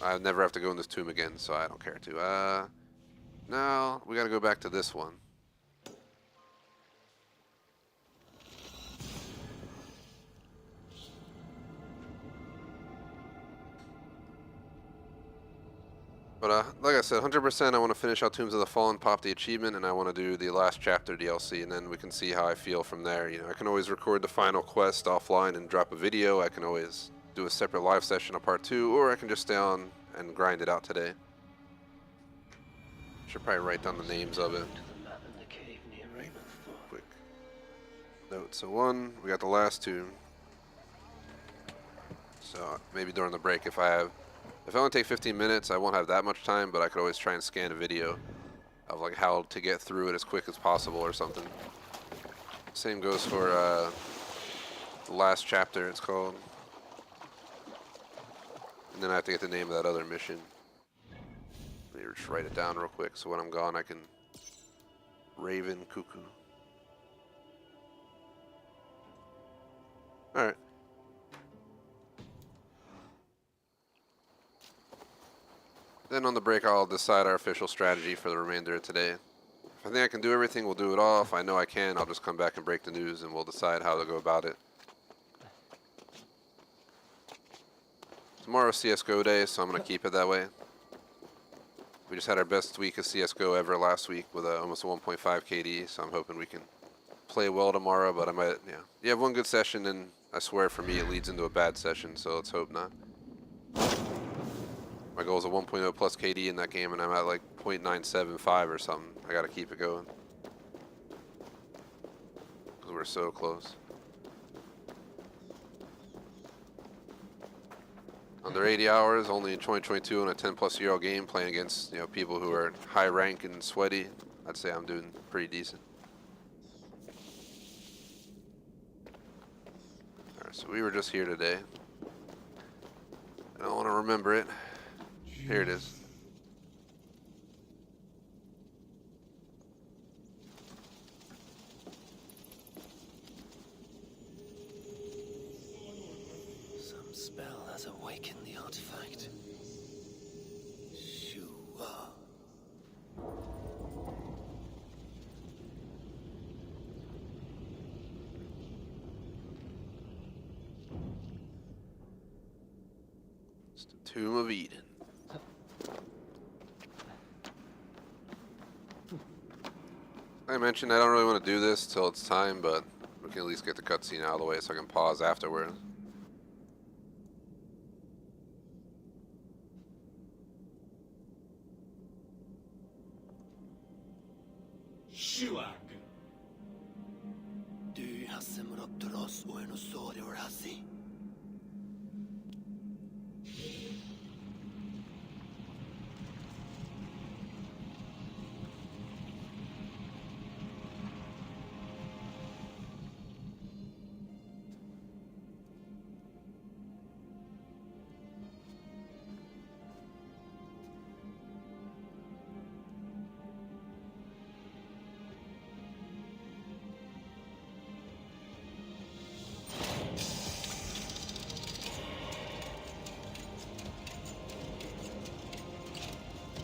I never have to go in this tomb again, so I don't care to. Now we gotta go back to this one. But like I said, 100% I want to finish out Tombs of the Fallen, pop the achievement, and I want to do the last chapter DLC, and then we can see how I feel from there. You know, I can always record the final quest offline and drop a video. I can always do a separate live session of part 2, or I can just stay on and grind it out today. Should probably write down the names of it. Quick note. So 1, we got the last tomb. So maybe during the break if I only take 15 minutes, I won't have that much time, but I could always try and scan a video of like how to get through it as quick as possible or something. Same goes for the last chapter, it's called. And then I have to get the name of that other mission. Let me just write it down real quick so when I'm gone I can Raven Cuckoo. Alright. Then on the break I'll decide our official strategy for the remainder of today. If I think I can do everything, we'll do it all. If I know I can, I'll just come back and break the news and we'll decide how to go about it. Tomorrow's CSGO day, so I'm going to keep it that way. We just had our best week of CSGO ever last week with almost a 1.5 KD, so I'm hoping we can play well tomorrow, but I might, yeah. You have one good session, and I swear for me it leads into a bad session, so let's hope not. My goal is a 1.0 plus KD in that game, and I'm at like 0.975 or something. I got to keep it going. Because we're so close. Under 80 hours, only in 2022 in a 10-plus-year-old game, playing against people who are high rank and sweaty. I'd say I'm doing pretty decent. Alright, so we were just here today. I don't want to remember it. Here it is. Some spell has awakened the artifact. Shua. It's the Tomb of Eden. I mentioned I don't really want to do this till it's time, but we can at least get the cutscene out of the way so I can pause afterwards. Shuak. Du Hasimuraptoros Oenosori or Hasi.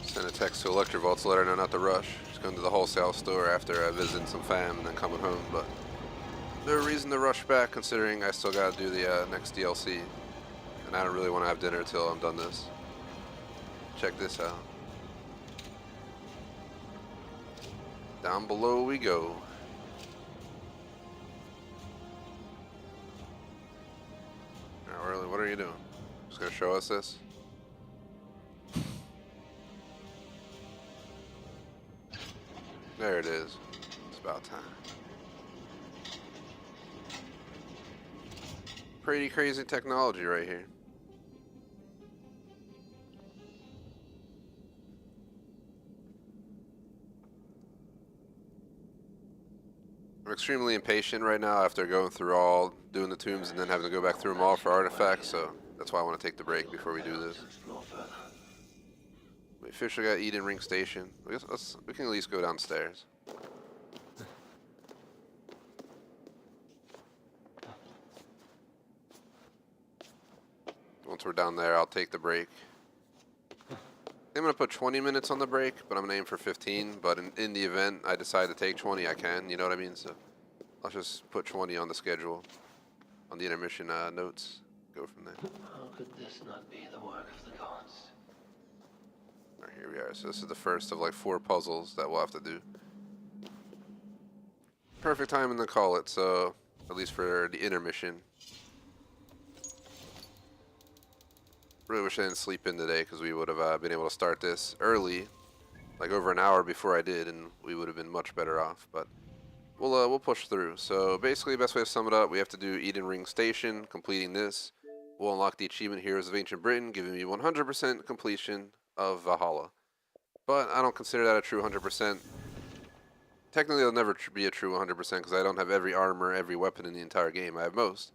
Send a text to Lxxvii to let her know not to rush. She's going to the wholesale store after visiting some fam and then coming home, but no reason to rush back considering I still gotta do the next DLC. And I don't really want to have dinner till I'm done this. Check this out. Down below we go. Alright, what are you doing? Just gonna show us this? There it is. It's about time. Pretty crazy technology right here. I'm extremely impatient right now after going through all, doing the tombs, and then having to go back through them all for artifacts, so that's why I want to take the break before we do this. To explore further. We officially got Eden Ring Station. I guess we can at least go downstairs. Once we're down there, I'll take the break. I'm going to put 20 minutes on the break, but I'm going to aim for 15. But in the event I decide to take 20, I can. You know what I mean? So I'll just put 20 on the schedule, on the intermission notes. Go from there. How could this not be the work of the gods? All right, here we are. So this is the first of like 4 puzzles that we'll have to do. Perfect timing to call it, so at least for the intermission. Really wish I didn't sleep in today because we would have been able to start this early, like over an hour before I did, and we would have been much better off. But we'll push through. So basically, best way to sum it up, we have to do Eden Ring Station. Completing this will unlock the achievement Heroes of Ancient Britain, giving me 100% completion of Valhalla. But I don't consider that a true 100%. Technically, it'll never be a true 100% because I don't have every armor, every weapon in the entire game. I have most,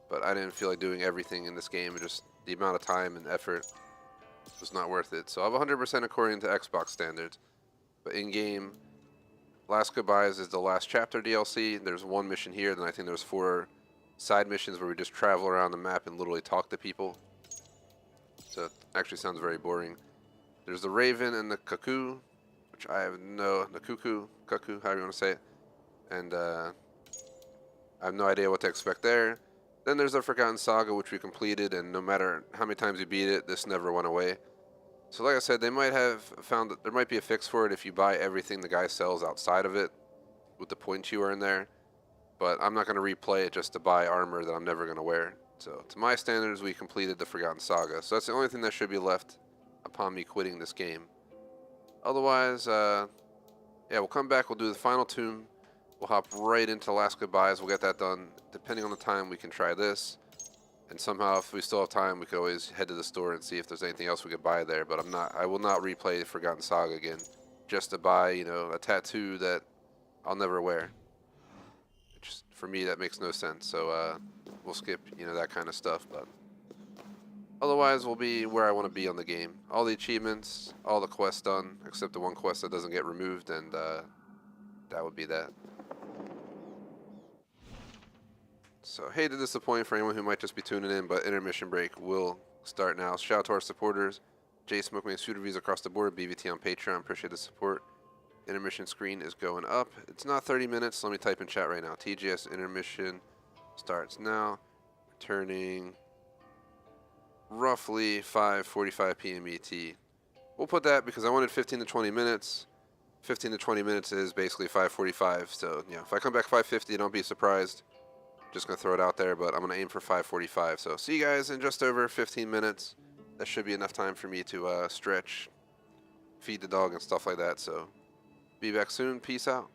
but I didn't feel like doing everything in this game. Just the amount of time and effort was not worth it. So I have 100% according to Xbox standards. But in-game, Last Goodbyes is the last chapter DLC. There's 1 mission here, then I think there's 4 side missions where we just travel around the map and literally talk to people. So it actually sounds very boring. There's the Raven and the Cuckoo, which I have the Cuckoo, however you want to say it. And I have no idea what to expect there. Then there's the Forgotten Saga, which we completed, and no matter how many times you beat it, this never went away. So like I said, they might have found that there might be a fix for it if you buy everything the guy sells outside of it with the points you earn there. But I'm not going to replay it just to buy armor that I'm never going to wear. So to my standards, we completed the Forgotten Saga. So that's the only thing that should be left upon me quitting this game. Otherwise, yeah, we'll come back, we'll do the final tomb. We'll hop right into Last Goodbyes. We'll get that done. Depending on the time, we can try this. And somehow, if we still have time, we could always head to the store and see if there's anything else we could buy there. But I will not replay the Forgotten Saga again just to buy, you know, a tattoo that I'll never wear. Just, for me, that makes no sense. So we'll skip, you know, that kind of stuff. But otherwise, we'll be where I want to be on the game. All the achievements, all the quests done, except the one quest that doesn't get removed, and that would be that. So, hate to disappoint for anyone who might just be tuning in, but intermission break will start now. Shout out to our supporters. J Smoke makes food reviews across the board. BVT on Patreon. Appreciate the support. Intermission screen is going up. It's not 30 minutes. Let me type in chat right now. TGS intermission starts now. Returning roughly 5:45 p.m. ET. We'll put that because I wanted 15 to 20 minutes. 15 to 20 minutes is basically 5:45. So, yeah, if I come back 5:50, don't be surprised. Just going to throw it out there, but I'm going to aim for 5:45. So see you guys in just over 15 minutes. That should be enough time for me to stretch, feed the dog, and stuff like that. So be back soon. Peace out.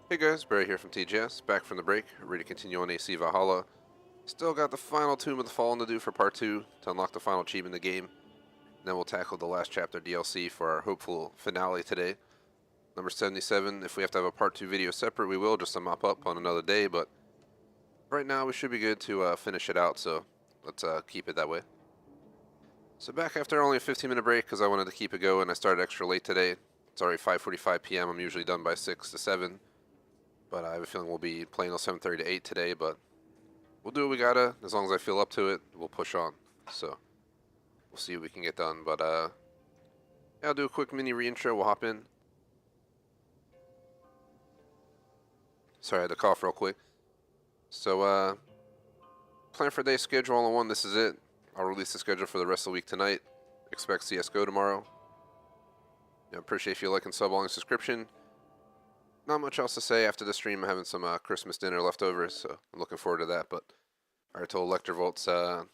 Hey guys, Barry here from TGS, back from the break, ready to continue on AC Valhalla. Still got the final Tomb of the Fallen to do for part 2 to unlock the final achievement in the game. Then we'll tackle the last chapter DLC for our hopeful finale today. Number 77, if we have to have a part 2 video separate, we will, just to mop up on another day, but right now we should be good to finish it out, so let's keep it that way. So back after only a 15-minute break because I wanted to keep it going. I started extra late today. It's already 5:45 p.m. I'm usually done by 6 to 7. But I have a feeling we'll be playing till 7:30 to 8 today, but we'll do what we gotta. As long as I feel up to it, we'll push on. So we'll see what we can get done. But yeah, I'll do a quick mini reintro. We'll hop in. Sorry, I had to cough real quick. So plan for day schedule all in one. This is it. I'll release the schedule for the rest of the week tonight. Expect CS:GO tomorrow. Yeah, appreciate if you like and sub on the subscription. Not much else to say after the stream. I'm having some Christmas dinner leftovers, so I'm looking forward to that. But I told Lxxvii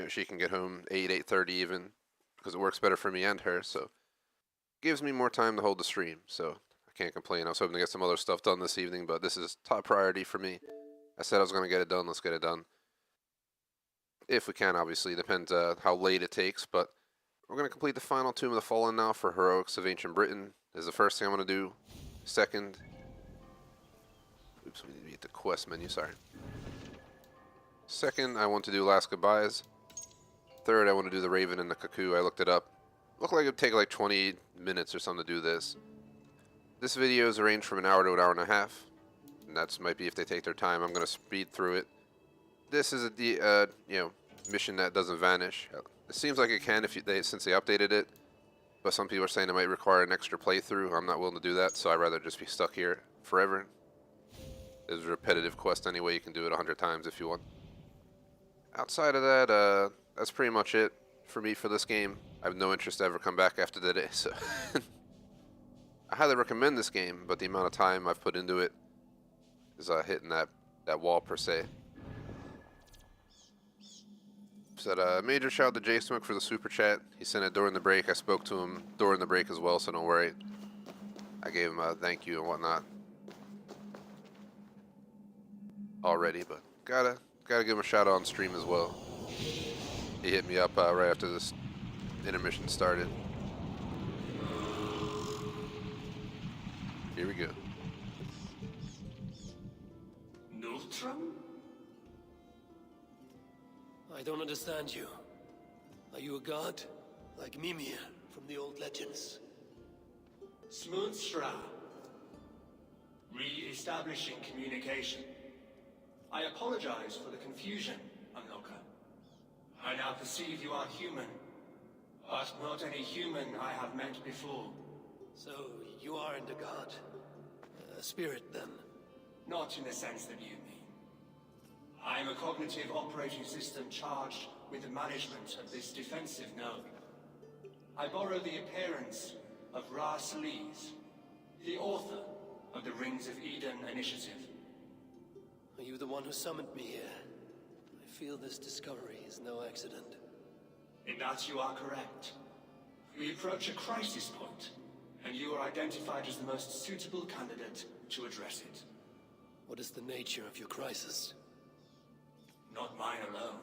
she can get home 8:30 even, because it works better for me and her. So gives me more time to hold the stream. So I can't complain. I was hoping to get some other stuff done this evening, but this is top priority for me. I said I was going to get it done. Let's get it done. If we can, obviously. Depends how late it takes. But we're going to complete the final Tomb of the Fallen now for Heroics of Ancient Britain. This is the first thing I'm going to do. Second, oops, we need to be at the quest menu, sorry. Second, I want to do Last Goodbyes. Third, I want to do the Raven and the Cuckoo. I looked it up. Looked like it would take like 20 minutes or something to do this. This video is arranged from an hour to an hour and a half. And that's might be if they take their time. I'm going to speed through it. This is a mission that doesn't vanish. It seems like it can since they updated it. But some people are saying it might require an extra playthrough. I'm not willing to do that, so I'd rather just be stuck here forever. It's a repetitive quest anyway. You can do it 100 times if you want. Outside of that, that's pretty much it for me for this game. I have no interest to ever come back after today, so I highly recommend this game, but the amount of time I've put into it is hitting that wall per se. Said major shout out to J Smoke for the super chat. He sent it during the break. I spoke to him during the break as well, so don't worry. I gave him a thank you and whatnot already, but gotta give him a shout out on stream as well. He hit me up right after this intermission started. Here we go. Nultrum? I don't understand you. Are you a god? Like Mimir from the old legends? Smoothstra. Re-establishing communication. I apologize for the confusion, Unlocker. I now perceive you are human, but not any human I have met before. So, you aren't a god. A spirit, then? Not in the sense that you mean. I am a cognitive operating system charged with the management of this defensive node. I borrow the appearance of Lxxvii, the author of the Rings of Eden initiative. Are you the one who summoned me here? I feel this discovery is no accident. In that you are correct. We approach a crisis point, and you are identified as the most suitable candidate to address it. What is the nature of your crisis? Not mine alone.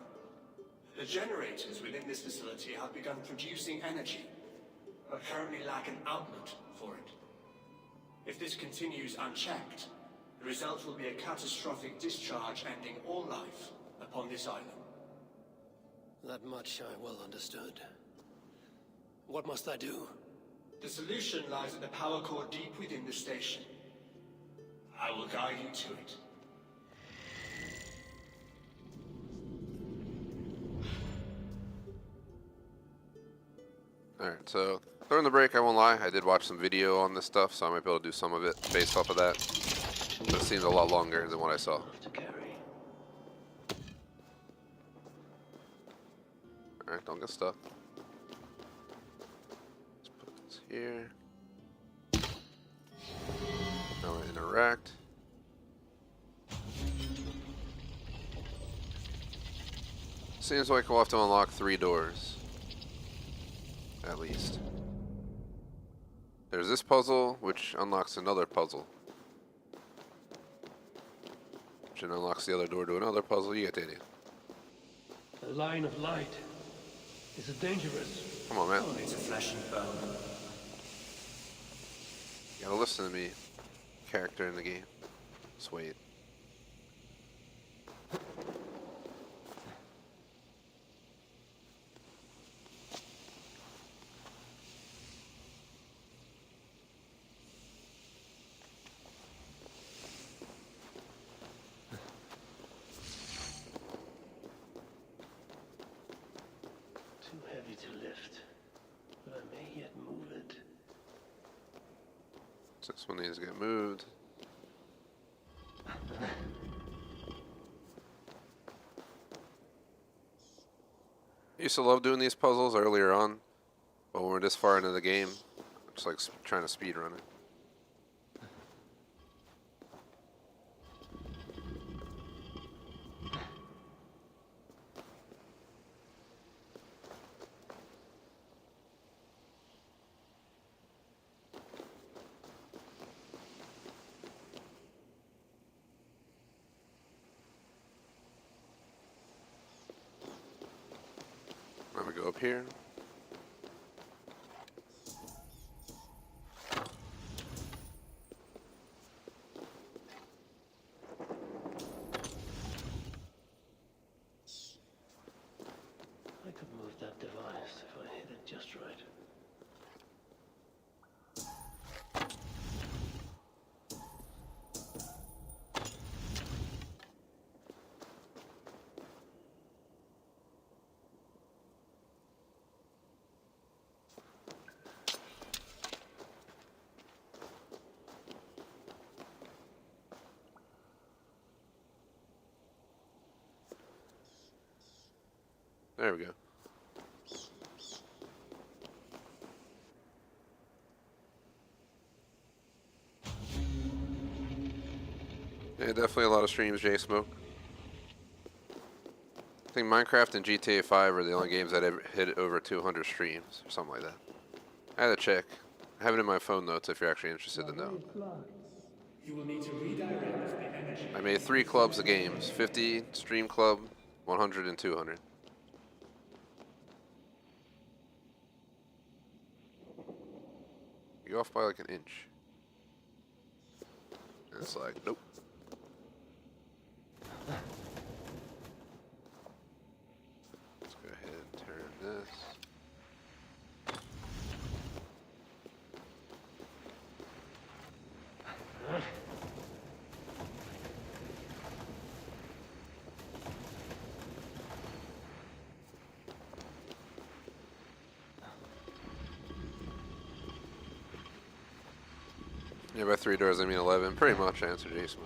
The generators within this facility have begun producing energy, but currently lack an outlet for it. If this continues unchecked, the result will be a catastrophic discharge ending all life upon this island. That much I well understood. What must I do? The solution lies at the power core deep within the station. I will guide you to it. Alright, so during the break, I won't lie, I did watch some video on this stuff, so I might be able to do some of it based off of that. But it seems a lot longer than what I saw. To carry. Alright, don't get stuck. Let's put this here. Now I interact. Seems like we'll have to unlock 3 doors. At least. There's this puzzle, which unlocks another puzzle. which unlocks the other door to another puzzle. You get the idea. A line of light. Is it dangerous? Come on, man. Only to flesh and bone. You gotta listen to me, character in the game. Sweet. Too heavy to lift, but I may yet move it. So this one needs to get moved. I used to love doing these puzzles earlier on, but when we're this far into the game, I'm just like trying to speed run it. Let me go up here. I could move that device if I hit it just right. There we go. Yeah, definitely a lot of streams, J-Smoke. I think Minecraft and GTA 5 are the only games that ever hit over 200 streams, or something like that. I had to check. I have it in my phone notes if you're actually interested to know. You will need to redirect the energy. I made 3 clubs of games. 50 stream club, 100 and 200. You go off by like an inch. And it's like, nope. Let's go ahead and turn this. Yeah, by 3 doors I mean 11. Pretty much, answer Jason.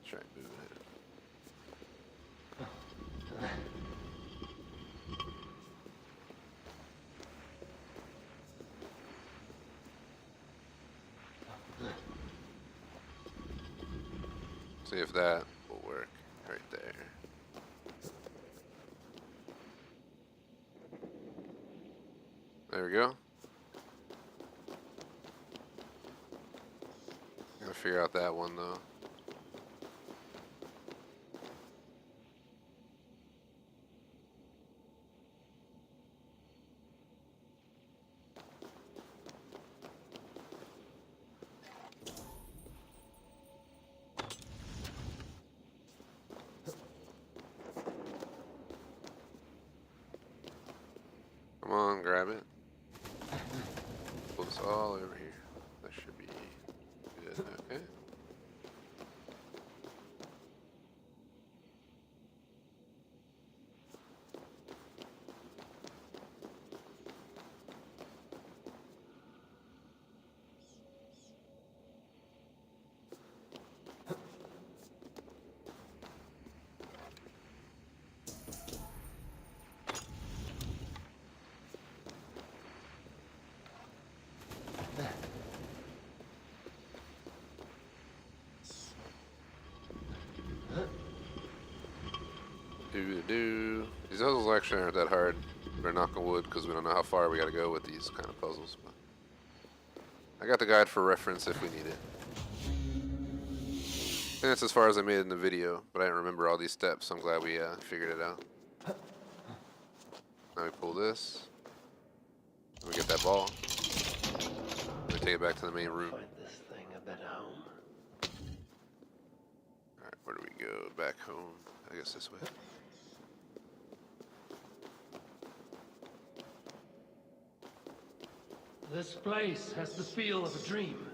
Try moving it. See if that will work right there. There we go. Gotta figure out that one though. grab it. Pull this all over here. That should be good. Okay. Do. These puzzles actually aren't that hard. We're knocking wood because we don't know how far we gotta go with these kind of puzzles. But I got the guide for reference if we need it. And that's as far as I made it in the video, but I didn't remember all these steps, so I'm glad we figured it out. Now we pull this. And we get that ball. We take it back to the main room. Find this thing a better home. Alright, where do we go? Back home. I guess this way. This place has the feel of a dream.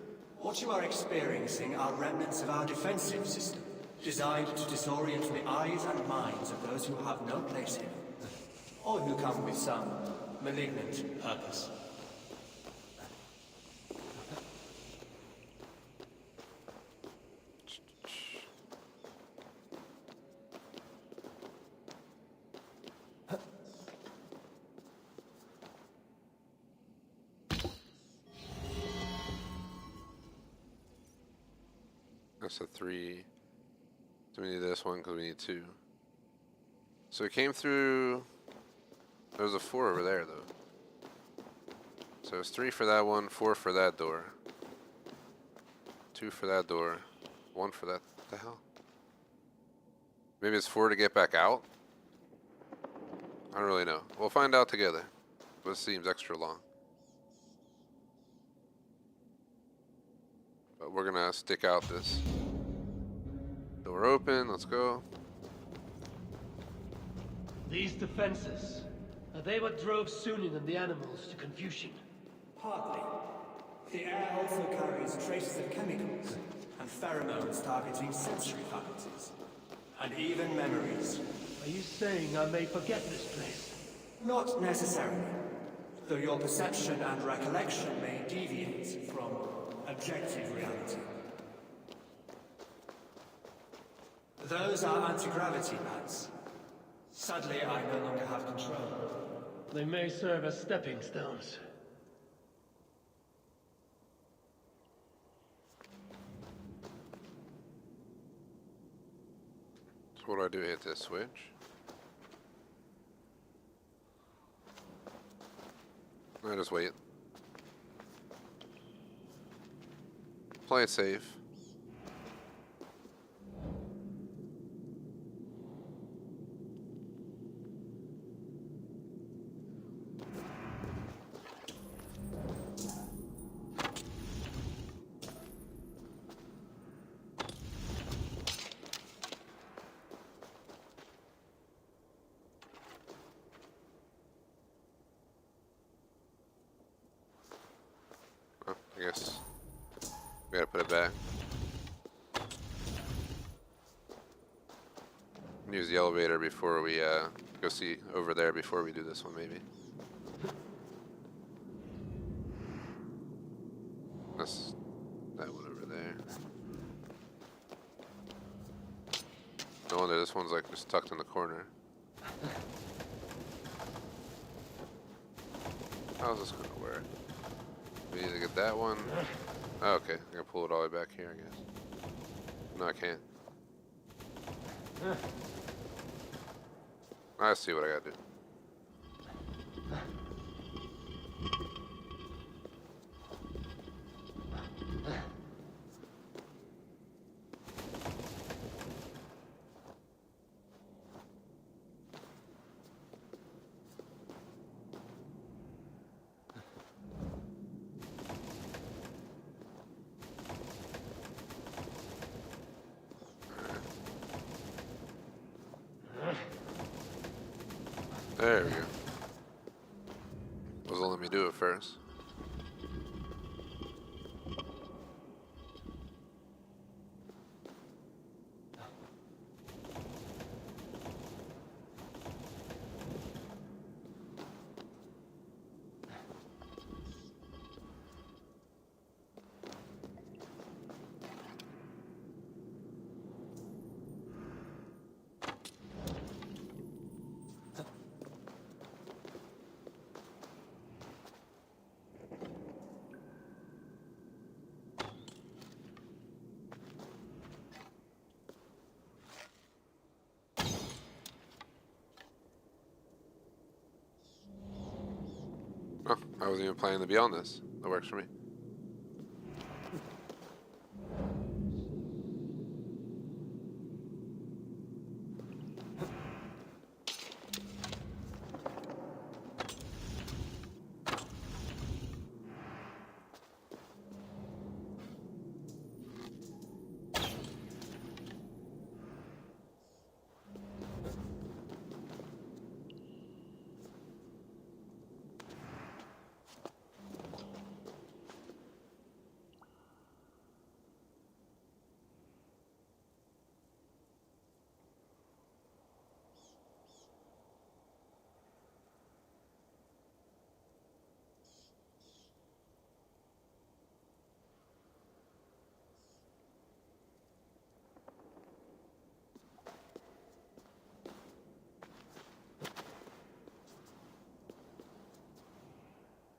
What you are experiencing are remnants of our defensive system, designed to disorient the eyes and minds of those who have no place here, or who come with some malignant purpose. That's a 3. So we need this one because we need 2. So we came through. There's a 4 over there though. So it's 3 for that one, 4 for that door, 2 for that door, 1 for that. What the hell? Maybe it's 4 to get back out? I don't really know. We'll find out together. But it seems extra long. But we're gonna stick out this. Door open, let's go. These defenses, are they what drove Sunin and the animals to confusion? Hardly. The air also carries traces of chemicals and pheromones targeting sensory faculties, and even memories. Are you saying I may forget this place? Not necessarily, though your perception and recollection may deviate from objective reality. Those are anti-gravity pads. Sadly, I no longer have control. They may serve as stepping stones. So what do I do? Hit this switch? I just wait. Play it safe. Oh, I guess we gotta put it back. Use the elevator before we go see over there before we do this one, maybe. That's that one over there. No wonder this one's like just tucked in the corner. How's this gonna work? We need to get that one. Oh, okay, I can pull it all the way back here, I guess. No, I can't. I see what I gotta do. There we go. Wasn't letting me do it first. Oh, I wasn't even planning to be on this. That works for me.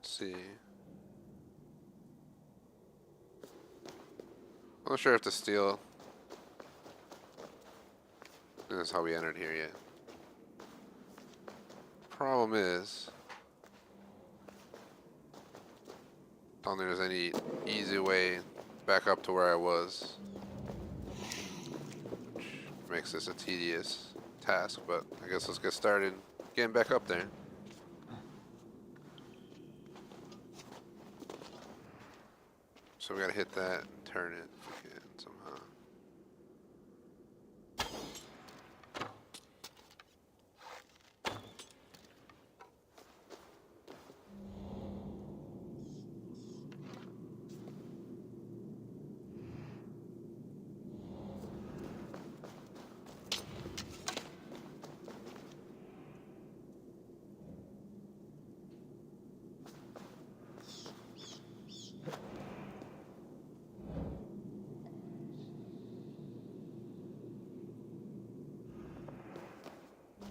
See. I'm not sure if to steal. And that's how we entered here yet. Problem is, I don't think there's any easy way back up to where I was. Which makes this a tedious task, but I guess let's get started getting back up there. So we gotta hit that and turn it if we can somehow.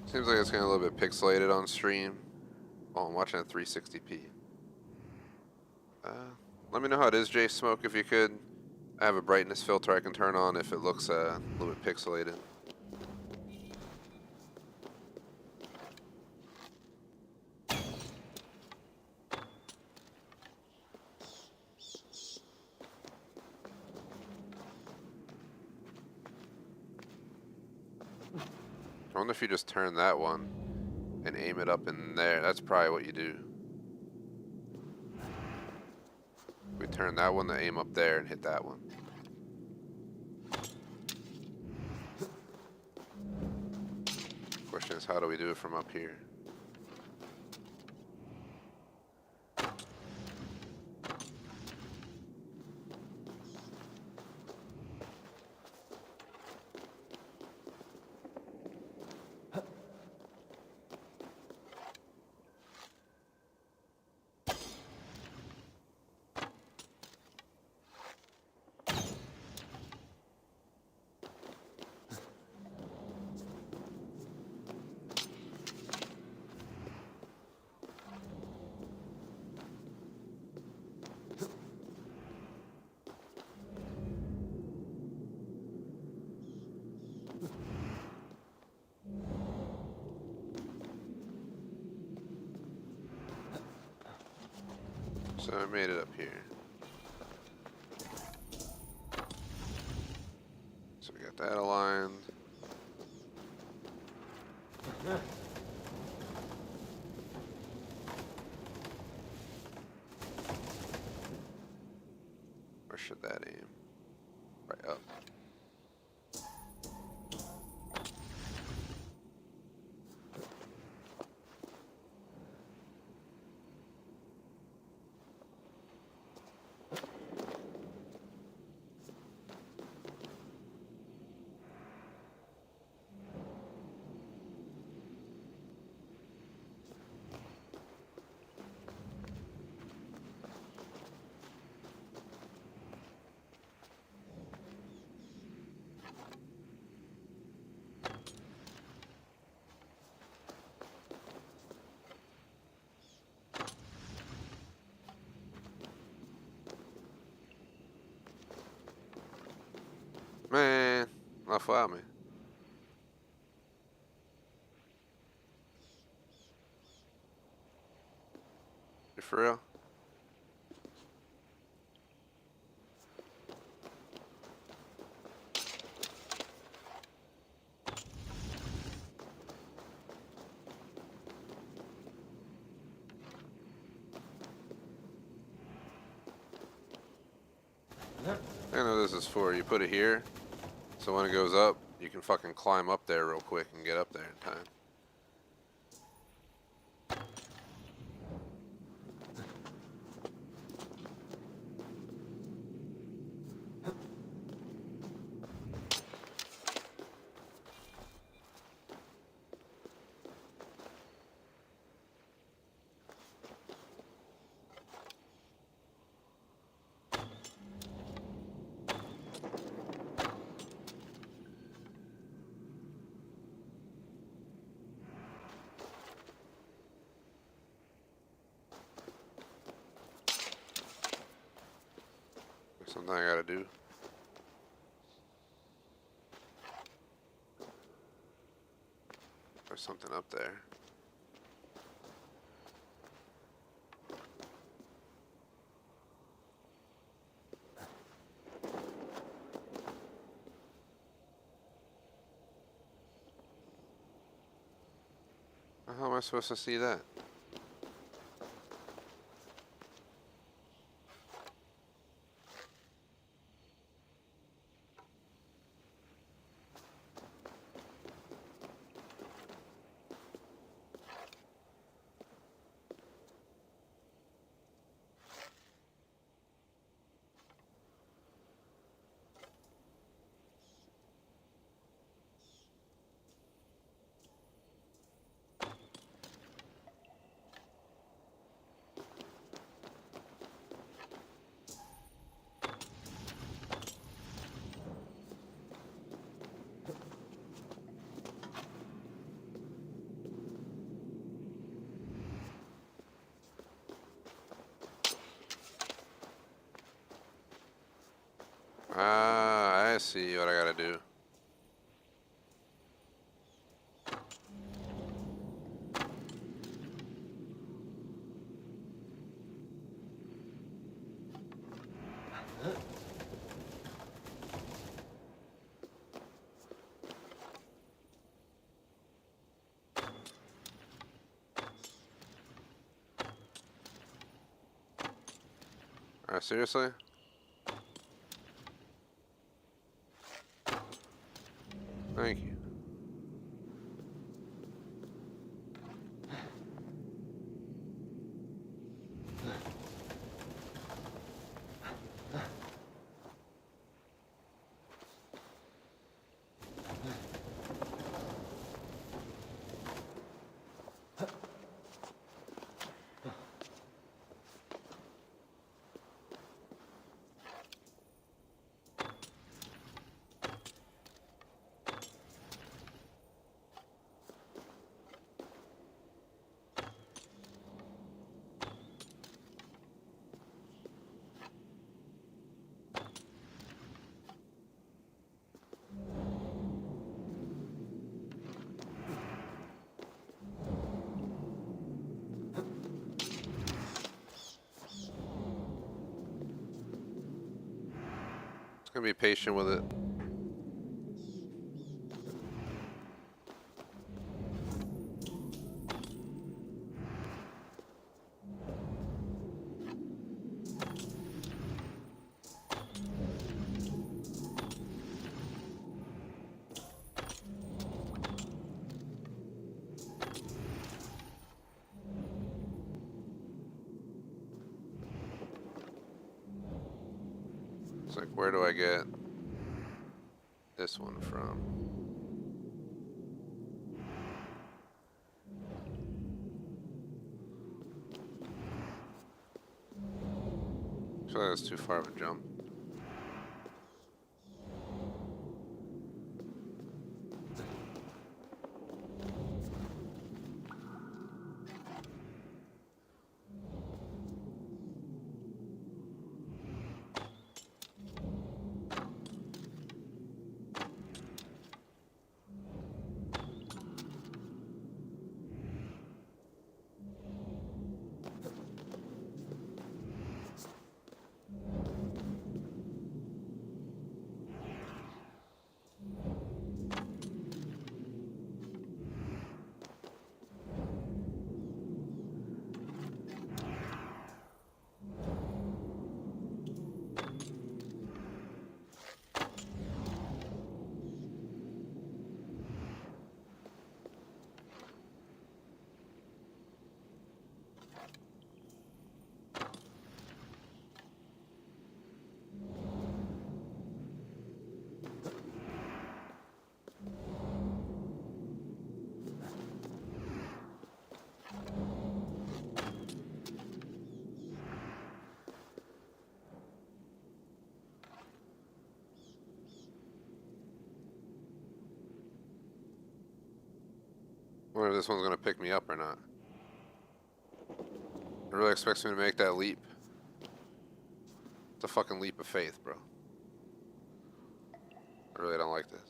Seems like it's getting a little bit pixelated on stream. Oh, I'm watching at 360p. Let me know how it is, J Smoke, if you could. I have a brightness filter I can turn on if it looks a little bit pixelated. I wonder if you just turn that one and aim it up in there. That's probably what you do. We turn that one to aim up there and hit that one. Question is, how do we do it from up here? So I made it up here. So we got that aligned. Where should that aim? Right up. La fame. You for real? I know this is for. You put it here, so when it goes up, you can fucking climb up there real quick and get up there in time. There's something I gotta do. There's something up there. How am I supposed to see that? Ah, I see what I gotta do. Alright, seriously? Thank you. Just gonna be patient with it. It's like, where do I get this one from? I feel like that's too far of a jump. if this one's gonna pick me up or not. It really expects me to make that leap. It's a fucking leap of faith, bro. I really don't like this.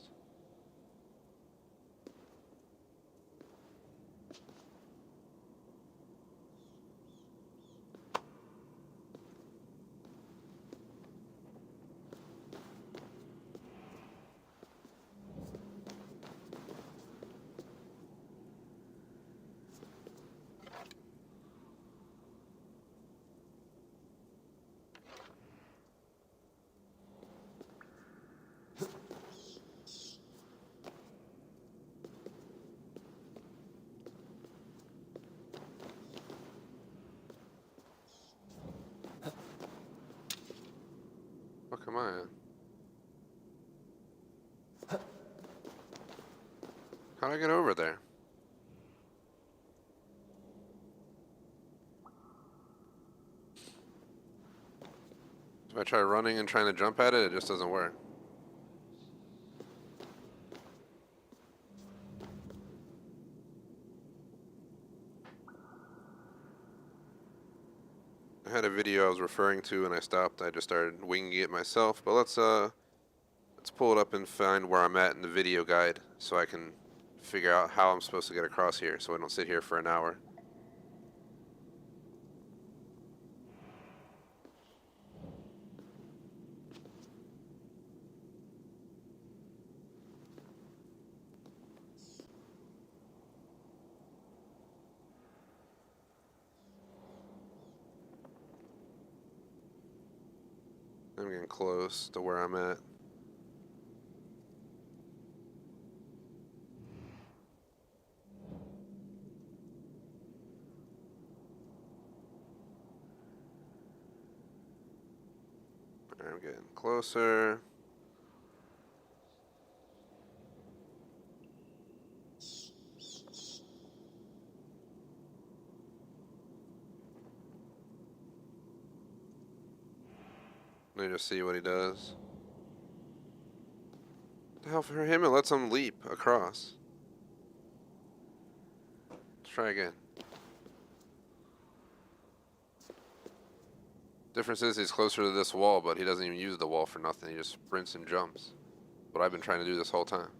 What am I in? How'd I get over there? If I try running and trying to jump at it, it just doesn't work. I had a video I was referring to and I stopped. I just started winging it myself. But let's pull it up and find where I'm at in the video guide so I can figure out how I'm supposed to get across here so I don't sit here for an hour. I'm getting close to where I'm at. I'm getting closer. Let me just see what he does. The hell for him, it lets him leap across. Let's try again. Difference is he's closer to this wall, but he doesn't even use the wall for nothing. He just sprints and jumps. What I've been trying to do this whole time.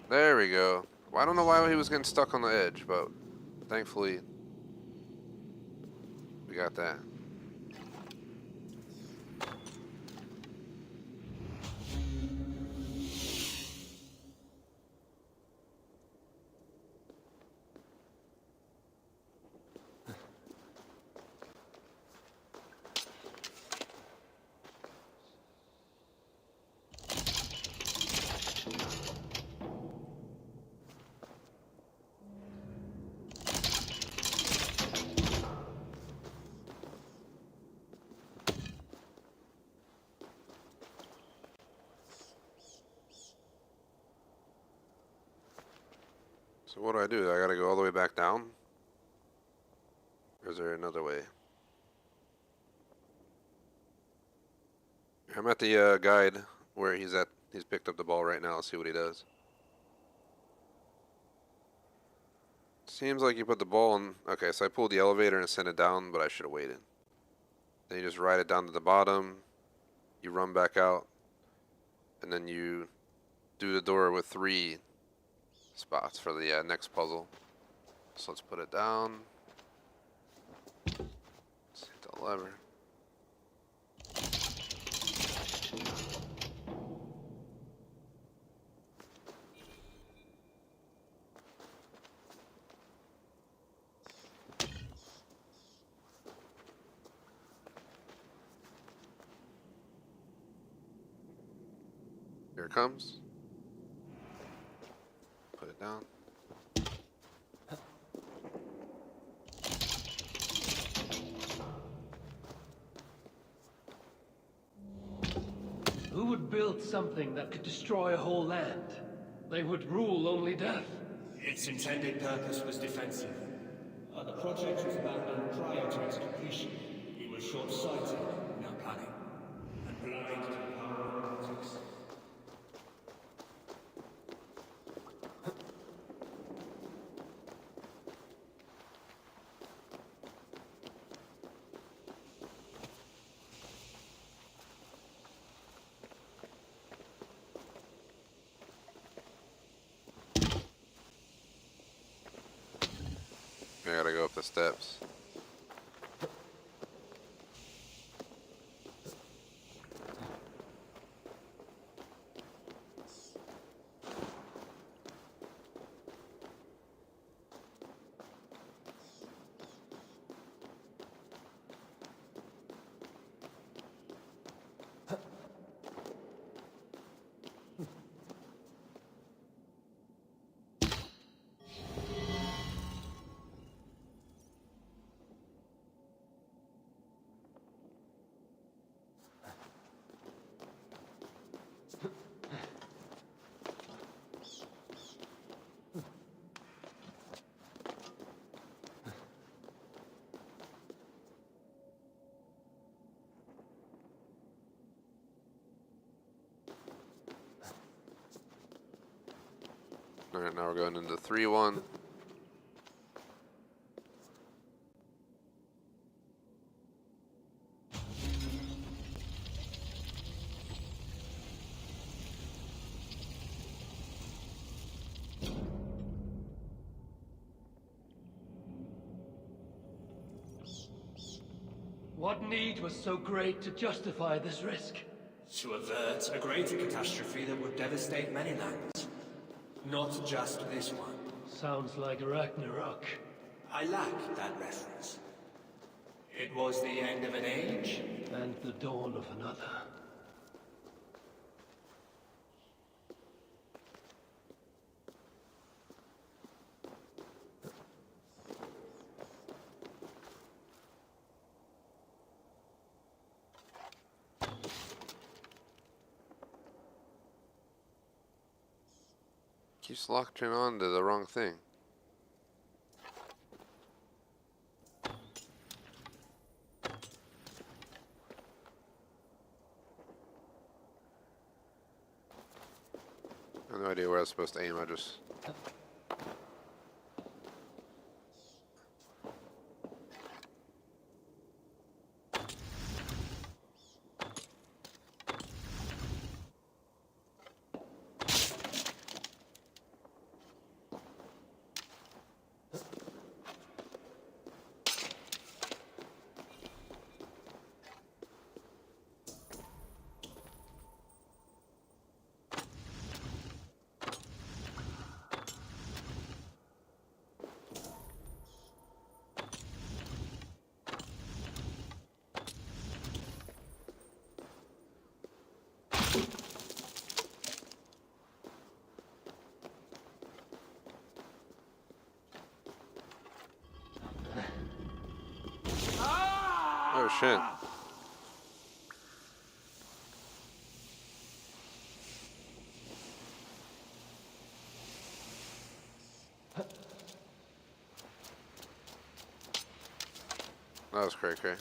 There we go. Well, I don't know why he was getting stuck on the edge, but thankfully we got that. So what do? I gotta go all the way back down? Or is there another way? I'm at the guide where he's at. He's picked up the ball right now. Let's see what he does. Seems like you put the ball in. Okay, so I pulled the elevator and sent it down, but I should have waited. Then you just ride it down to the bottom. You run back out. And then you do the door with 3 spots for the next puzzle. So let's put it down. Let's hit the lever. Here it comes. Put it down. Who would build something that could destroy a whole land? They would rule only death. Its intended purpose was defensive. The project was abandoned prior to its completion. We were short-sighted in our planning, and blind to the power of politics. up the steps. Alright, now we're going into 3-1. What need was so great to justify this risk? To avert a greater catastrophe that would devastate many lands. Not just this one. Sounds like Ragnarok. I lack that reference. It was the end of an age. And the dawn of another. Keeps locking on to the wrong thing. I have no idea where I was supposed to aim, I just... Oh shit. That was cray cray.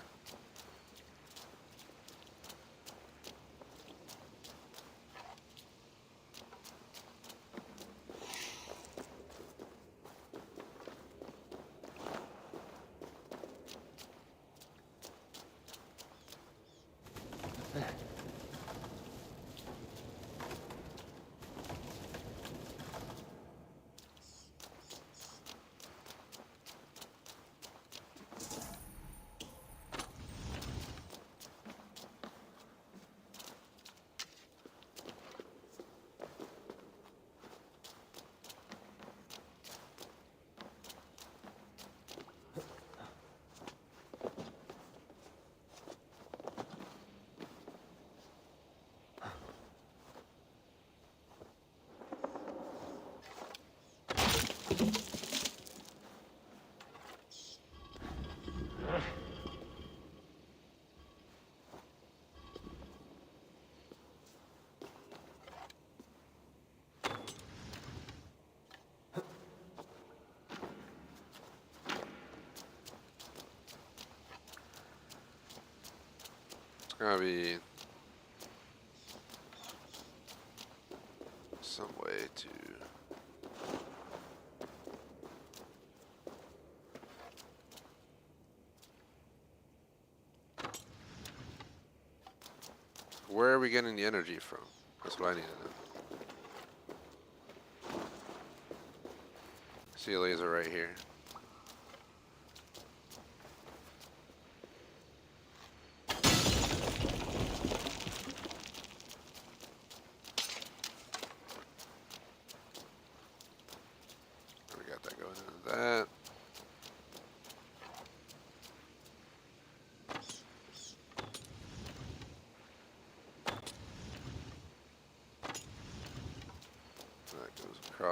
It's gotta be some way to... Where are we getting the energy from? That's what I need to know. See a laser right here.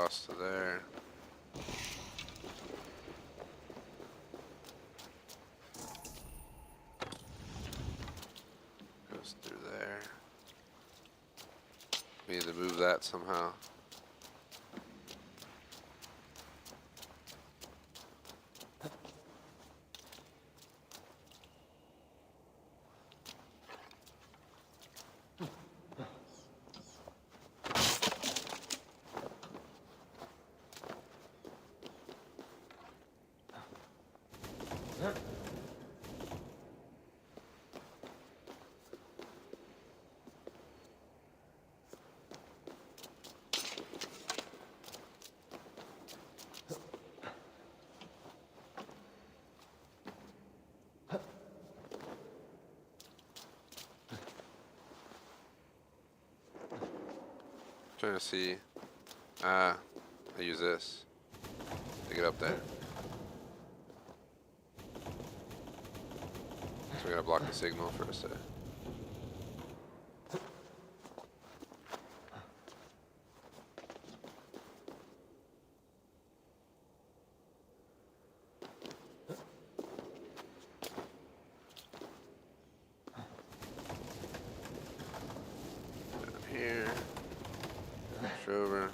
across to there. Goes through there. We need to move that somehow. Trying to see. I use this to get up there. So we gotta block the signal for a sec. Down here. Push over.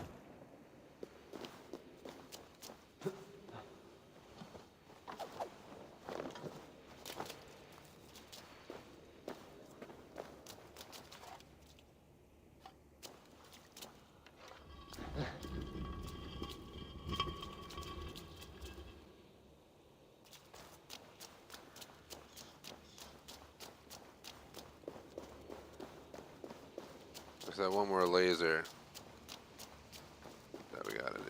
There's that one more laser that we gotta do.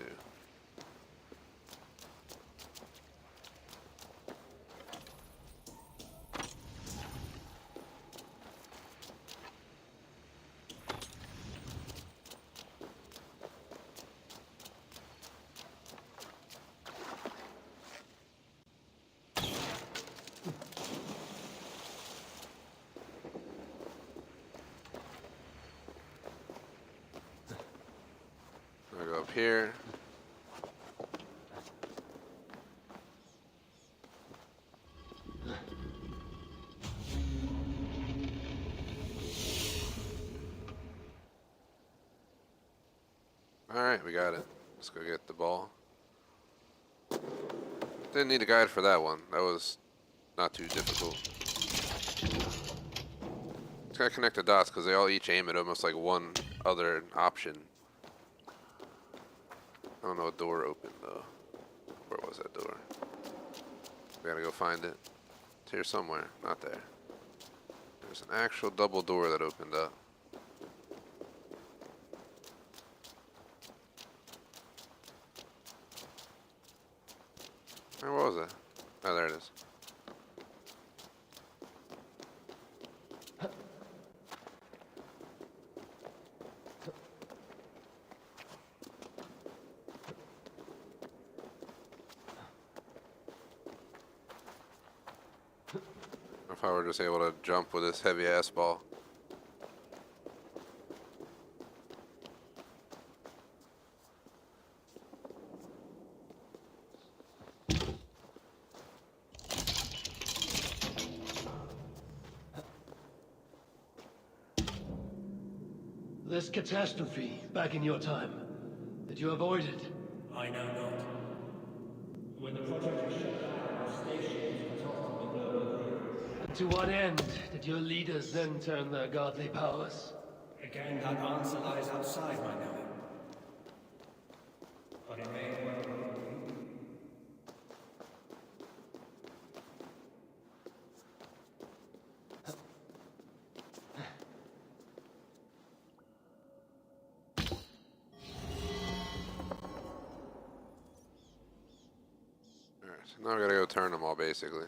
I'll go up here. Alright, we got it. Let's go get the ball. Didn't need a guide for that one. That was not too difficult. Just gotta connect the dots because they all each aim at almost like one other option. I don't know what door opened though. Where was that door? We gotta go find it. It's here somewhere. Not there. There's an actual double door that opened up. Where was it? Oh, there it is. If I were just able to jump with this heavy ass ball. This catastrophe back in your time that you avoided. I know not. When the project was shut down, our station was cut off from the global grid. And to what end did your leaders then turn their godly powers? Again, that answer lies outside my knowing. But it may well be. Alright, so now we gotta go turn them all basically.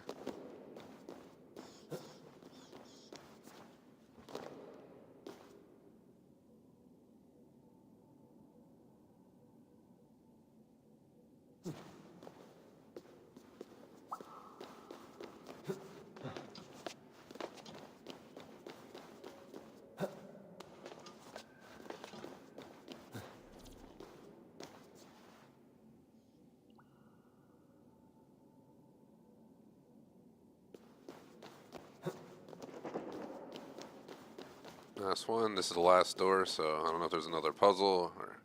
Last one. This is the last door, so I don't know if there's another puzzle or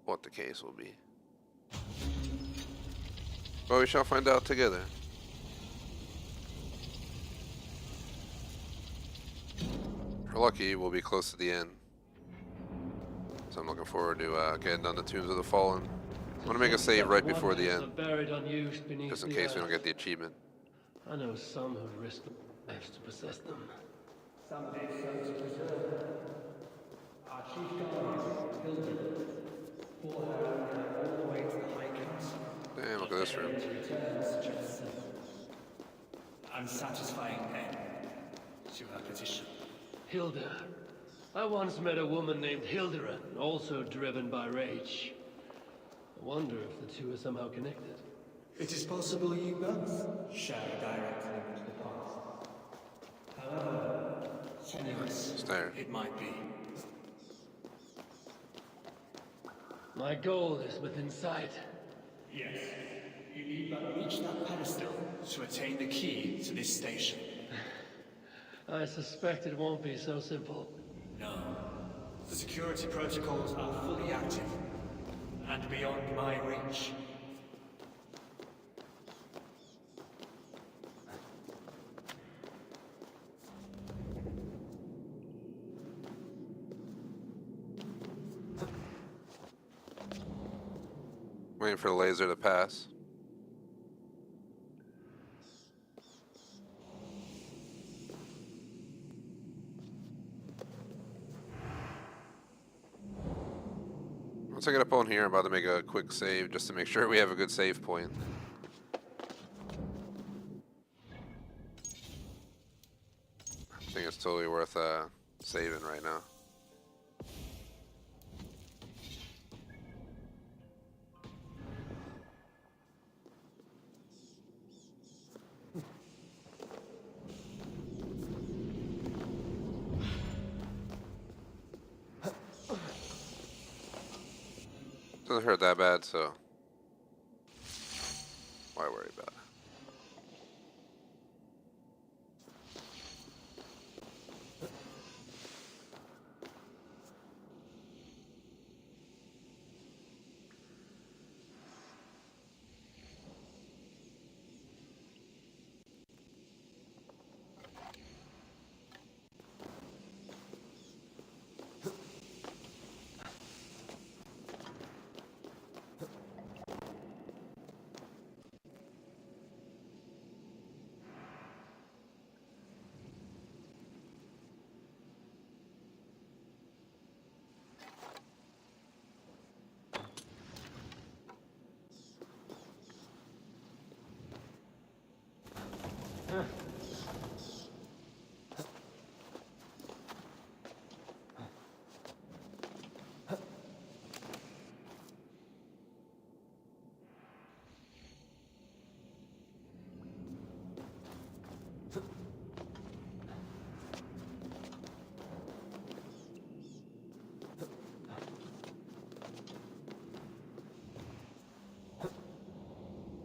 what the case will be. But we shall find out together. If we're lucky, we'll be close to the end. So I'm looking forward to getting done the Tombs of the Fallen. I'm going to make a save right before the end, just in case we don't get the achievement. I know some have risked their lives to possess them. Some did so to preserve them. Our chief guardian, Hilda, bore her all the way to the High Council. Damn, look at this room. To return such a unsatisfying end to her petition. Hilda. I once met a woman named Hilderan, also driven by rage. I wonder if the two are somehow connected. It is possible you both share a direct link to the past. However tenuous Stare. it might be. My goal is within sight. Yes. You need but reach that pedestal to attain the key to this station. I suspect it won't be so simple. No. The security protocols are fully active and beyond my reach. Waiting for the laser to pass. Once I get up on here, I'm about to make a quick save just to make sure we have a good save point. I think it's totally worth saving right now. Doesn't hurt that bad, so why worry about it?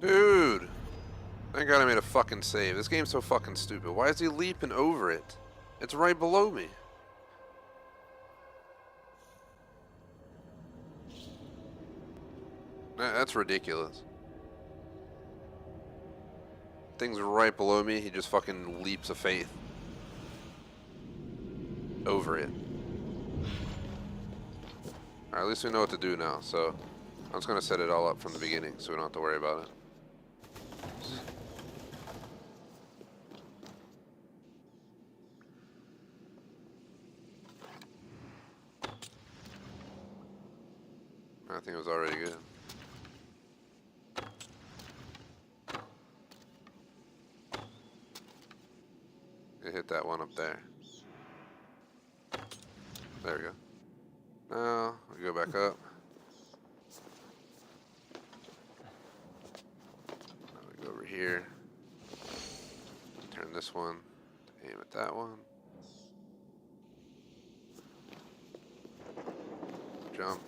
Dude! Thank God I made a fucking save. This game's so fucking stupid. Why is he leaping over it? It's right below me. That's ridiculous. Thing's right below me, he just fucking leaps of faith over it. Alright, at least we know what to do now, so I'm just gonna set it all up from the beginning so we don't have to worry about it. I think it was already good. You hit that one up there. There we go. Now, we go back up. Now we go over here. Turn this one. Aim at that one. Jump.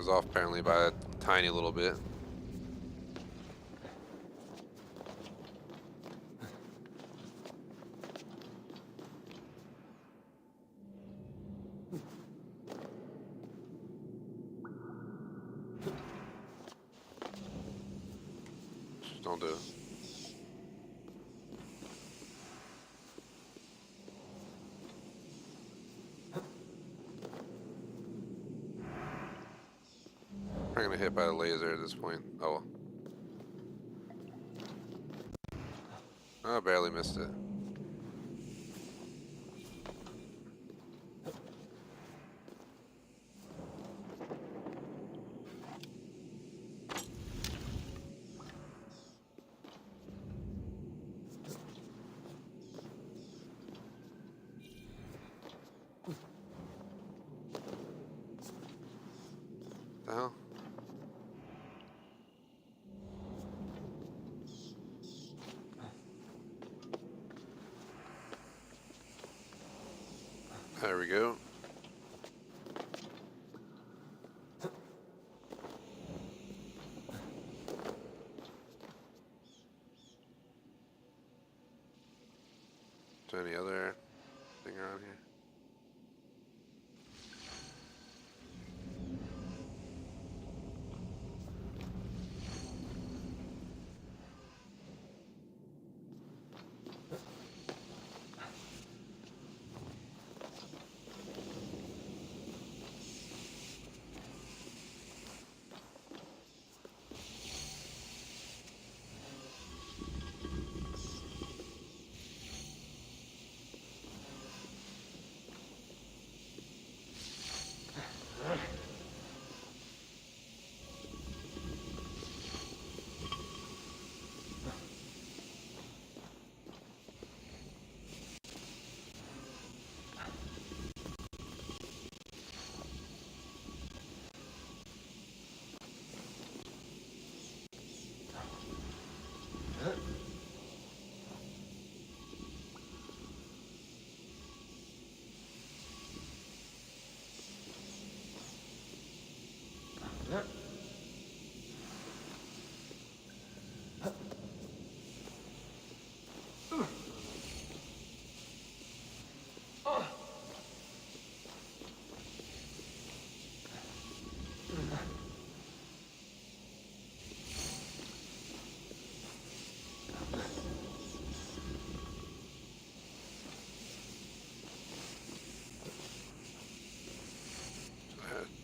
was off apparently by a tiny little bit. Just don't do it. I'm gonna hit by the laser at this point. Oh well. Oh, I barely missed it. The hell? There we go. Is there any other thing around here?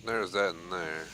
There's that in there.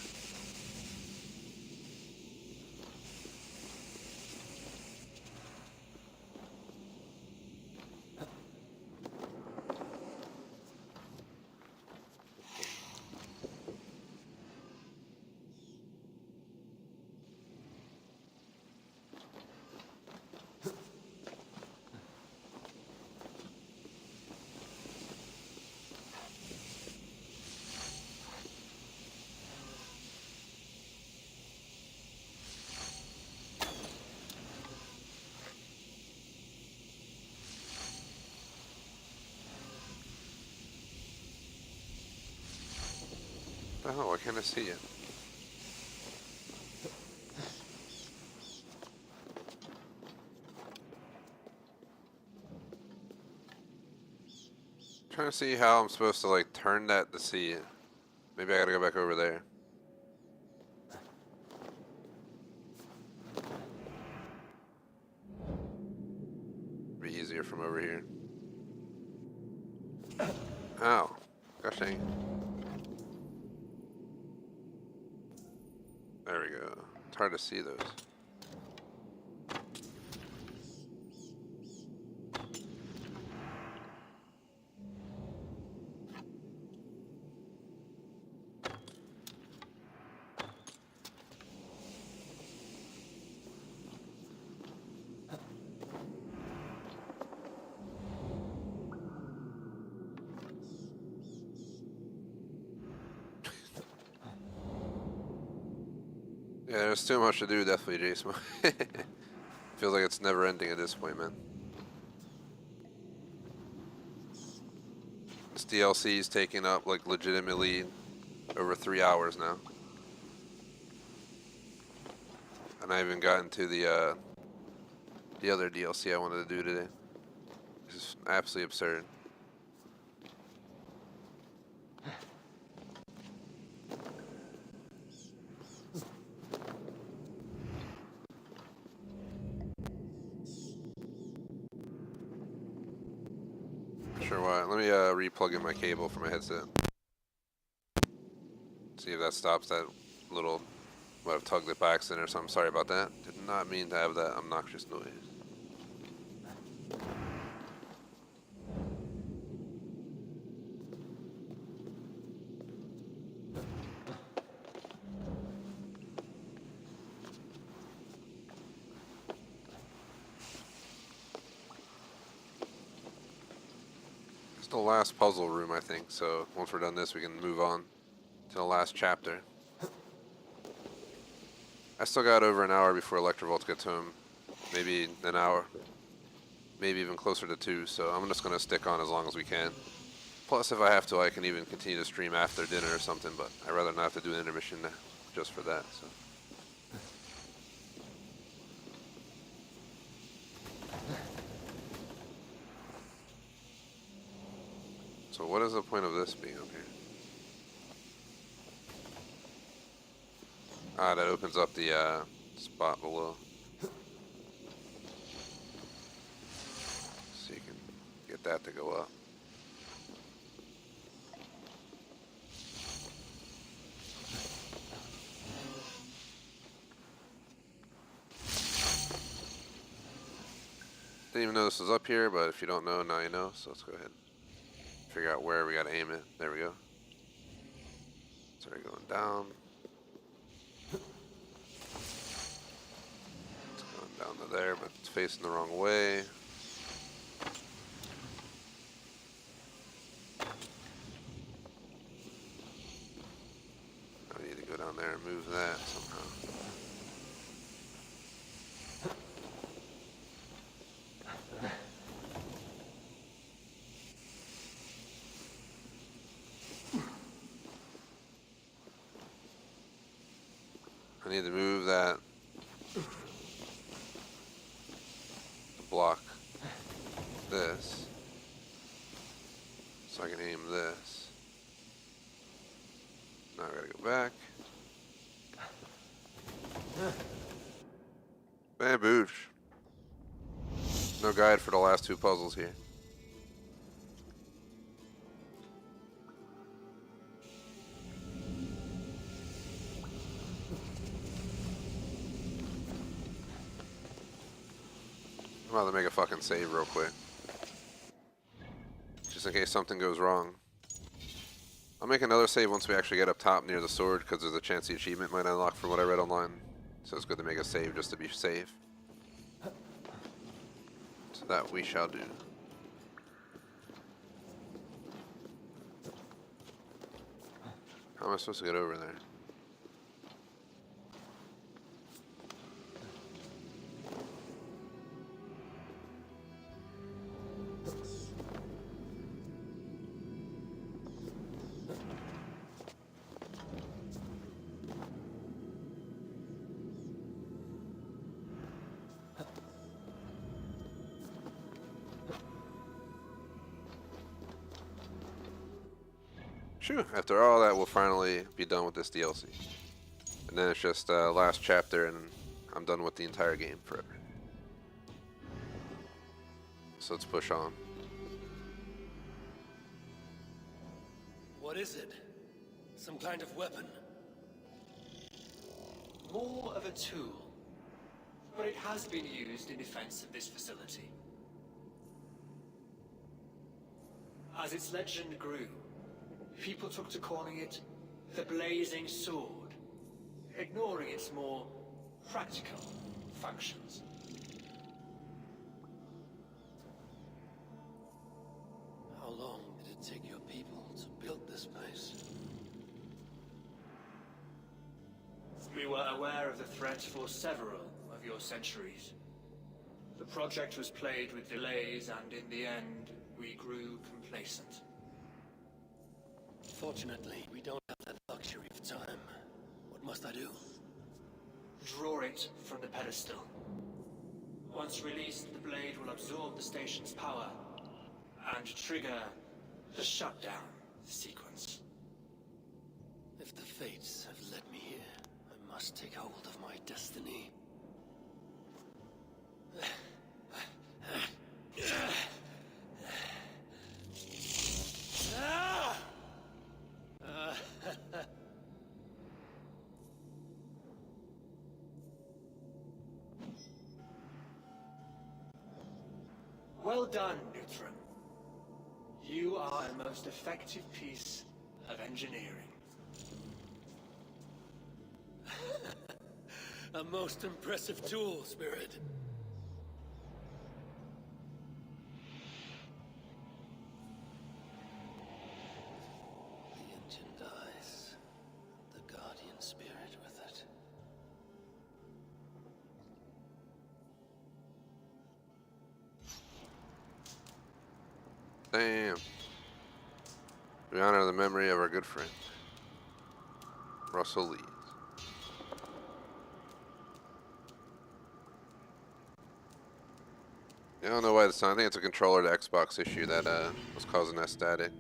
What the hell? Why can't I see it? Trying to see how I'm supposed to like turn that to see it. Maybe I gotta go back over there. Be easier from over here. Ow. Gosh dang. There we go. It's hard to see those. Yeah, there's too much to do, definitely, Jason. Feels like it's never ending at this point, man. This DLC is taking up, like, legitimately over 3 hours now. And I haven't gotten to the other DLC I wanted to do today. This is absolutely absurd. Sure, why? Let me re-plug in my cable for my headset. See if that stops that little. Might have tugged it by accident or something. Sorry about that. Did not mean to have that obnoxious noise. It's the last puzzle room, I think. So once we're done this, we can move on to the last chapter. I still got over an hour before Lxxvii gets home. Maybe an hour. Maybe even closer to 2, so I'm just going to stick on as long as we can. Plus, if I have to, I can even continue to stream after dinner or something, but I'd rather not have to do an intermission just for that. So what is the point of this being up here? Ah, that opens up the spot below. So you can get that to go up. Didn't even know this was up here, but if you don't know, now you know. So let's go ahead and figure out where we gotta aim it. There we go. Sorry, going down. Down to there, but it's facing the wrong way. I need to go down there and move that somehow. I need to move that block this so I can aim this. Now I gotta go back. Bamboosh. No guide for the last 2 puzzles here. I'm about to make a fucking save real quick. Just in case something goes wrong. I'll make another save once we actually get up top near the sword, because there's a chance the achievement might unlock from what I read online. So it's good to make a save just to be safe. So that we shall do. How am I supposed to get over there? Phew, after all that, we'll finally be done with this DLC. And then it's just last chapter and I'm done with the entire game forever. So let's push on. What is it? Some kind of weapon? More of a tool, but it has been used in defense of this facility. As its legend grew, people took to calling it the Blazing Sword, ignoring its more practical functions. How long did it take your people to build this place? We were aware of the threat for several of your centuries. The project was plagued with delays, and in the end, we grew complacent. Fortunately, we don't have that luxury of time. What must I do? Draw it from the pedestal. Once released, the blade will absorb the station's power and trigger the shutdown sequence. If the fates have led me here, I must take hold of my destiny. Well done, Neutron. You are a most effective piece of engineering. A most impressive tool, Spirit. The engine dies. The Guardian Spirit with it. Damn. We honor the memory of our good friend, Russell Lee. I don't know why it's not. I think it's a controller to Xbox issue that was causing that static.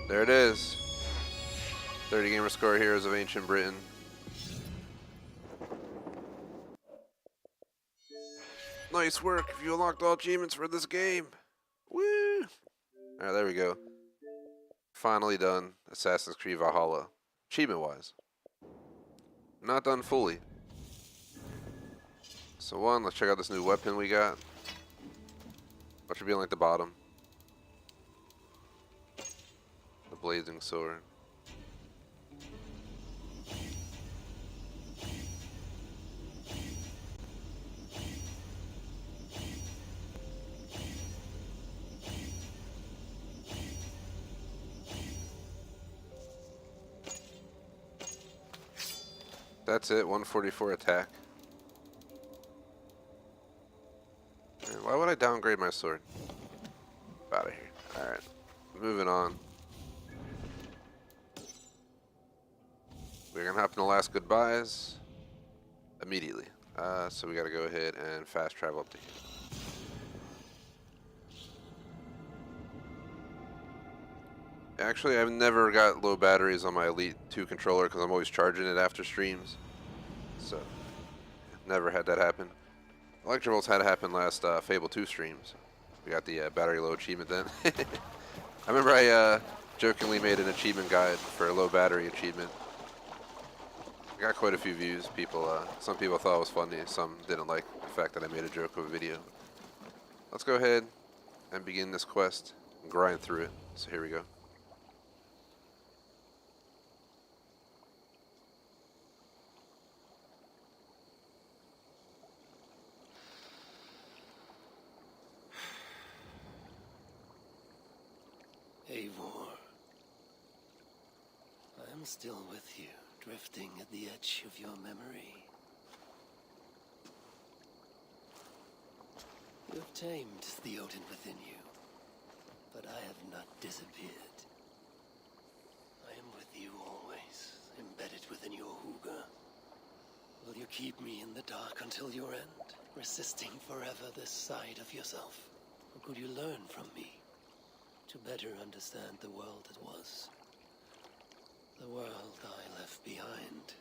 There it is. 30 gamer score, Heroes of Ancient Britain. Nice work. You unlocked all achievements for this game. Woo! Alright, there we go. Finally done. Assassin's Creed Valhalla. Achievement-wise. Not done fully. So let's check out this new weapon we got. What should be on like the bottom? The blazing sword. That's it, 144 attack. Man, why would I downgrade my sword? Out of here. Alright, moving on. We're gonna hop in the last goodbyes immediately. So we gotta go ahead and fast travel up to here. Actually, I've never got low batteries on my Elite 2 controller because I'm always charging it after streams. So, never had that happen. Electrovolts had it happen last Fable 2 streams. We got the battery low achievement then. I remember I jokingly made an achievement guide for a low battery achievement. I got quite a few views. Some people thought it was funny, some didn't like the fact that I made a joke of a video. Let's go ahead and begin this quest and grind through it. So here we go. Eivor, I am still with you, drifting at the edge of your memory. You have tamed the Odin within you, but I have not disappeared. I am with you always, embedded within your Huga. Will you keep me in the dark until your end, resisting forever this side of yourself? Or could you learn from me? To better understand the world that was. The world I left behind.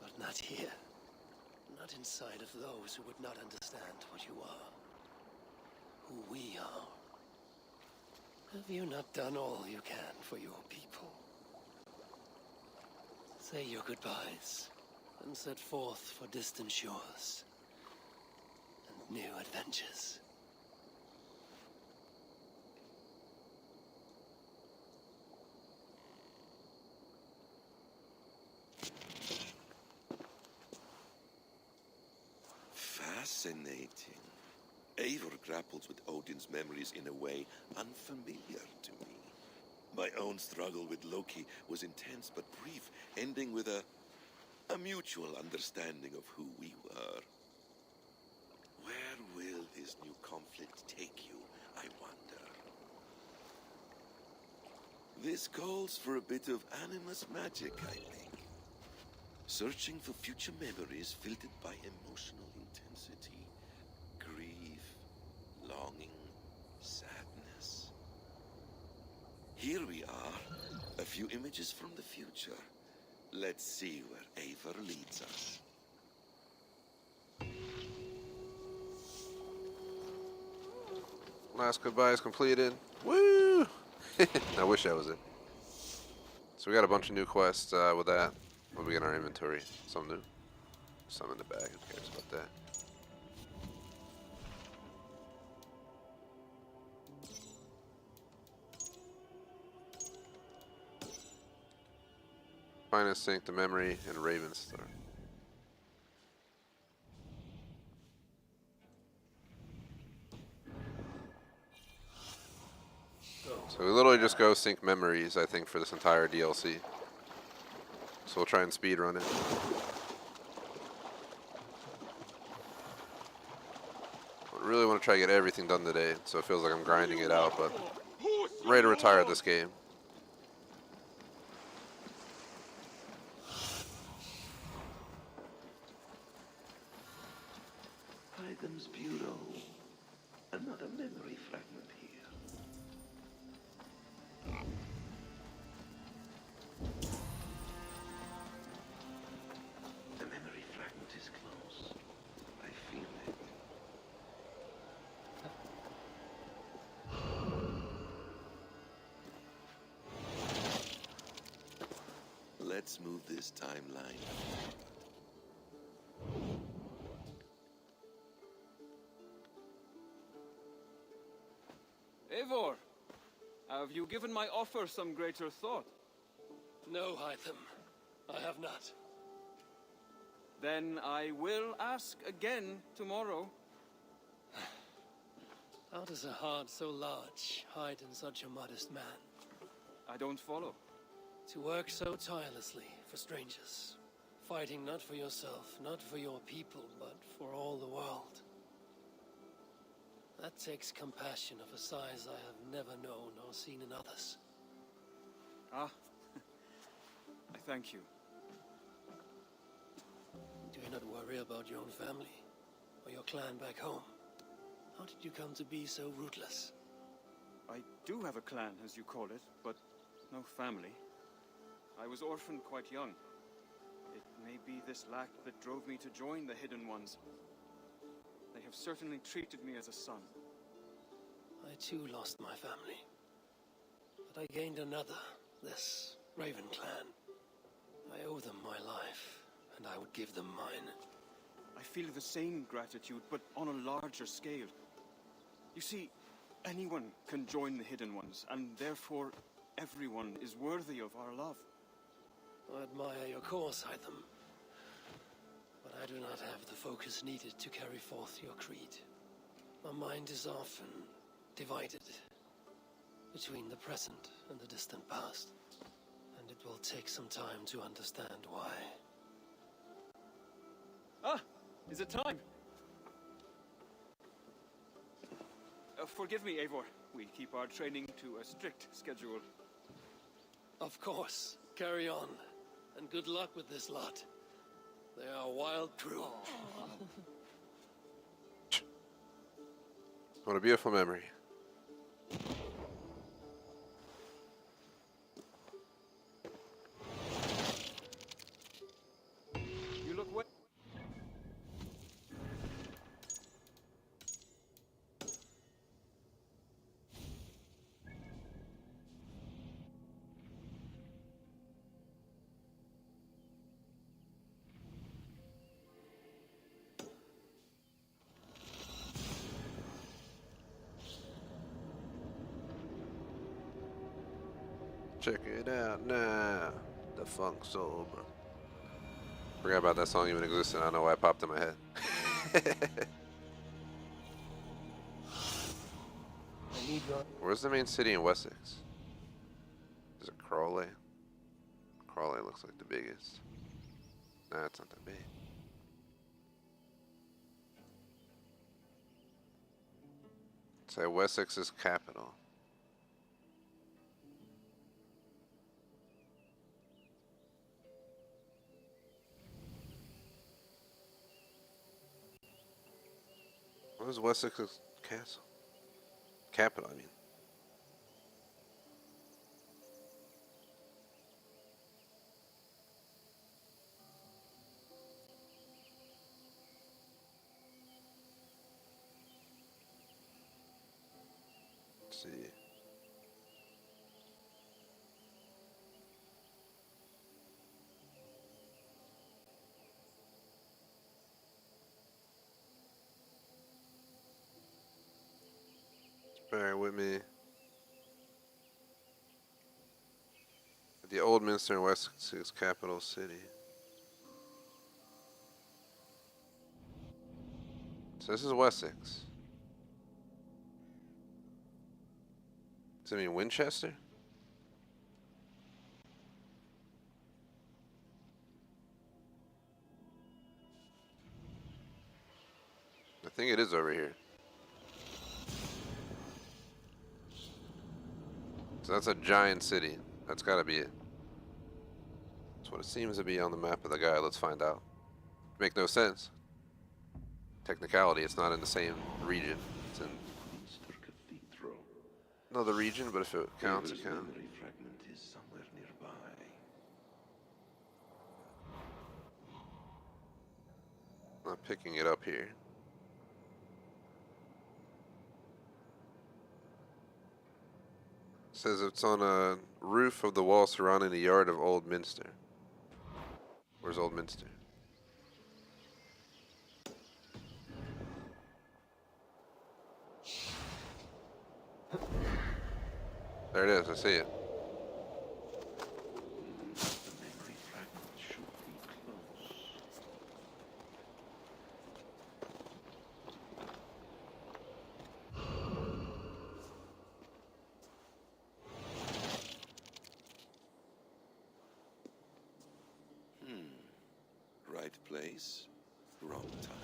But not here. Not inside of those who would not understand what you are. Who we are. Have you not done all you can for your people? Say your goodbyes and set forth for distant shores and new adventures. Fascinating. Eivor grapples with Odin's memories in a way unfamiliar to me. My own struggle with Loki was intense but brief, ending with a mutual understanding of who we were. Where will this new conflict take you, I wonder? This calls for a bit of animus magic, I think. searching for future memories filtered by emotional intensity, grief, longing, sadness. Here we are, a few images from the future. Let's see where Eivor leads us. Last goodbye is completed. Woo! I wish that was it. So we got a bunch of new quests with that. What do we get in our inventory? Some new. Some in the bag. Who cares about that? Finest Sync, the Memory, and Raven Star. So we literally just go sync memories, I think, for this entire DLC. So we'll try and speed run it. I really want to try to get everything done today, so it feels like I'm grinding it out, but I'm ready to retire this game. Hytham's Bureau. Another memory fragment here. The memory fragment is close. I feel it. Let's move this timeline. Eivor, have you given my offer some greater thought? No, Hytham. I have not. Then I will ask again tomorrow. How does a heart so large hide in such a modest man? I don't follow. To work so tirelessly for strangers. Fighting not for yourself, not for your people, but for all the world. That takes compassion of a size I have never known or seen in others. Ah, I thank you. Do you not worry about your own family? Or your clan back home? How did you come to be so rootless? I do have a clan, as you call it, but no family. I was orphaned quite young. It may be this lack that drove me to join the Hidden Ones. They have certainly treated me as a son. I too lost my family. But I gained another, this Raven clan. I owe them my life, and I would give them mine. I feel the same gratitude, but on a larger scale. You see, anyone can join the Hidden Ones, and therefore everyone is worthy of our love. I admire your cause, Hytham. But I do not have the focus needed to carry forth your creed. My mind is often divided between the present and the distant past. And it will take some time to understand why. Ah! Is it time? Forgive me, Eivor. We keep our training to a strict schedule. Of course. Carry on. And good luck with this lot. They are a wild crew. What a beautiful memory. You look well. Check it out now. The Funk Soul, bro. Forgot about that song even existed. I don't know why it popped in my head. I need your... Where's the main city in Wessex? Is it Crawley? Crawley looks like the biggest. Nah, it's not that big. Say Wessex's capital. Where's Wessex's castle? Capital, I mean. Let's see. Bear with me. The Old Minster in Wessex's capital city. So this is Wessex. Does it mean Winchester? I think it is over here. So that's a giant city. That's gotta be it. That's what it seems to be on the map of the guy. Let's find out. Make no sense. Technicality, it's not in the same region. It's in another region, but if it counts, it counts. Memory fragment is somewhere nearby. Not picking it up here. It says it's on a roof of the wall surrounding the yard of Old Minster. Where's Old Minster? There it is, I see it. The memory fragment should be close. Right place, wrong time.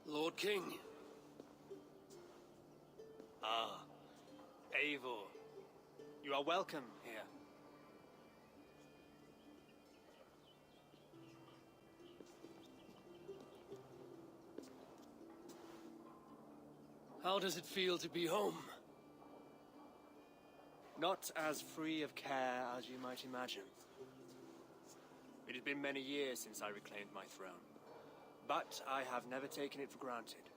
Lord King. Ah, Eivor. You are welcome here. How does it feel to be home? Not as free of care as you might imagine. It has been many years since I reclaimed my throne, but I have never taken it for granted.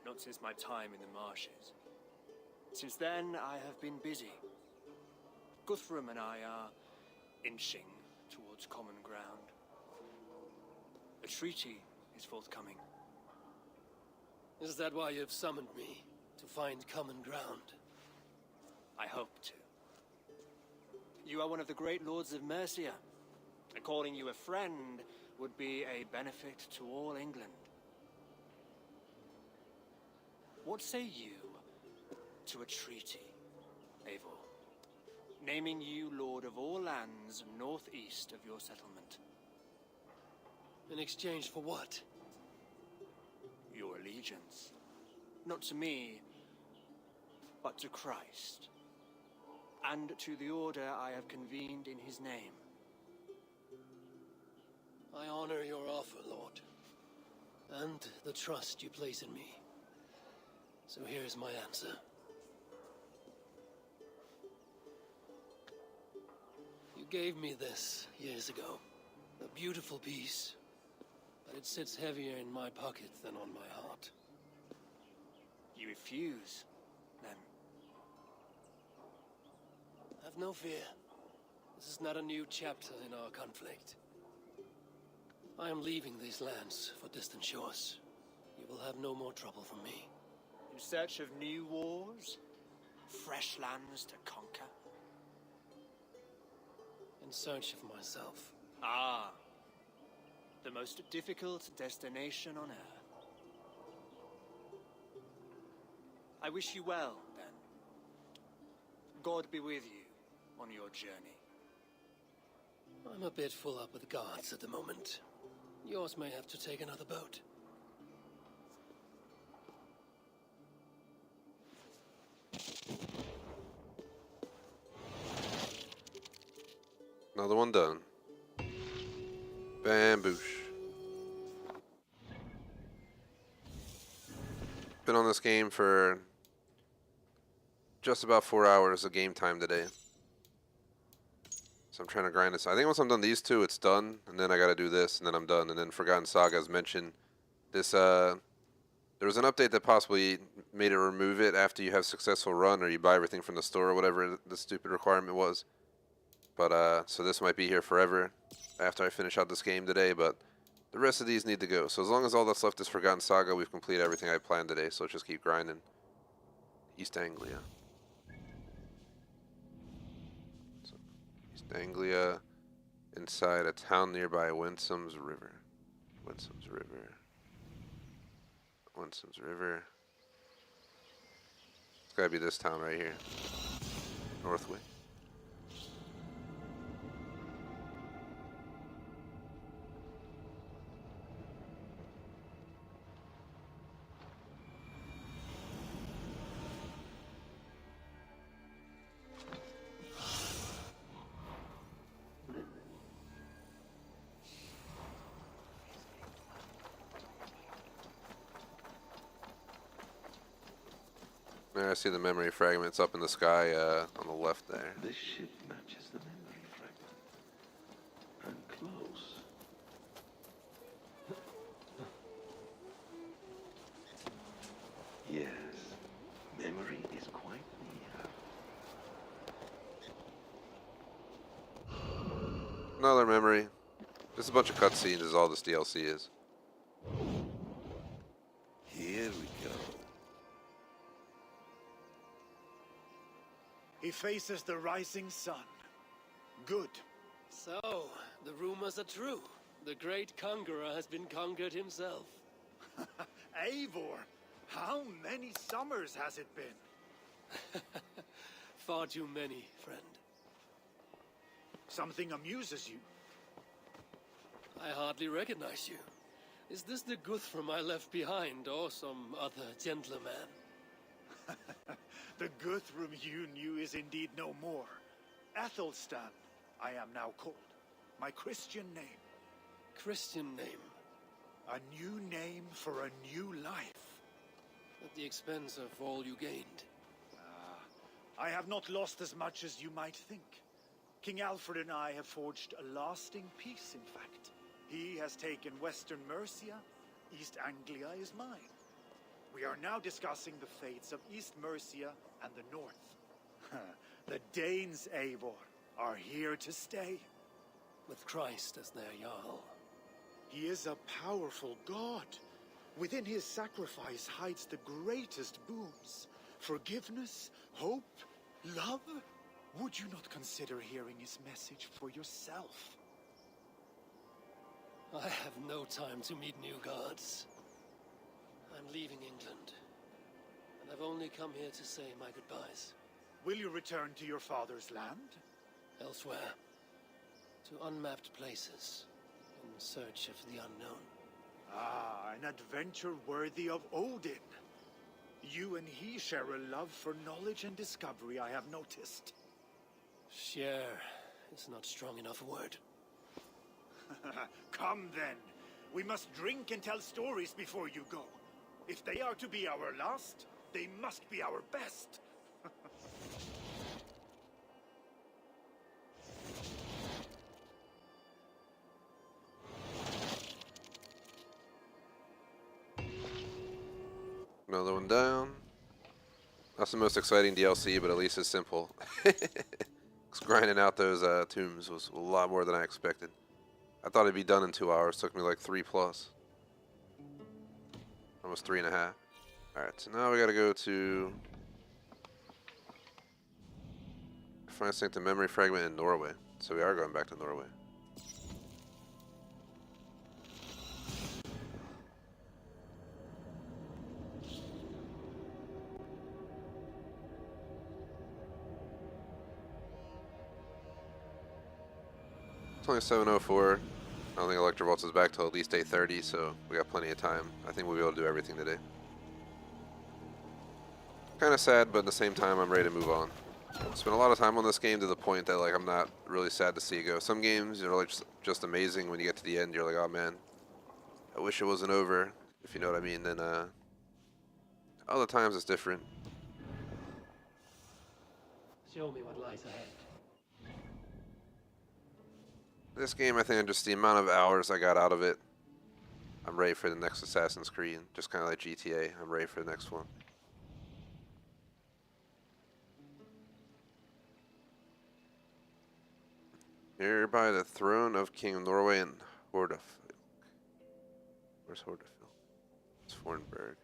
Not since my time in the marshes. Since then, I have been busy. Guthrum and I are inching towards common ground. A treaty is forthcoming. Is that why you've summoned me? To find common ground? I hope to. You are one of the great lords of Mercia, and calling you a friend would be a benefit to all England. What say you to a treaty, Eivor? Naming you lord of all lands northeast of your settlement. In exchange for what? Your allegiance. Not to me, but to Christ. And to the order I have convened in his name. I honor your offer, Lord. And the trust you place in me. So here's my answer. You gave me this years ago. A beautiful piece. But it sits heavier in my pocket than on my heart. You refuse, then? Have no fear. This is not a new chapter in our conflict. I am leaving these lands for distant shores. You will have no more trouble from me. In search of new wars? Fresh lands to conquer? In search of myself. Ah. The most difficult destination on Earth. I wish you well, then. God be with you on your journey. I'm a bit full up with guards at the moment. Yours may have to take another boat. Another one done. Bamboosh. Been on this game for just about 4 hours of game time today. So I'm trying to grind this. I think once I'm done these two, it's done. And then I gotta do this, and then I'm done. And then Forgotten Saga, as mentioned. This, there was an update that possibly made it remove it after you have successful run, or you buy everything from the store, or whatever the stupid requirement was. But, so this might be here forever after I finish out this game today, but the rest of these need to go. So as long as all that's left is Forgotten Saga, we've completed everything I planned today, so let's just keep grinding. East Anglia. So, East Anglia, inside a town nearby, Winsome's River. Winsome's River. Winsome's River. It's gotta be this town right here. Northway. There, I see the memory fragments up in the sky on the left there. This ship matches the memory fragment. I'm close. Yes, memory is quite near. Another memory. Just a bunch of cutscenes is all this DLC is. Here we go. He faces the rising sun. Good. So, the rumors are true. The great conqueror has been conquered himself. Eivor, how many summers has it been? Far too many, friend. Something amuses you. I hardly recognize you. Is this the Guthrum I left behind, or some other gentleman? The Guthrum you knew is indeed no more. Athelstan, I am now called. My Christian name. Christian name. A new name for a new life. At the expense of all you gained. I have not lost as much as you might think. King Alfred and I have forged a lasting peace, in fact. He has taken Western Mercia. East Anglia is mine. We are now discussing the fates of East Mercia and the North. The Danes, Eivor, are here to stay. With Christ as their Jarl. He is a powerful god. Within his sacrifice hides the greatest boons. Forgiveness, hope, love. Would you not consider hearing his message for yourself? I have no time to meet new gods. I'm leaving England. And I've only come here to say my goodbyes. Will you return to your father's land? Elsewhere. To unmapped places. In search of the unknown. Ah, an adventure worthy of Odin. You and he share a love for knowledge and discovery, I have noticed. Share is not strong enough a word. Come then. We must drink and tell stories before you go. If they are to be our last, they must be our best. Another one down. Not the most exciting DLC, but at least it's simple. Grinding out those tombs was a lot more than I expected. I thought it'd be done in 2 hours. Took me like 3+. Almost 3.5. Alright, so now we gotta go to... Find the memory fragment in Norway. So we are going back to Norway. It's only 7:04. I don't think Lxxvii is back till at least 8:30, so we got plenty of time. I think we'll be able to do everything today. Kind of sad, but at the same time, I'm ready to move on. Spent a lot of time on this game to the point that like I'm not really sad to see it go. Some games are like just amazing. When you get to the end, you're like, oh man, I wish it wasn't over. If you know what I mean. Then other times it's different. Show me what lies ahead. This game, I think, just the amount of hours I got out of it, I'm ready for the next Assassin's Creed. Just kind of like GTA, I'm ready for the next one. Here by the throne of King of Norway and Hordafil. Where's Hordafil? It's Fornburg.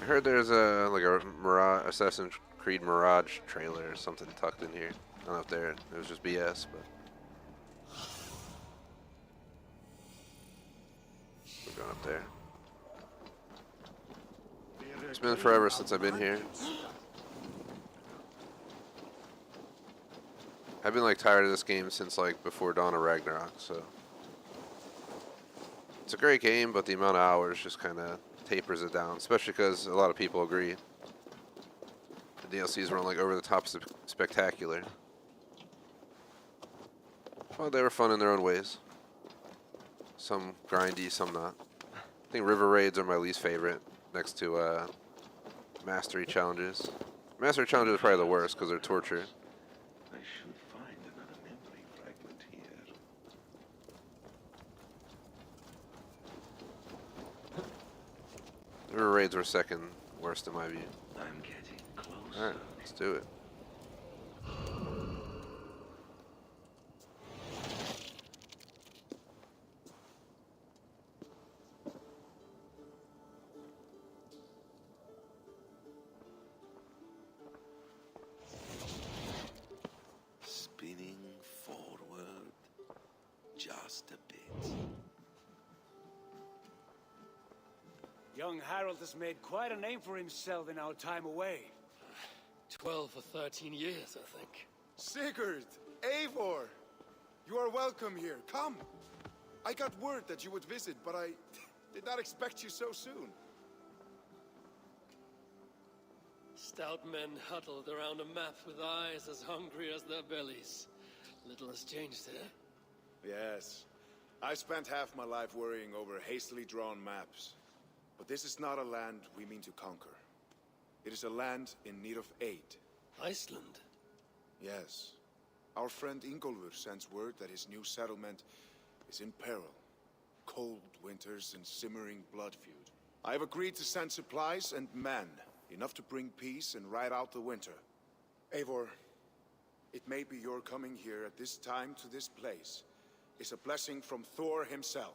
I heard there's a Assassin's Creed Mirage trailer or something tucked in here. I don't know if it was just BS, but we're going up there. It's been forever since I've been here. I've been like tired of this game since like before Dawn of Ragnarok, so it's a great game, but the amount of hours just kind of tapers it down, especially because a lot of people agree the DLCs run like over the top spectacular. Well, they were fun in their own ways. Some grindy, some not. I think river raids are my least favorite, next to mastery challenges. Mastery challenges are probably the worst because they're torture. I should find another memory fragment here. River raids were second worst in my view. I'm getting closer. Alright, let's do it. Spinning forward just a bit. Young Harold has made quite a name for himself in our time away. 12 or 13 years, I think. Sigurd! Eivor! You are welcome here. Come! I got word that you would visit, but I did not expect you so soon. Stout men huddled around a map with eyes as hungry as their bellies. Little has changed here. Yes. I spent half my life worrying over hastily drawn maps. But this is not a land we mean to conquer. It is a land in need of aid. Iceland? Yes. Our friend Ingólfur sends word that his new settlement is in peril. Cold winters and simmering blood feud. I have agreed to send supplies and men, enough to bring peace and ride out the winter. Eivor, it may be your coming here at this time to this place is a blessing from Thor himself.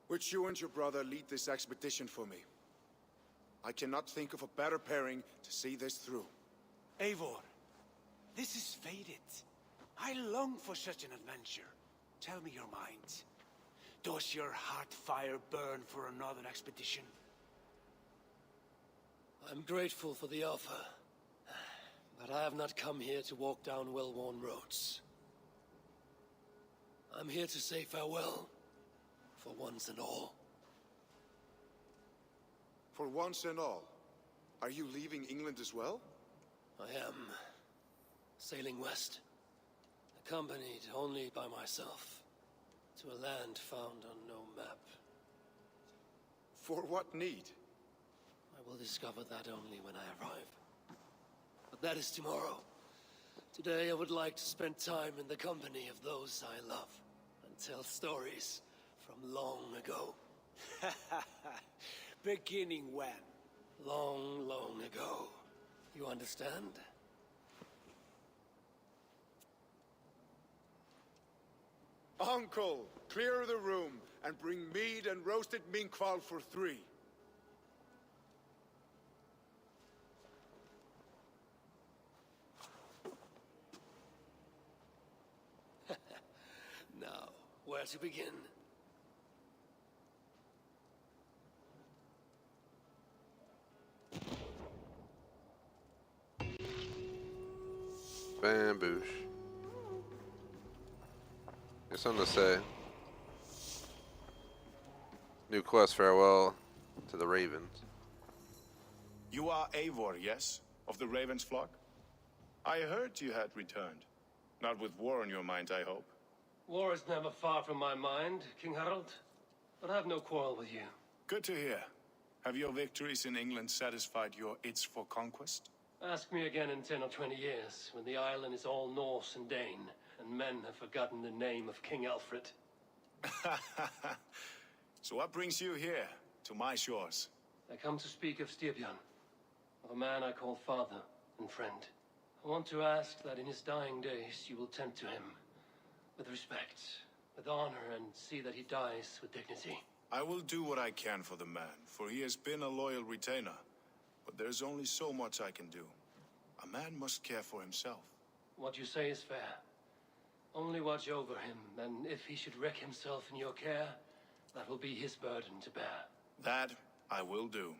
Would you and your brother lead this expedition for me? I cannot think of a better pairing to see this through. Eivor, this is fated. I long for such an adventure. Tell me your mind. Does your heart fire burn for another expedition? I'm grateful for the offer, but I have not come here to walk down well-worn roads. I'm here to say farewell, for once and all. For once and all, are you leaving England as well? I am sailing west, accompanied only by myself, to a land found on no map. For what need? I will discover that only when I arrive. But that is tomorrow. Today I would like to spend time in the company of those I love, and tell stories from long ago. Beginning when? Long, long ago. You understand? Uncle, clear the room and bring mead and roasted minkwal for 3. Now, where to begin? Bamboosh. There's something to say. New quest, farewell to the Ravens. You are Eivor, yes? Of the Raven's flock? I heard you had returned. Not with war on your mind, I hope. War is never far from my mind, King Harold. But I have no quarrel with you. Good to hear. Have your victories in England satisfied your itch for conquest? Ask me again in 10 or 20 years, when the island is all Norse and Dane, and men have forgotten the name of King Alfred. So what brings you here, to my shores? I come to speak of Styrbjörn, of a man I call father and friend. I want to ask that in his dying days you will tend to him with respect, with honor, and see that he dies with dignity. I will do what I can for the man, for he has been a loyal retainer. But there's only so much I can do. A man must care for himself. What you say is fair. Only watch over him, and if he should wreck himself in your care, that will be his burden to bear. That I will do.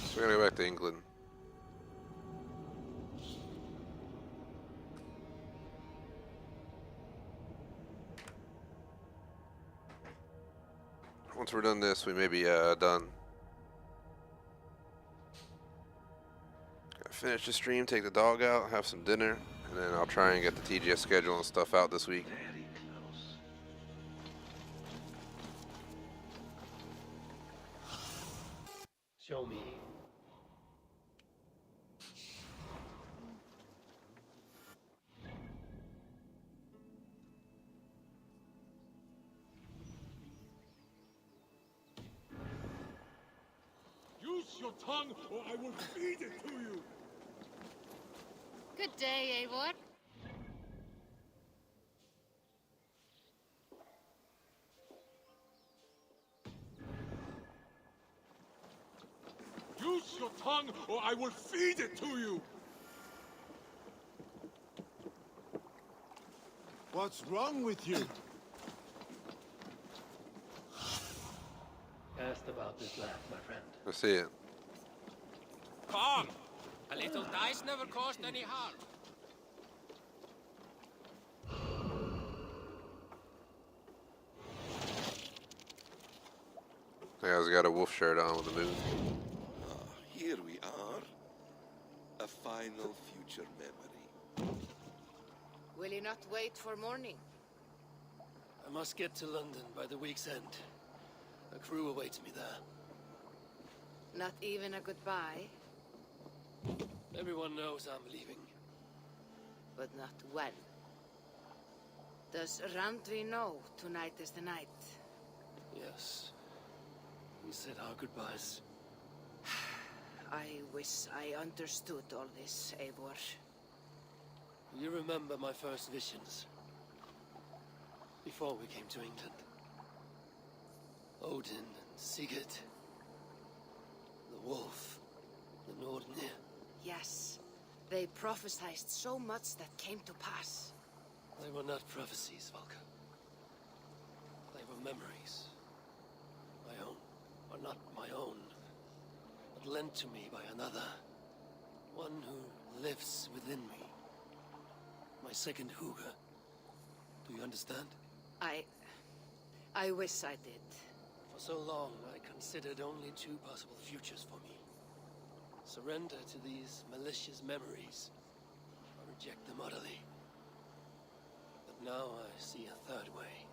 So we're gonna go back to England. Once we're done this, we may be done. Gotta finish the stream, take the dog out, have some dinner, and then I'll try and get the TGS schedule and stuff out this week. Very close. Show me. Use your tongue, or I will feed it to you! Good day, Eivor. Use your tongue, or I will feed it to you! What's wrong with you? Asked about this last, my friend. Let's see it. Come! A little dice never caused any harm. The guy's got a wolf shirt on with the moon. Ah, here we are. A final future memory. Will you not wait for morning? I must get to London by the week's end. A crew awaits me there. Not even a goodbye, Everyone knows I'm leaving. but not when. Does Randvi know tonight is the night? Yes. We said our goodbyes. I wish I understood all this, Eivor. You remember my first visions? Before we came to England. Odin and Sigurd. The wolf. The Nordenir. Yes, they prophesied so much that came to pass. They were not prophecies, Valka. They of memories. My own, or not my own, but lent to me by another. One who lives within me. My second Huga. Do you understand? I wish I did. For so long, I considered only two possible futures for me. Surrender to these malicious memories, or reject them utterly. But now I see a third way.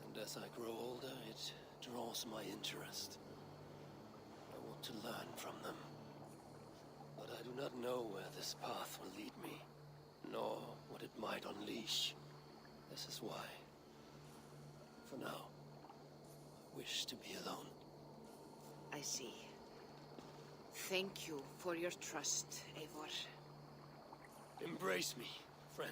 And as I grow older, it draws my interest. I want to learn from them. But I do not know where this path will lead me, nor what it might unleash. This is why, for now, I wish to be alone. I see. Thank you for your trust, Eivor. Embrace me, friend.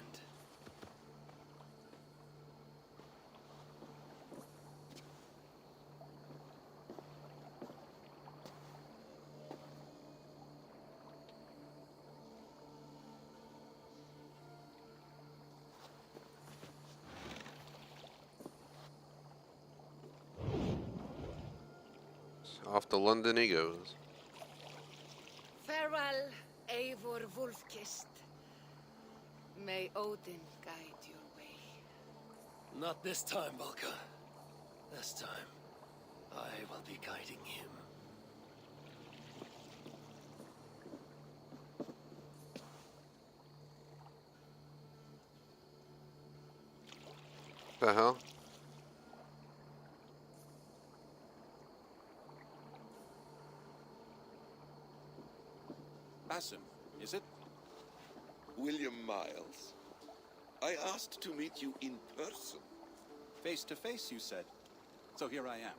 Off to London he goes. Farewell, Eivor Wolfkist. May Odin guide your way. Not this time, Valka. This time, I will be guiding him. The hell? Basim, is it? William Miles. I asked to meet you in person. Face to face, you said. So here I am.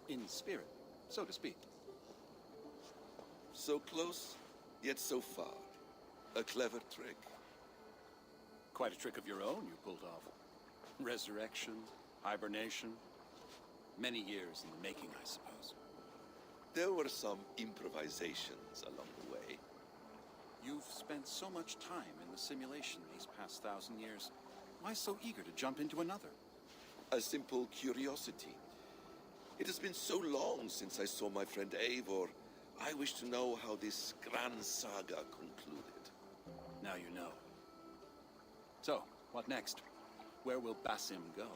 In spirit, so to speak. So close, yet so far. A clever trick. Quite a trick of your own you pulled off. Resurrection, hibernation. Many years in the making, I suppose. There were some improvisations along the way. You've spent so much time in the simulation these past 1,000 years. Why so eager to jump into another? A simple curiosity. It has been so long since I saw my friend Eivor. I wish to know how this grand saga concluded. Now you know. So, what next? Where will Basim go?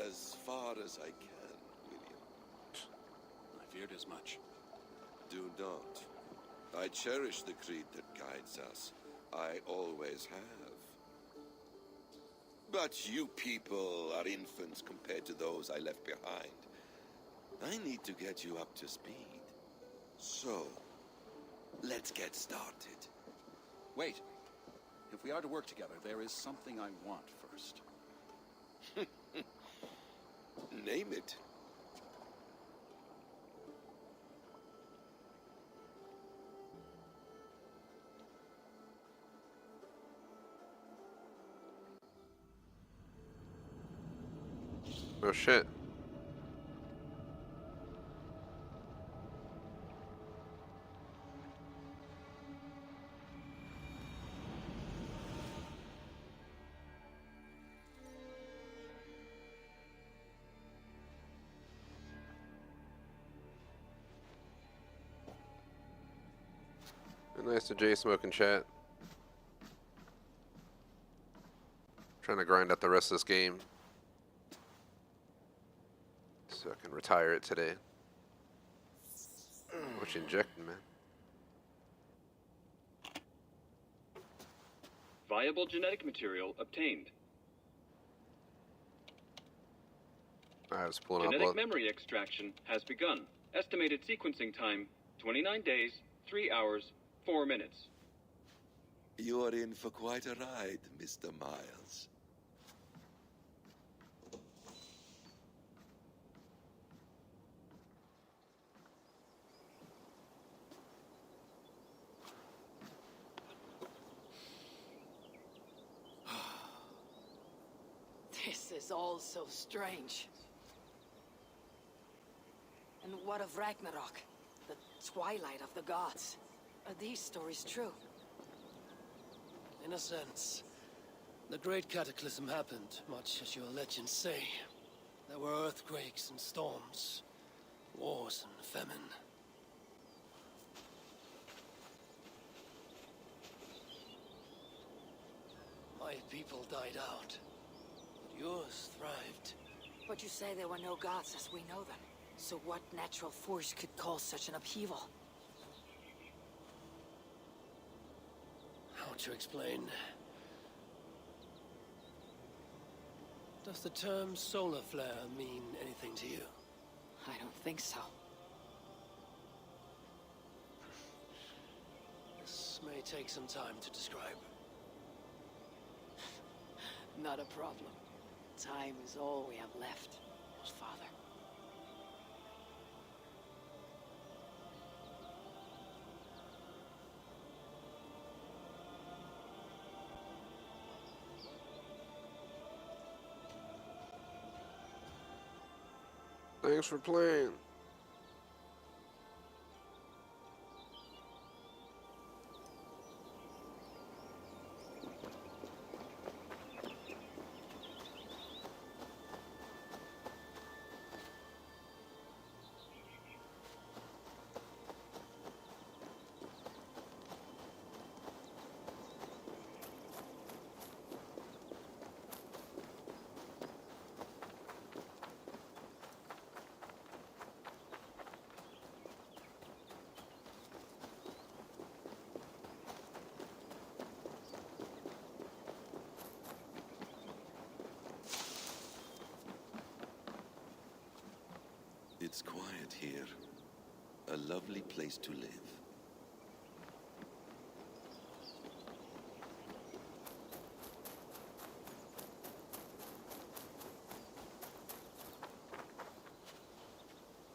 As far as I can, William. I feared as much. Do not. I cherish the creed that guides us. I always have. But you people are infants compared to those I left behind. I need to get you up to speed. So, let's get started. Wait. If we are to work together, there is something I want first. Name it. Oh shit. Nice to Jay smoking chat. Trying to grind out the rest of this game so I can retire it today. What you injecting, man? Viable genetic material obtained. I was pulling up Genetic memory extraction has begun. Estimated sequencing time, 29 days, 3 hours, 4 minutes. You are in for quite a ride, Mr. Miles. This is all so strange. And what of Ragnarok? The twilight of the gods? Are these stories true? In a sense, the great cataclysm happened, much as your legends say. There were earthquakes and storms, wars and famine. My people died out, but yours thrived. But you say there were no gods as we know them. So what natural force could cause such an upheaval? How to explain? Does the term solar flare mean anything to you? I don't think so. This may take some time to describe. Not a problem. Time is all we have left, Father. Thanks for playing. It's quiet here. A lovely place to live.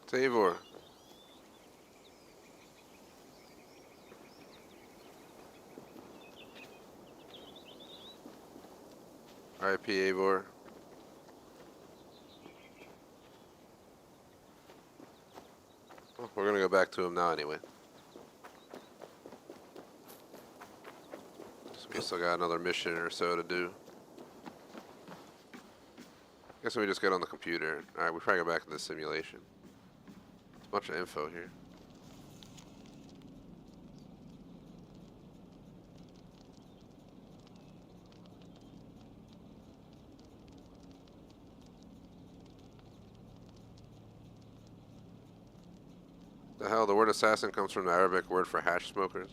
Tavor. R.I.P. Eivor. Well, we're gonna go back to him now anyway. So we still got another mission or so to do. Guess we just get on the computer. Alright, we probably go back to the simulation. There's a bunch of info here. The hell, the word assassin comes from the Arabic word for hash smokers.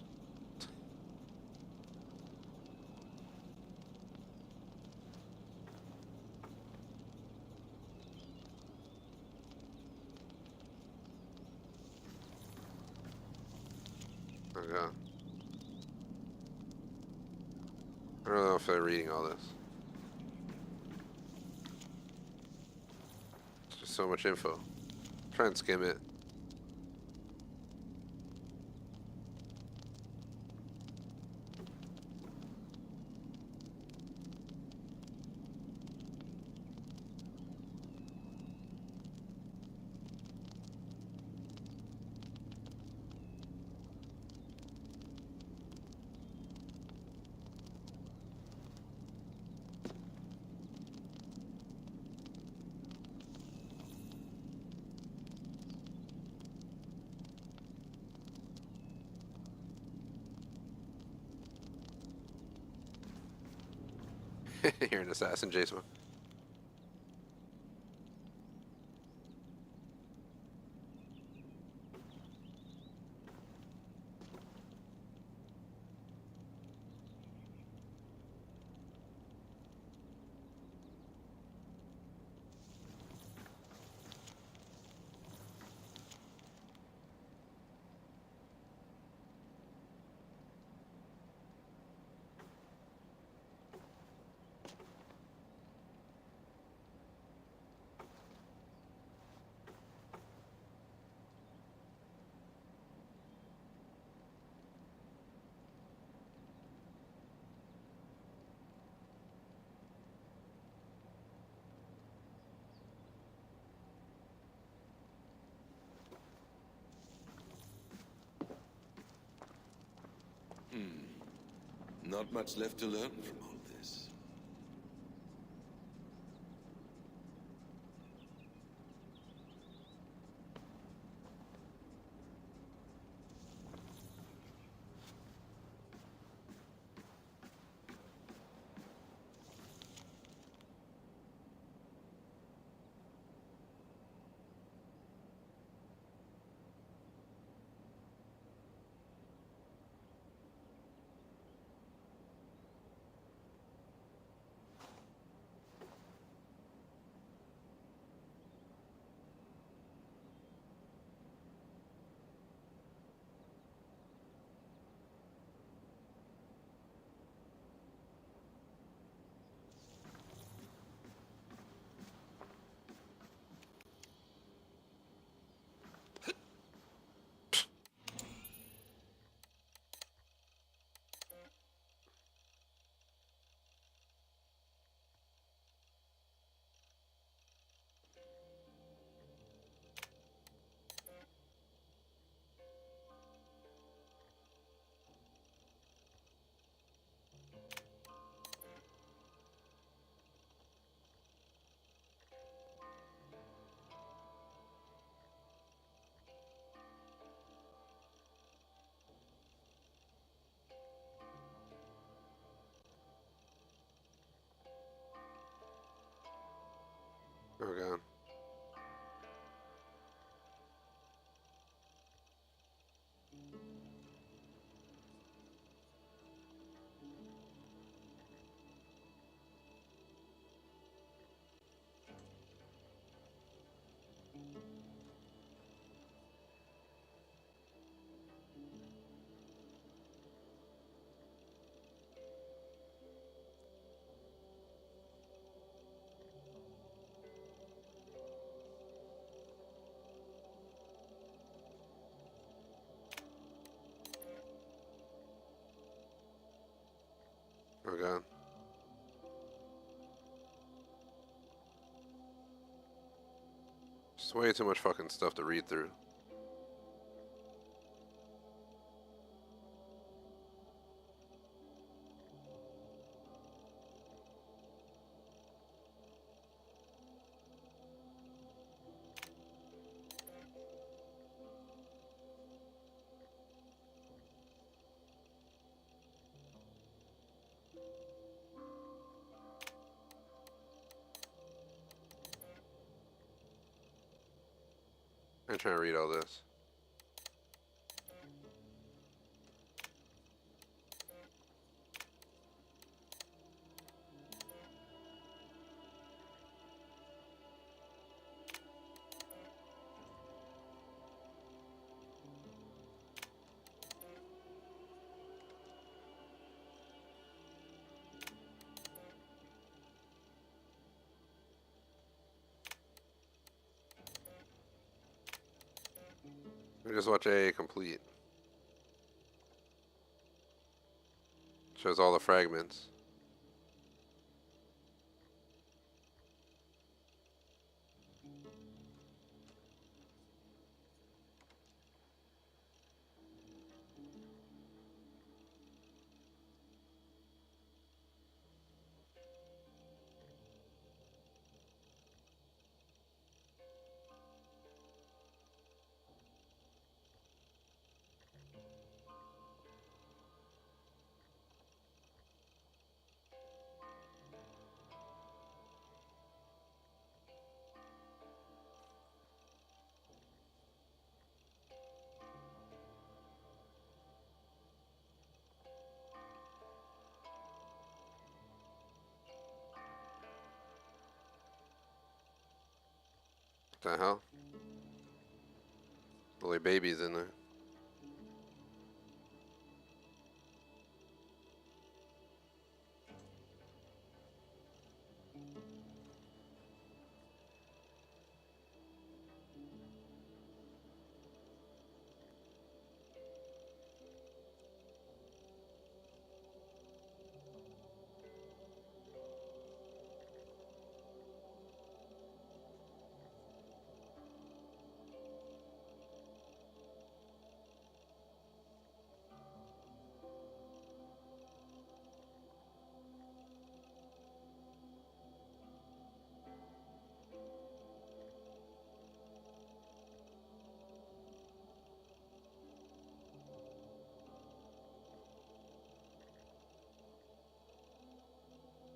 Oh god. I don't know if they're reading all this. It's just so much info. Try and skim it. You're an assassin, Jason. Not much left to learn from all this. my god. Just way too much fucking stuff to read through. I'm trying to read all this. We just watch A complete. Shows all the fragments. What the hell? Little babies in there.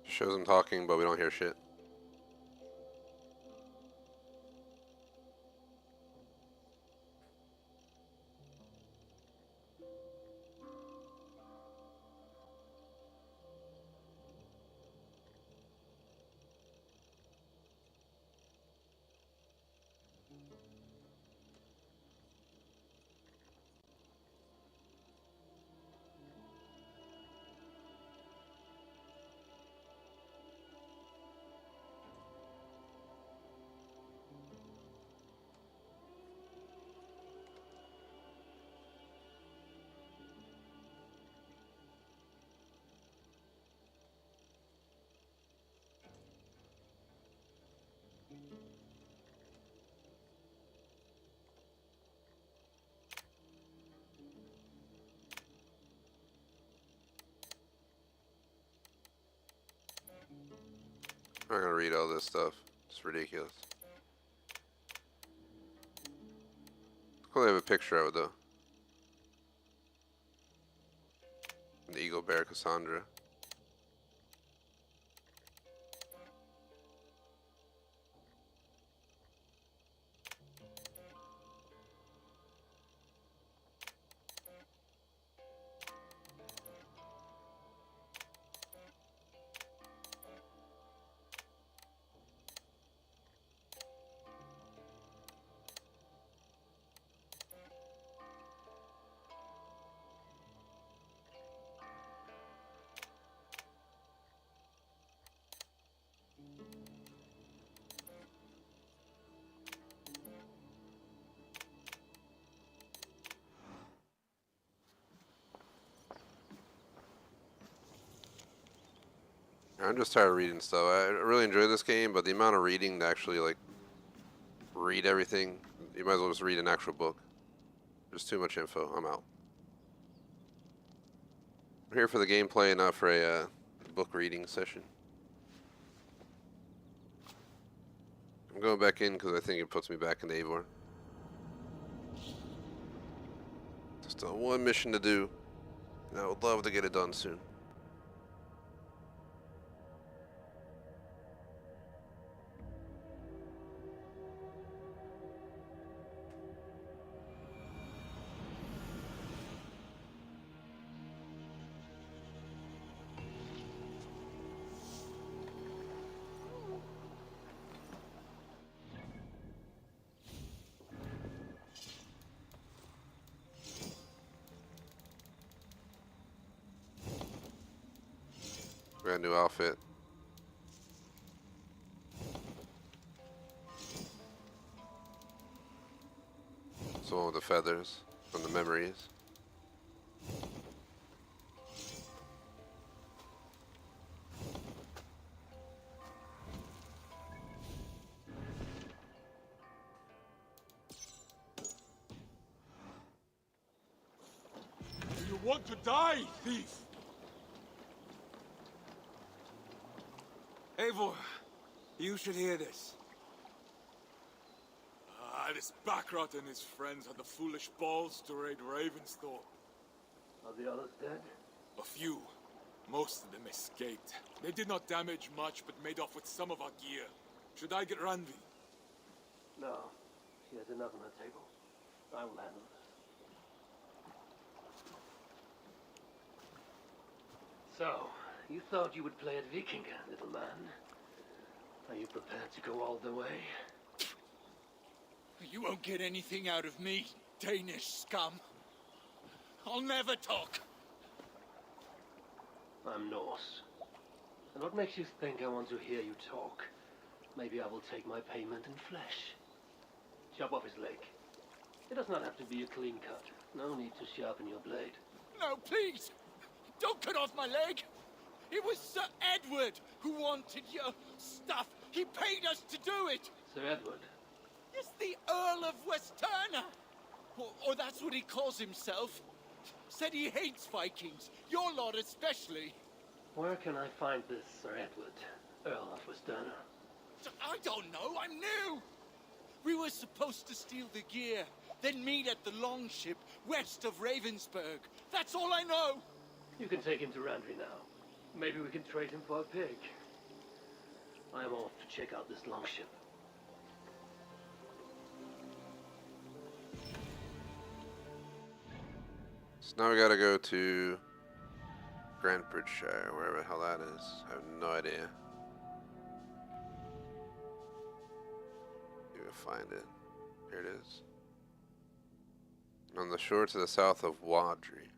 Shows them talking, but we don't hear shit. I'm not gonna read all this stuff. It's ridiculous. Cool, they have a picture of it though. The Eagle Bear Cassandra. I'm just tired of reading stuff. I really enjoy this game, but the amount of reading to actually like read everything, you might as well just read an actual book. There's too much info. I'm out. I'm here for the gameplay, not for a book reading session. I'm going back in because I think it puts me back into Eivor. Still one mission to do, and I would love to get it done soon. Got a new outfit. It's the one with the feathers from the memories. Do you want to die, thief? Eivor, you should hear this. This Backrot and his friends had the foolish balls to raid Ravensthorpe. Are the others dead? A few. Most of them escaped. They did not damage much, but made off with some of our gear. Should I get Randvi? No. She has enough on her table. I will handle this. So, you thought you would play at Vikinga, little man? Are you prepared to go all the way? You won't get anything out of me, Danish scum. I'll never talk. I'm Norse. And what makes you think I want to hear you talk? Maybe I will take my payment in flesh. Chop off his leg. It does not have to be a clean cut. No need to sharpen your blade. No, please! Don't cut off my leg! It was Sir Edward who wanted your stuff. He paid us to do it! Sir Edward? It's the Earl of Westerna! Or that's what he calls himself. Said he hates Vikings, your lot especially. Where can I find this Sir Edward, Earl of Westerna? I don't know, I'm new! We were supposed to steal the gear, then meet at the longship west of Ravensburg. That's all I know! You can take him to Randvi now. Maybe we can trade him for a pig. I am off to check out this longship. So now we gotta go to Grantbridgeshire, wherever the hell that is. I have no idea. You can find it. Here it is. On the shore to the south of Wadri.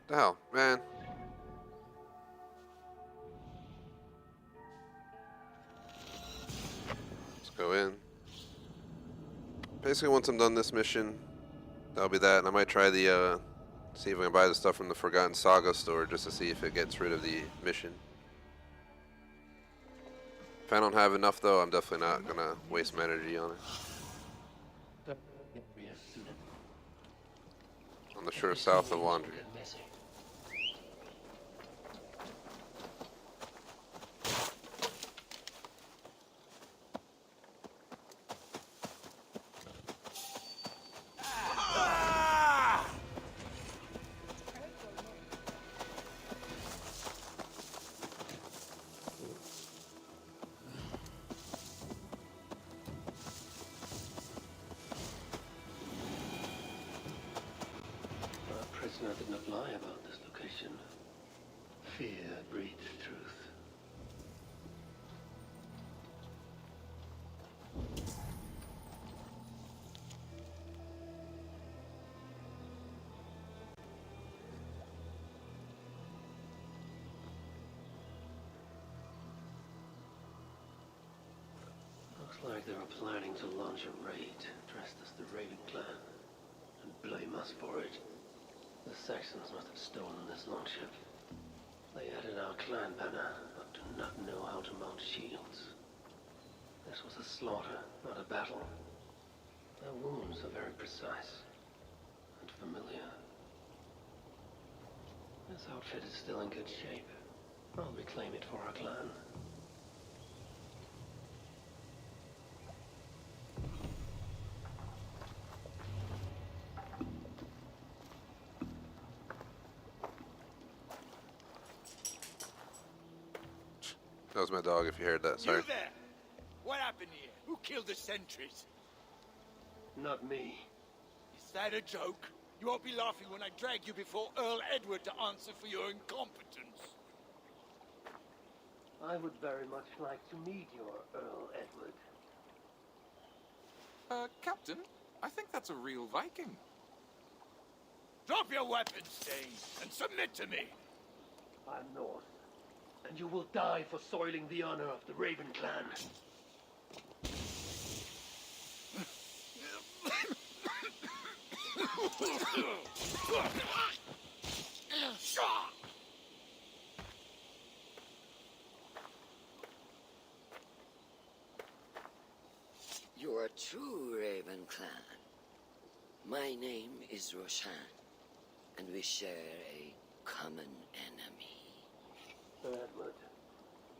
The hell, man. Let's go in. Basically, once I'm done this mission, that'll be that. And I might try the, see if I can buy the stuff from the Forgotten Saga store just to see if it gets rid of the mission. If I don't have enough, though, I'm definitely not gonna waste my energy on it. On the shore south of Wandry. Prisoner did not lie about this location. Fear breeds truth. Looks like they were planning to launch a raid, dressed as the raid us for it. The Saxons must have stolen this longship. They added our clan banner, but do not know how to mount shields. This was a slaughter, not a battle. Their wounds are very precise and familiar. This outfit is still in good shape. I'll reclaim it for our clan. That was my dog, if you heard that. Sorry. You there! What happened here? Who killed the sentries? Not me. Is that a joke? You won't be laughing when I drag you before Earl Edward to answer for your incompetence. I would very much like to meet your Earl Edward. Captain, I think that's a real Viking. Drop your weapons, Stain, and submit to me! I'm North, and you will die for soiling the honor of the Raven clan. You're a true Raven clan. My name is Roshan, and we share a common enemy. Edward.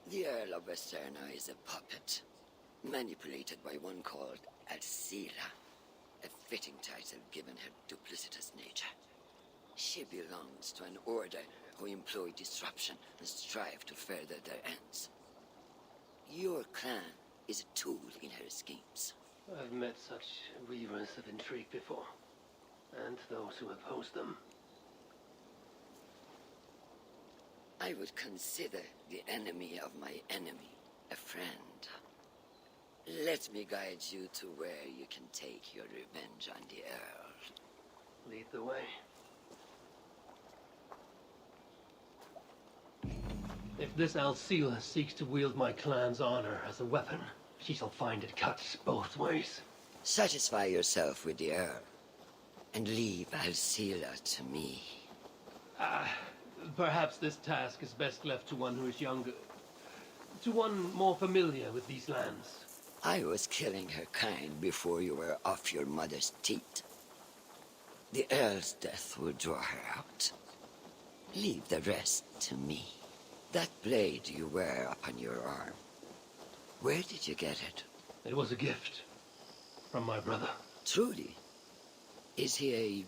The Earl of Westerna is a puppet, manipulated by one called Lxxvii, a fitting title given her duplicitous nature. She belongs to an order who employ disruption and strive to further their ends. Your clan is a tool in her schemes. I've met such weavers of intrigue before, and those who oppose them. I would consider the enemy of my enemy a friend. Let me guide you to where you can take your revenge on the Earl. Lead the way. If this Lxxvii seeks to wield my clan's honor as a weapon, she shall find it cuts both ways. Satisfy yourself with the Earl, and leave Lxxvii to me. Perhaps this task is best left to one who is younger. To one more familiar with these lands. I was killing her kind before you were off your mother's teat. The Earl's death will draw her out. Leave the rest to me. That blade you wear upon your arm, where did you get it? It was a gift from my brother. Truly? Is he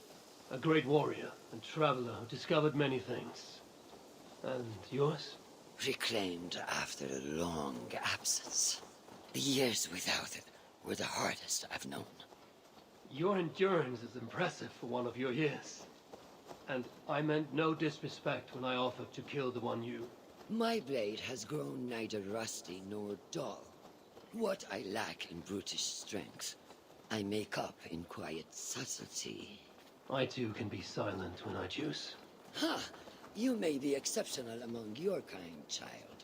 a great warrior and traveler who discovered many things. And yours? Reclaimed after a long absence. The years without it were the hardest I've known. Your endurance is impressive for one of your years. And I meant no disrespect when I offered to kill the one you... My blade has grown neither rusty nor dull. What I lack in brutish strength, I make up in quiet subtlety. I too can be silent when I choose. Ha! You may be exceptional among your kind, child.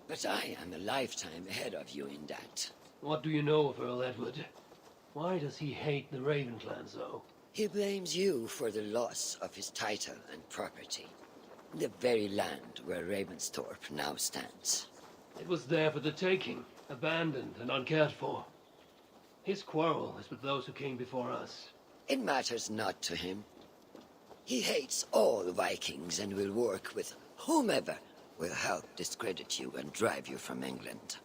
But I am a lifetime ahead of you in that. What do you know of Earl Edward? Why does he hate the Raven clan so? He blames you for the loss of his title and property. The very land where Ravensthorpe now stands. It was there for the taking, abandoned and uncared for. His quarrel is with those who came before us. It matters not to him. He hates all Vikings and will work with whomever will help discredit you and drive you from England.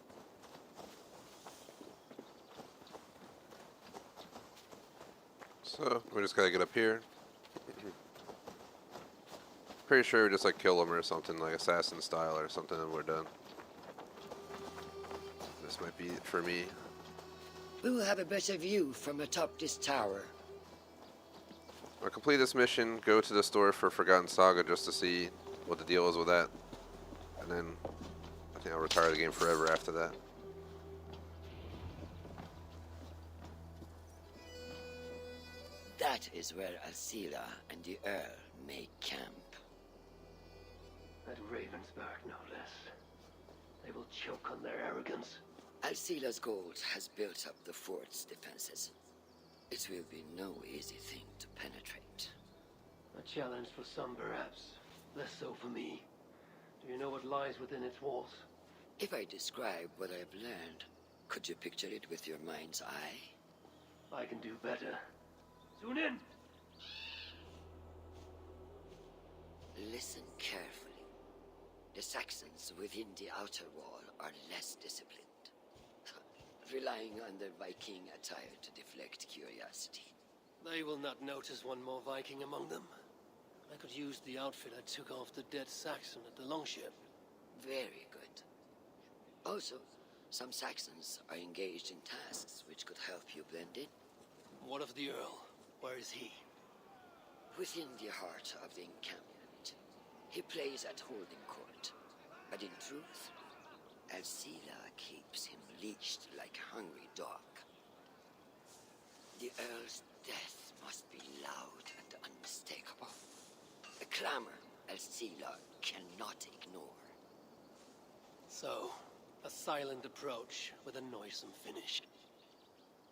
So, we just gotta get up here. Pretty sure we just like kill him or something, like assassin style or something, and we're done. This might be it for me. We will have a better view from atop this tower. I'll complete this mission, go to the store for Forgotten Saga just to see what the deal is with that. And then I think I'll retire the game forever after that. That is where Lxxvii and the Earl make camp. At Ravensburg, no less. They will choke on their arrogance. Lxxvii's gold has built up the fort's defenses. It will be no easy thing to penetrate. A challenge for some, perhaps. Less so for me. Do you know what lies within its walls? If I describe what I've learned, could you picture it with your mind's eye? I can do better. Tune in! Listen carefully. The Saxons within the outer wall are less disciplined, relying on their Viking attire to deflect curiosity. They will not notice one more Viking among them. I could use the outfit I took off the dead Saxon at the longship. Very good. Also, some Saxons are engaged in tasks which could help you blend in. What of the Earl? Where is he? Within the heart of the encampment. He plays at holding court. But in truth, Lxxvii keeps him leashed like a hungry dog. The Earl's death must be loud and unmistakable. A clamor Lxxvii cannot ignore. So, a silent approach with a noisome finish.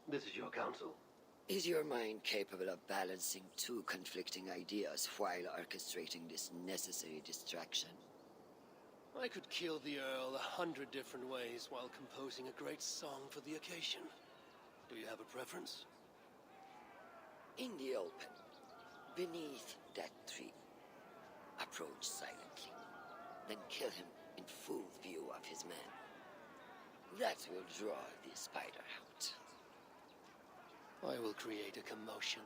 This is your counsel. Is your mind capable of balancing two conflicting ideas while orchestrating this necessary distraction? I could kill the Earl 100 different ways while composing a great song for the occasion. Do you have a preference? In the open, beneath that tree. Approach silently, then kill him in full view of his men. That will draw the spider out. I will create a commotion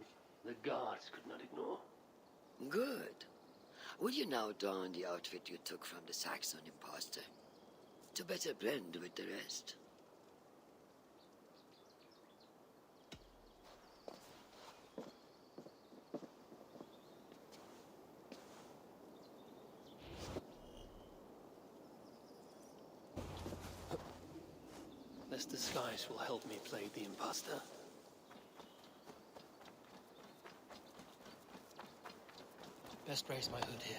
the guards could not ignore. Good. Will you now don the outfit you took from the Saxon imposter? To better blend with the rest. This disguise will help me play the imposter. Best raise my hood here.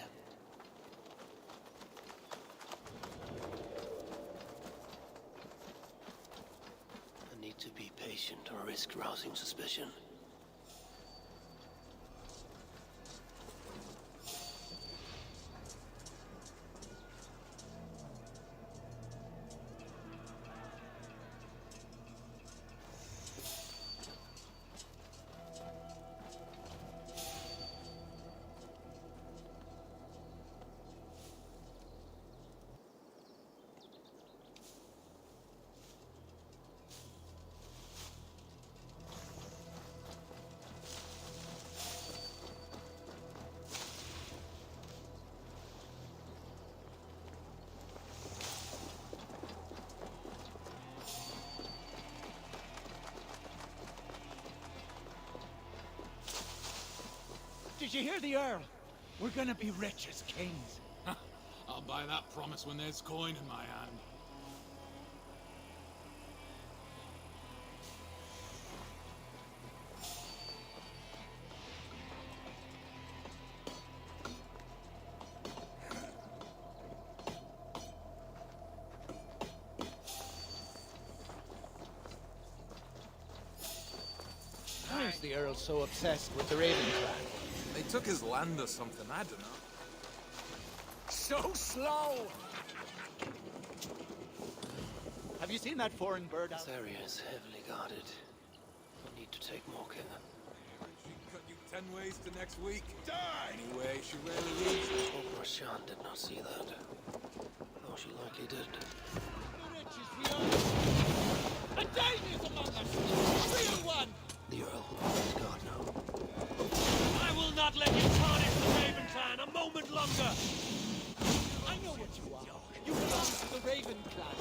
I need to be patient or risk rousing suspicion. Did you hear the Earl? We're gonna be rich as kings. I'll buy that promise when there's coin in my hand. Why is the Earl so obsessed with the Raven clan? They took his land or something, I don't know. So slow! Have you seen that foreign bird out? This area is heavily guarded. I need to take more care. She cut you 10 ways to next week. Die! Anyway, she rarely leaves. Hope Roshan did not see that. Though she likely did. A Davies among us! A real one! The Earl will be his guard now. I will not let you tarnish the Raven clan a moment longer! I know what you are. You belong to the Raven clan.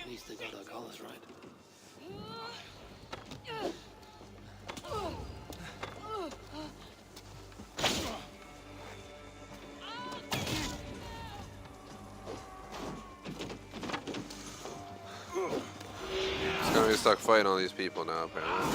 At least they got our colors right. It's gonna be stuck fighting all these people now, apparently.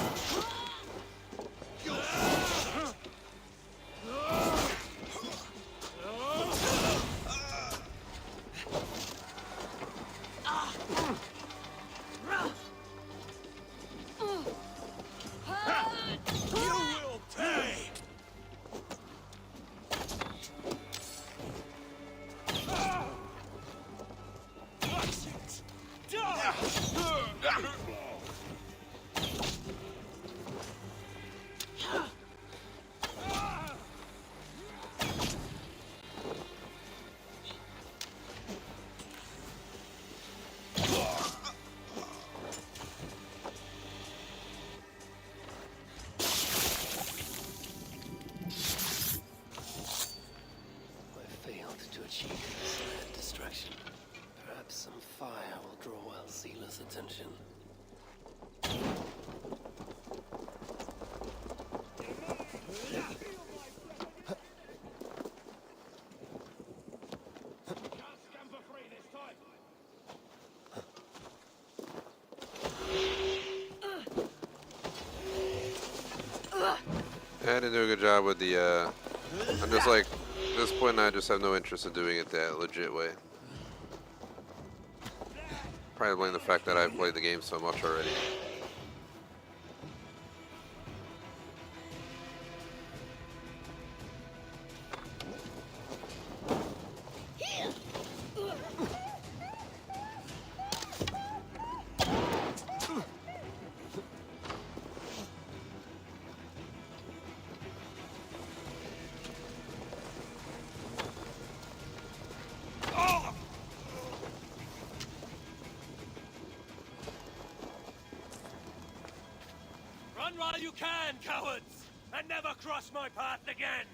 Yeah, I didn't do a good job with the, I'm just like, at this point I just have no interest in doing it that legit way. Probably blame the fact that I've played the game so much already. Run while you can, cowards! And never cross my path again!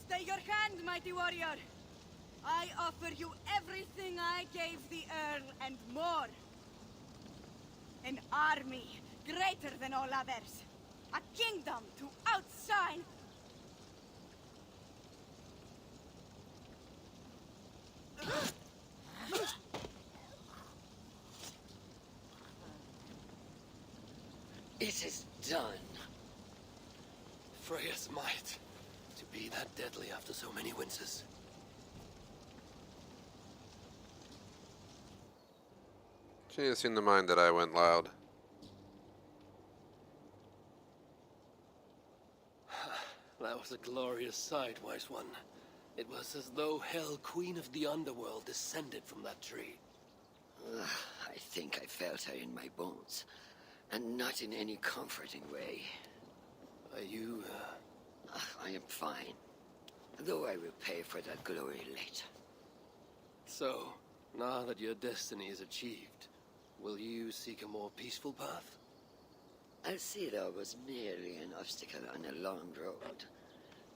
Stay your hand, mighty warrior. I offer you everything I gave the Earl and more. An army greater than all others. A kingdom to outshine. It is done. Freya's might. To be that deadly after so many winces. She didn't seem to mind that I went loud. That was a glorious sight, wise one. It was as though Hell, Queen of the Underworld, descended from that tree. I think I felt her in my bones, and not in any comforting way. Are you, I am fine, though I will pay for that glory later. So, now that your destiny is achieved, will you seek a more peaceful path? Alcira was merely an obstacle on a long road.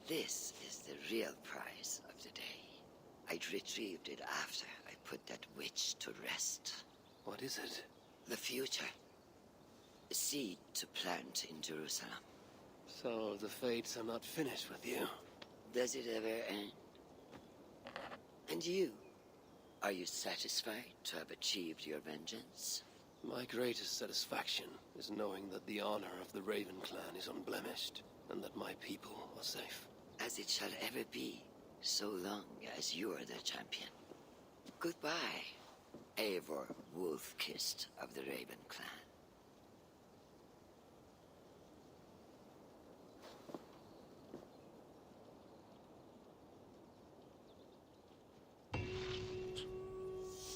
This is the real prize of the day. I retrieved it after I put that witch to rest. What is it? The future. A seed to plant in Jerusalem. So the fates are not finished with you? Does it ever end? And you? Are you satisfied to have achieved your vengeance? My greatest satisfaction is knowing that the honor of the Raven clan is unblemished, and that my people are safe. As it shall ever be, so long as you are the champion. Goodbye, Eivor Wolf-Kissed of the Raven clan.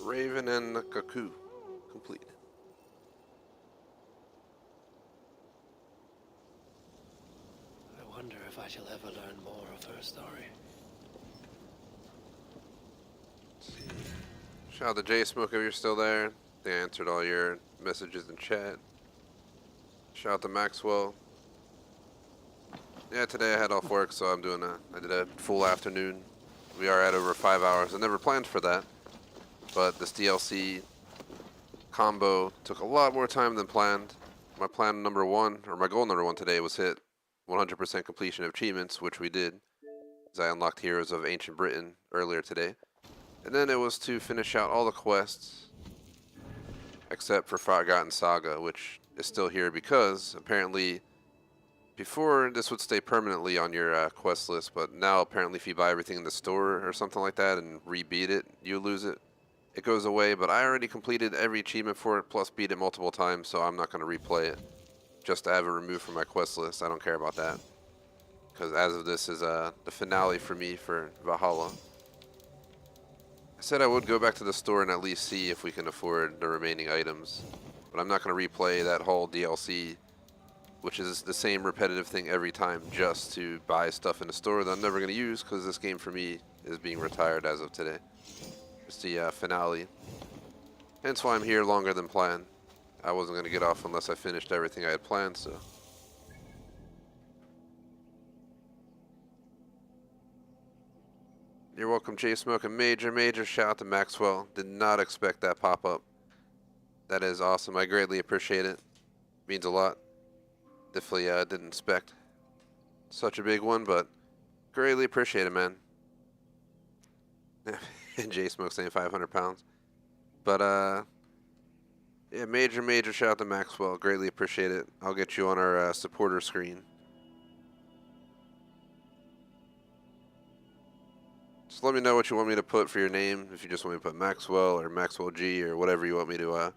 Raven and Kaku complete. I wonder if I shall ever learn more of her story. Shout out to J-Smoke if you're still there. They answered all your messages in chat. Shout out to Maxwell. Yeah, today I had off work, so I did a full afternoon. We are at over 5 hours. I never planned for that, but this DLC combo took a lot more time than planned. My plan number one, or my goal number one today was hit 100% completion of achievements, which we did, as I unlocked Heroes of Ancient Britain earlier today. And then it was to finish out all the quests, except for Forgotten Saga, which is still here because apparently before this would stay permanently on your quest list, but now apparently if you buy everything in the store or something like that and rebeat it, you lose it. It goes away, but I already completed every achievement for it, plus beat it multiple times, so I'm not going to replay it just to have it removed from my quest list. I don't care about that, because as of this is the finale for me for Valhalla. I said I would go back to the store and at least see if we can afford the remaining items, but I'm not going to replay that whole DLC, which is the same repetitive thing every time, just to buy stuff in the store that I'm never going to use, because this game for me is being retired as of today. It's the finale. Hence why I'm here longer than planned. I wasn't going to get off unless I finished everything I had planned, so. You're welcome, J-Smoke, and major shout out to Maxwell. Did not expect that pop-up. That is awesome. I greatly appreciate it. Means a lot. Definitely didn't expect such a big one, but greatly appreciate it, man. And J-Smoke saying 500 pounds. But, Yeah, major shout out to Maxwell. Greatly appreciate it. I'll get you on our supporter screen. Just let me know what you want me to put for your name. If you just want me to put Maxwell or Maxwell G or whatever you want me to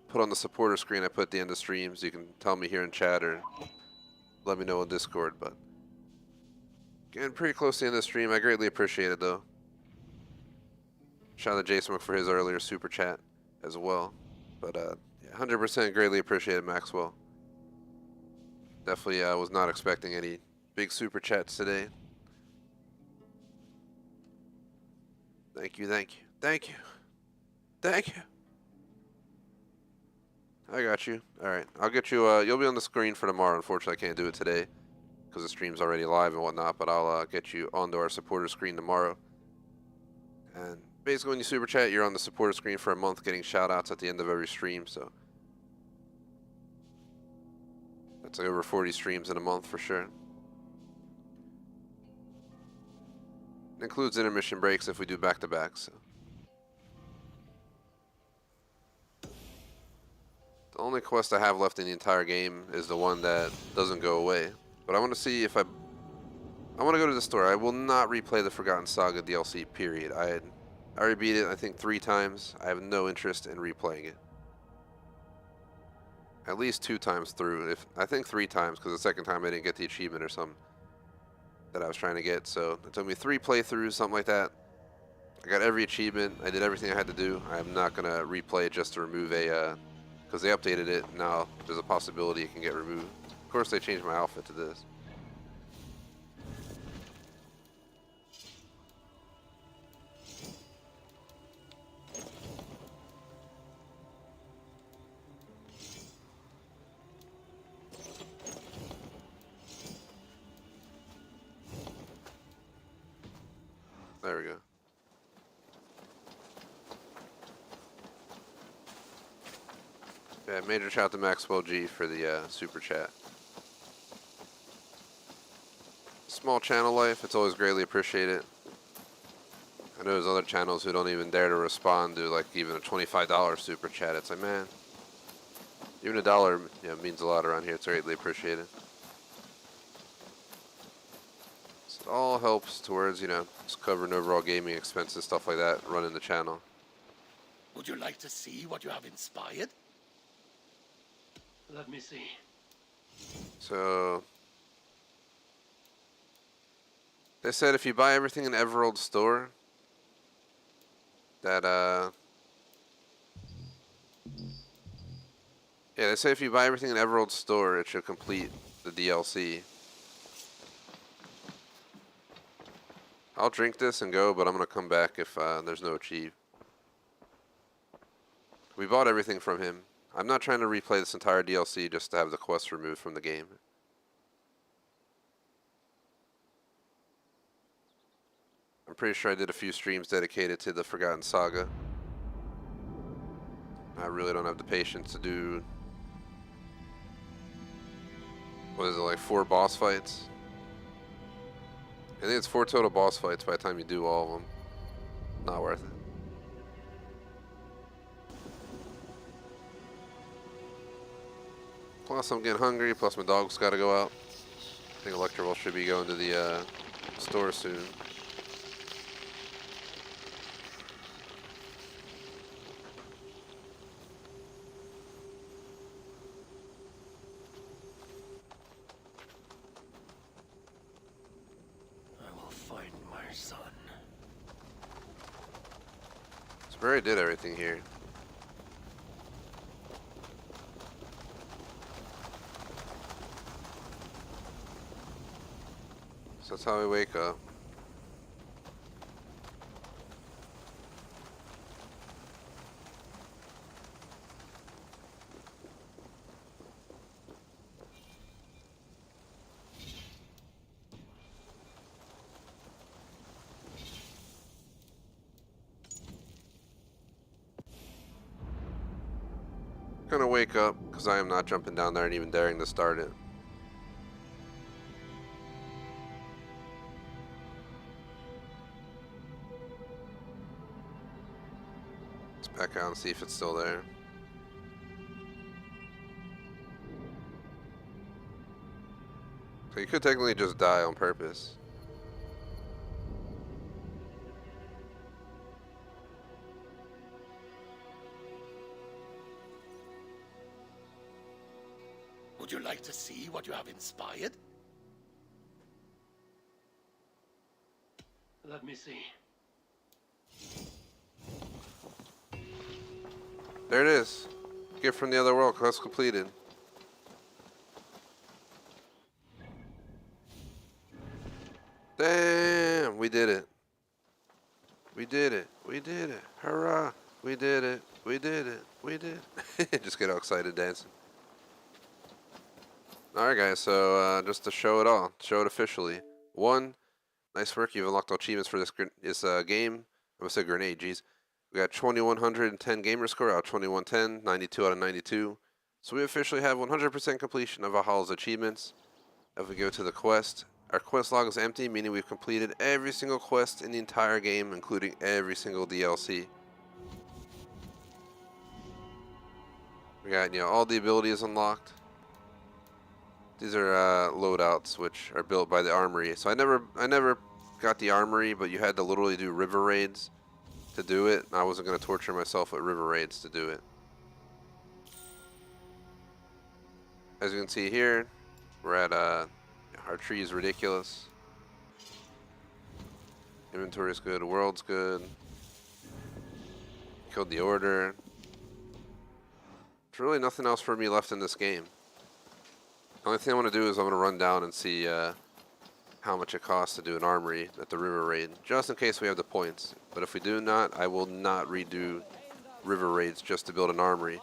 put on the supporter screen I put at the end of streams. You can tell me here in chat or let me know on Discord. But getting pretty close to the end of the stream. I greatly appreciate it though. Shout out to Jason for his earlier super chat as well. But yeah, 100% greatly appreciated, Maxwell. Definitely was not expecting any big super chats today. Thank you, thank you, thank you, thank you. I got you. All right, I'll get you. You'll be on the screen for tomorrow. Unfortunately, I can't do it today because the stream's already live and whatnot. But I'll get you onto our supporter screen tomorrow. And basically, when you super chat, you're on the supporter screen for a month, getting shout outs at the end of every stream. So that's like over 40 streams in a month for sure. It includes intermission breaks if we do back-to-back. So the only quest I have left in the entire game is the one that doesn't go away. But I want to see if I want to go to the store. I will not replay the Forgotten Saga DLC, period. I already beat it, I think, 3 times. I have no interest in replaying it. At least 2 times through. I think 3 times, because the second time I didn't get the achievement or something that I was trying to get. So it took me 3 playthroughs, something like that. I got every achievement. I did everything I had to do. I am not going to replay it just to remove a... because they updated it. Now there's a possibility it can get removed. Of course, they changed my outfit to this. There we go. Yeah, major shout out to Maxwell G for the super chat. Small channel life, it's always greatly appreciated. I know there's other channels who don't even dare to respond to like even a $25 super chat. It's like, man, even $1 means a lot around here. It's greatly appreciated. It all helps towards, just covering overall gaming expenses, stuff like that, running the channel. Would you like to see what you have inspired? Let me see. So they said if you buy everything in Everold's store, that yeah, they say if you buy everything in Everold's store, it should complete the DLC. I'll drink this and go, but I'm gonna come back if there's no achieve. We bought everything from him. I'm not trying to replay this entire DLC just to have the quest removed from the game. I'm pretty sure I did a few streams dedicated to the Forgotten Saga. I really don't have the patience to do... what is it, like 4 boss fights? I think it's 4 total boss fights by the time you do all of them. Not worth it. Plus I'm getting hungry, plus my dog's gotta go out. I think Lxxvii should be going to the store soon. I will find my son. Sperry did everything here. So that's how we wake up. Gonna wake up because I am not jumping down there and even daring to start it. Let's back out and see if it's still there. So you could technically just die on purpose. Would you like to see what you have inspired? Let me see. There it is. Gift from the other world. Quest completed. Damn, we did it. We did it. We did it. Hurrah. We did it. We did it. We did it. Just get all excited dancing. Alright guys, so just to show it all. Show it officially. 1, nice work. You've unlocked all achievements for this game. I'm going to say grenade, geez. We got 2110 gamer score out of 2110, 92 out of 92. So we officially have 100% completion of Valhalla's achievements. If we go to the quest, our quest log is empty, meaning we've completed every single quest in the entire game, including every single DLC. We got, all the abilities unlocked. These are loadouts, which are built by the armory. So I never got the armory, but you had to literally do river raids to do it. I wasn't going to torture myself with river raids to do it. As you can see here, we're at our tree is ridiculous. Inventory is good. World's good. Killed the order. There's really nothing else for me left in this game. The only thing I want to do is I'm going to run down and see how much it costs to do an armory at the river raid, just in case we have the points. But if we do not, I will not redo river raids just to build an armory.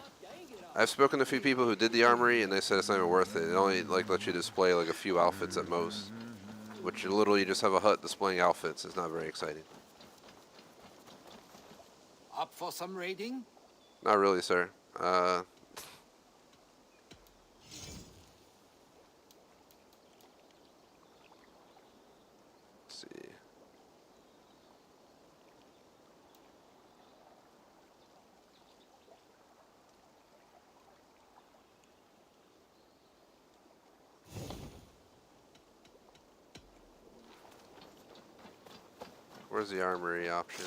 I've spoken to a few people who did the armory, and they said it's not even worth it. It only lets you display like a few outfits at most, which literally just have a hut displaying outfits. It's not very exciting. Up for some raiding? Not really, sir. Where's the armory option?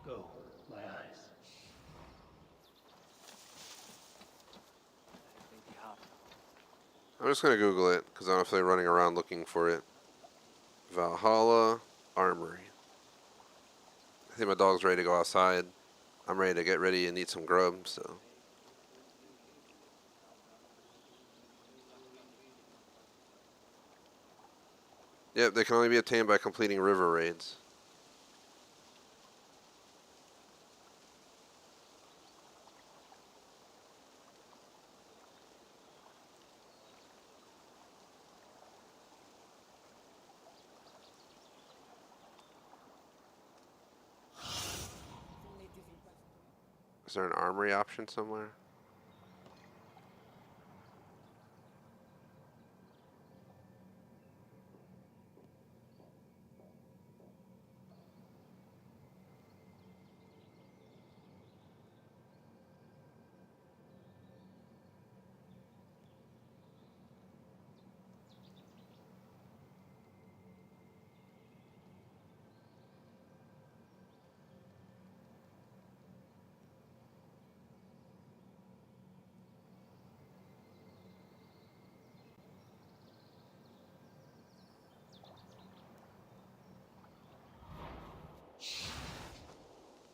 Go, my eyes. I'm just going to Google it, because I don't feel like running around looking for it. Valhalla Armory. I think my dog's ready to go outside. I'm ready to get ready and eat some grub, so. Yep, they can only be obtained by completing river raids. Is there an armory option somewhere?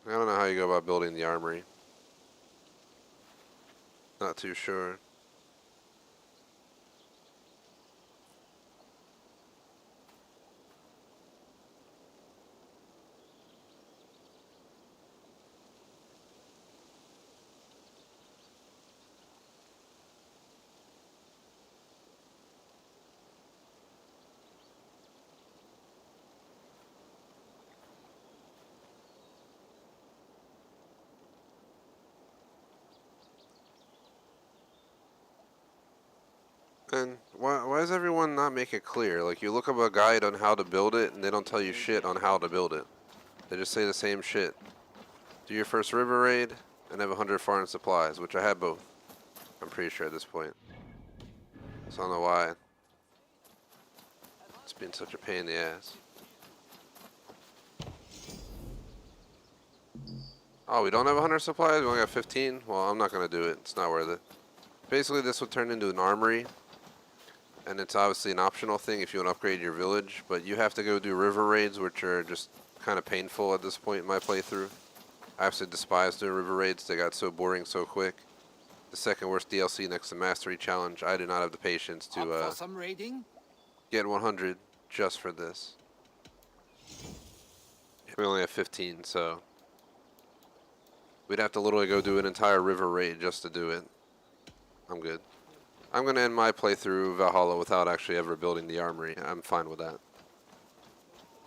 I don't know how you go about building the armory. Not too sure. And why does everyone not make it clear? Like, you look up a guide on how to build it, and they don't tell you shit on how to build it. They just say the same shit. Do your first river raid, and have 100 foreign supplies, which I have both. I'm pretty sure at this point. So I don't know why it's been such a pain in the ass. Oh, we don't have 100 supplies? We only got 15? Well, I'm not going to do it. It's not worth it. Basically, this would turn into an armory. And it's obviously an optional thing if you want to upgrade your village. But you have to go do river raids, which are just kind of painful at this point in my playthrough. I absolutely despise doing river raids. They got so boring so quick. The second worst DLC next to Mastery Challenge. I do not have the patience to Up for some raiding? get 100 just for this. We only have 15, so we'd have to literally go do an entire river raid just to do it. I'm good. I'm going to end my playthrough Valhalla without actually ever building the armory. I'm fine with that.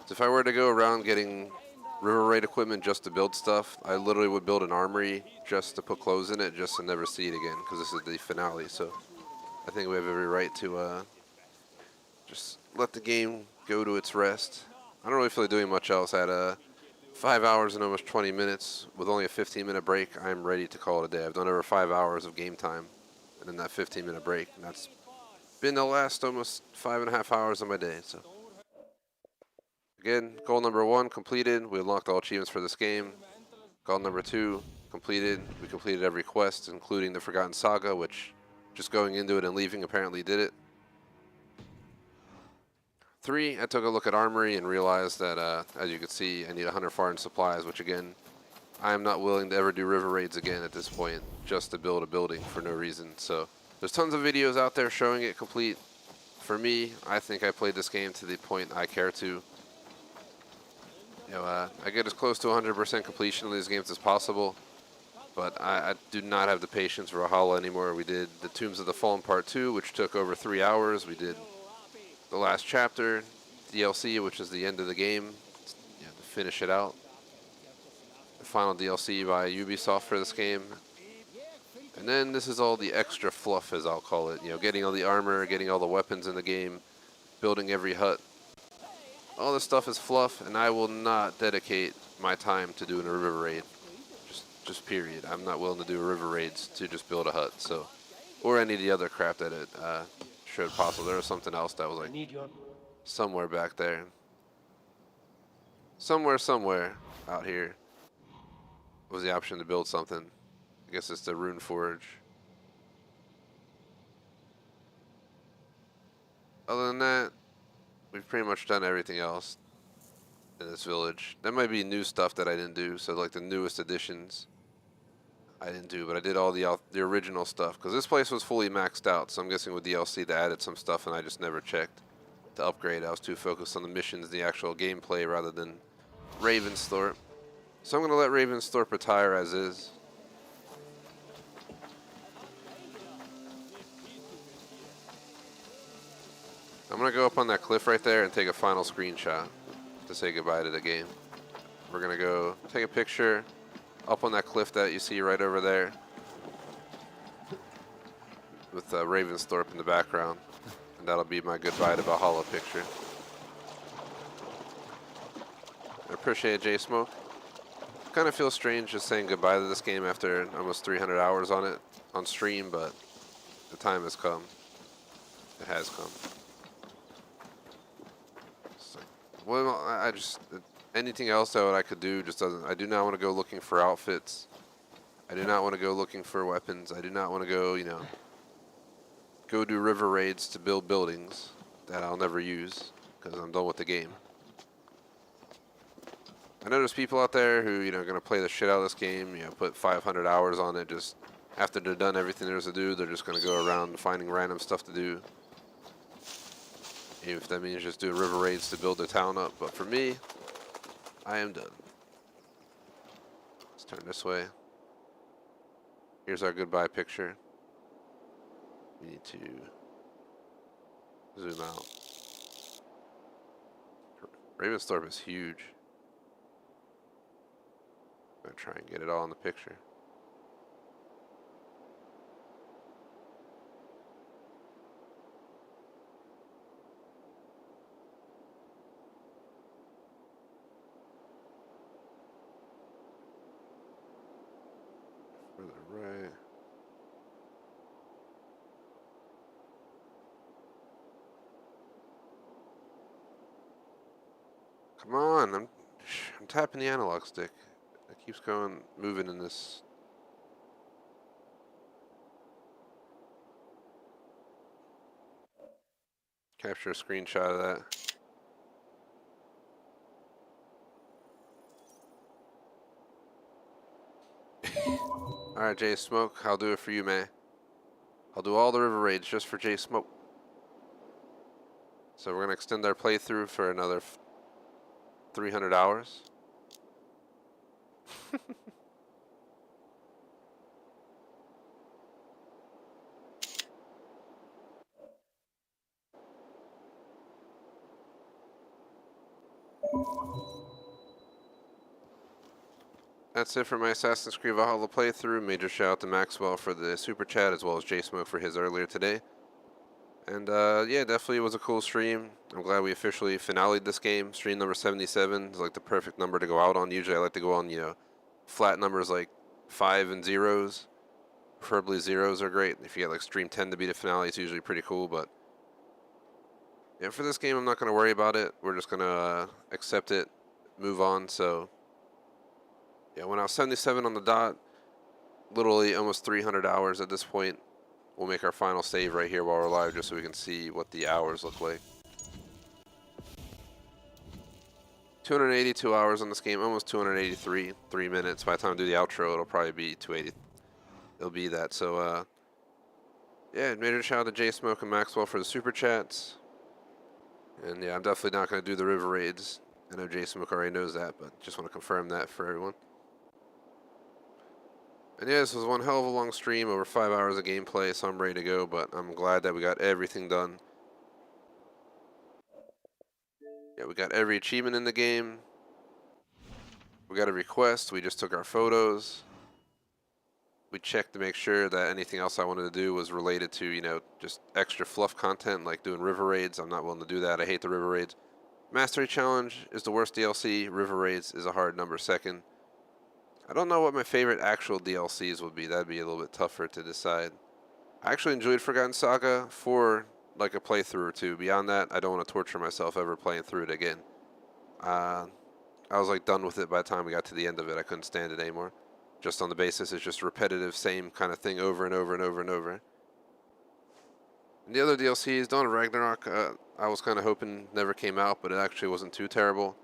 So if I were to go around getting river raid equipment just to build stuff, I literally would build an armory just to put clothes in it, just to never see it again, because this is the finale. So I think we have every right to just let the game go to its rest. I don't really feel like doing much else. At 5 hours and almost 20 minutes with only a 15-minute break, I'm ready to call it a day. I've done over 5 hours of game time and then that 15-minute break, and that's been the last almost 5.5 hours of my day. So again, goal number 1 completed. We unlocked all achievements for this game. Goal number 2 completed. We completed every quest, including the Forgotten Saga, which just going into it and leaving apparently did it. 3, I took a look at Armory and realized that, as you can see, I need 100 foreign supplies, which again, I am not willing to ever do river raids again at this point, just to build a building for no reason. So there's tons of videos out there showing it complete. For me, I think I played this game to the point I care to. You know, I get as close to 100% completion of these games as possible, but I do not have the patience for Valhalla anymore. We did the Tombs of the Fallen Part 2, which took over 3 hours. We did the last chapter, DLC, which is the end of the game, to finish it out. The final DLC by Ubisoft for this game. And then this is all the extra fluff, as I'll call it. You know, getting all the armor, getting all the weapons in the game, building every hut. All this stuff is fluff, and I will not dedicate my time to doing a river raid. Just period. I'm not willing to do river raids to just build a hut. So, or any of the other crap that it showed possible. There was something else that was like somewhere back there. Somewhere out here was the option to build something. I guess it's the Rune Forge. Other than that, we've pretty much done everything else in this village. There might be new stuff that I didn't do, so like the newest additions I didn't do, but I did all the original stuff, because this place was fully maxed out, so I'm guessing with DLC they added some stuff and I just never checked to upgrade. I was too focused on the missions, the actual gameplay, rather than Ravensthorpe. So I'm going to let Ravensthorpe retire as is. I'm going to go up on that cliff right there and take a final screenshot to say goodbye to the game. We're going to go take a picture up on that cliff that you see right over there with Ravensthorpe in the background. And that'll be my goodbye to Valhalla picture. I appreciate it, J-Smoke. Kind of feels strange just saying goodbye to this game after almost 300 hours on it on stream, but the time has come. It has come. Well, I just, anything else that I could do just doesn't, I do not want to go looking for outfits. I do not want to go looking for weapons. I do not want to go, you know, go do river raids to build buildings that I'll never use because I'm done with the game. I know there's people out there who, you know, are going to play the shit out of this game, you know, put 500 hours on it. Just after they're done everything there's to do, they're just going to go around finding random stuff to do. Even if that means just do river raids to build the town up. But for me, I am done. Let's turn this way. Here's our goodbye picture. We need to zoom out. Ravensthorpe is huge. I'm going to try and get it all in the picture. Further right. Come on, I'm tapping the analog stick. It keeps moving in this. Capture a screenshot of that. Alright, Jay Smoke, I'll do it for you, man. I'll do all the river raids just for Jay Smoke. So we're going to extend our playthrough for another 300 hours. That's it for my Assassin's Creed Valhalla playthrough. Major shout out to Maxwell for the super chat, as well as Jay Smoke for his earlier today. And yeah, definitely was a cool stream. I'm glad we officially finale'd this game. Stream number 77 is like the perfect number to go out on. Usually I like to go on, flat numbers like 5 and zeros. Preferably zeros are great. If you get like stream 10 to be the finale, it's usually pretty cool. But yeah, for this game, I'm not going to worry about it. We're just going to accept it, move on. So yeah, when I was 77 on the dot, literally almost 300 hours at this point. We'll make our final save right here while we're live, just so we can see what the hours look like. 282 hours on this game, almost 283, 3 minutes. By the time I do the outro, it'll probably be 280. It'll be that. So, yeah, major shout out to Jay Smoke and Maxwell for the super chats. And yeah, I'm definitely not going to do the river raids. I know Jay Smoke already knows that, but just want to confirm that for everyone. And yeah, this was one hell of a long stream, over 5 hours of gameplay, so I'm ready to go, but I'm glad that we got everything done. Yeah, we got every achievement in the game. We got a request, we just took our photos. We checked to make sure that anything else I wanted to do was related to, just extra fluff content, like doing river raids. I'm not willing to do that, I hate the river raids. Mastery Challenge is the worst DLC, river raids is a hard number second. I don't know what my favorite actual DLCs would be. That'd be a little bit tougher to decide. I actually enjoyed Forgotten Saga for like a playthrough or two. Beyond that, I don't want to torture myself ever playing through it again. I was like done with it by the time we got to the end of it. I couldn't stand it anymore. Just on the basis it's just repetitive, same kind of thing over and over and over and over. And the other DLCs, Dawn of Ragnarok, I was kind of hoping never came out, but it actually wasn't too terrible.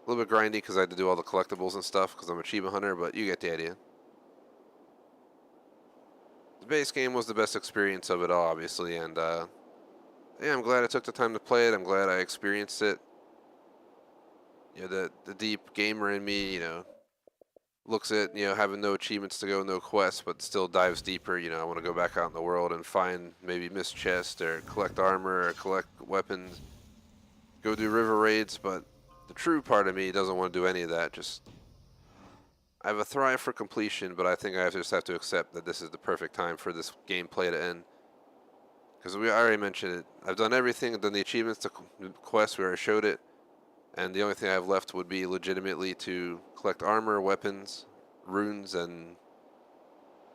A little bit grindy because I had to do all the collectibles and stuff because I'm an achievement hunter, but you get the idea. The base game was the best experience of it all, obviously, and yeah, I'm glad I took the time to play it. I'm glad I experienced it. Yeah, the deep gamer in me, looks at, having no achievements to go, no quests, but still dives deeper. I want to go back out in the world and find maybe missed chests or collect armor or collect weapons. Go do river raids, but the true part of me doesn't want to do any of that. I have a thrive for completion, but I think I just have to accept that this is the perfect time for this gameplay to end. Because I already mentioned it. I've done everything. I've done the achievements, the quests, we already showed it. And the only thing I have left would be legitimately to collect armor, weapons, runes, and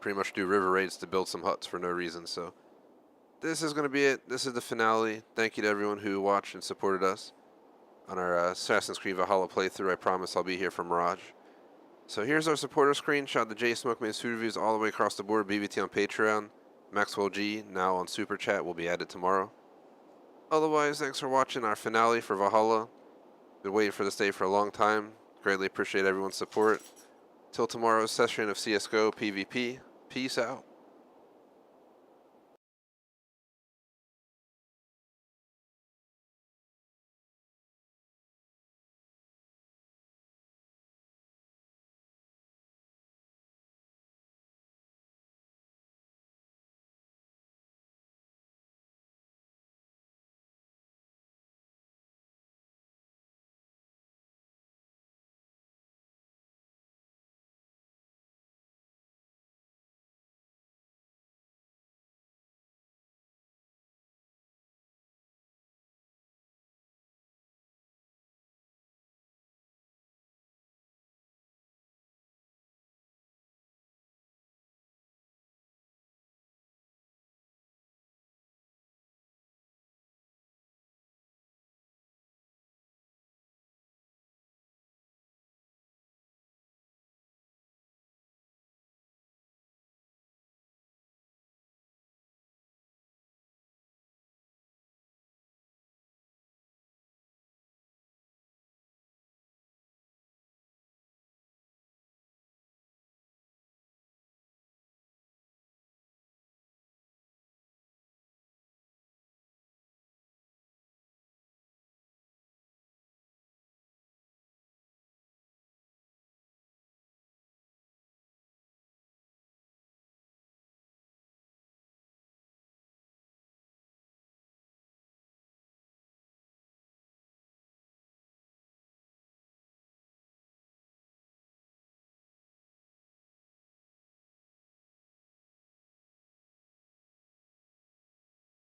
pretty much do river raids to build some huts for no reason. So this is going to be it. This is the finale. Thank you to everyone who watched and supported us on our Assassin's Creed Valhalla playthrough. I promise I'll be here for Mirage. So here's our supporter screen. Shout out to J Smoke Main Food Reviews all the way across the board. BBT on Patreon. Maxwell G now on Super Chat will be added tomorrow. Otherwise, thanks for watching our finale for Valhalla. Been waiting for this day for a long time. Greatly appreciate everyone's support. Till tomorrow's session of CSGO PvP. Peace out.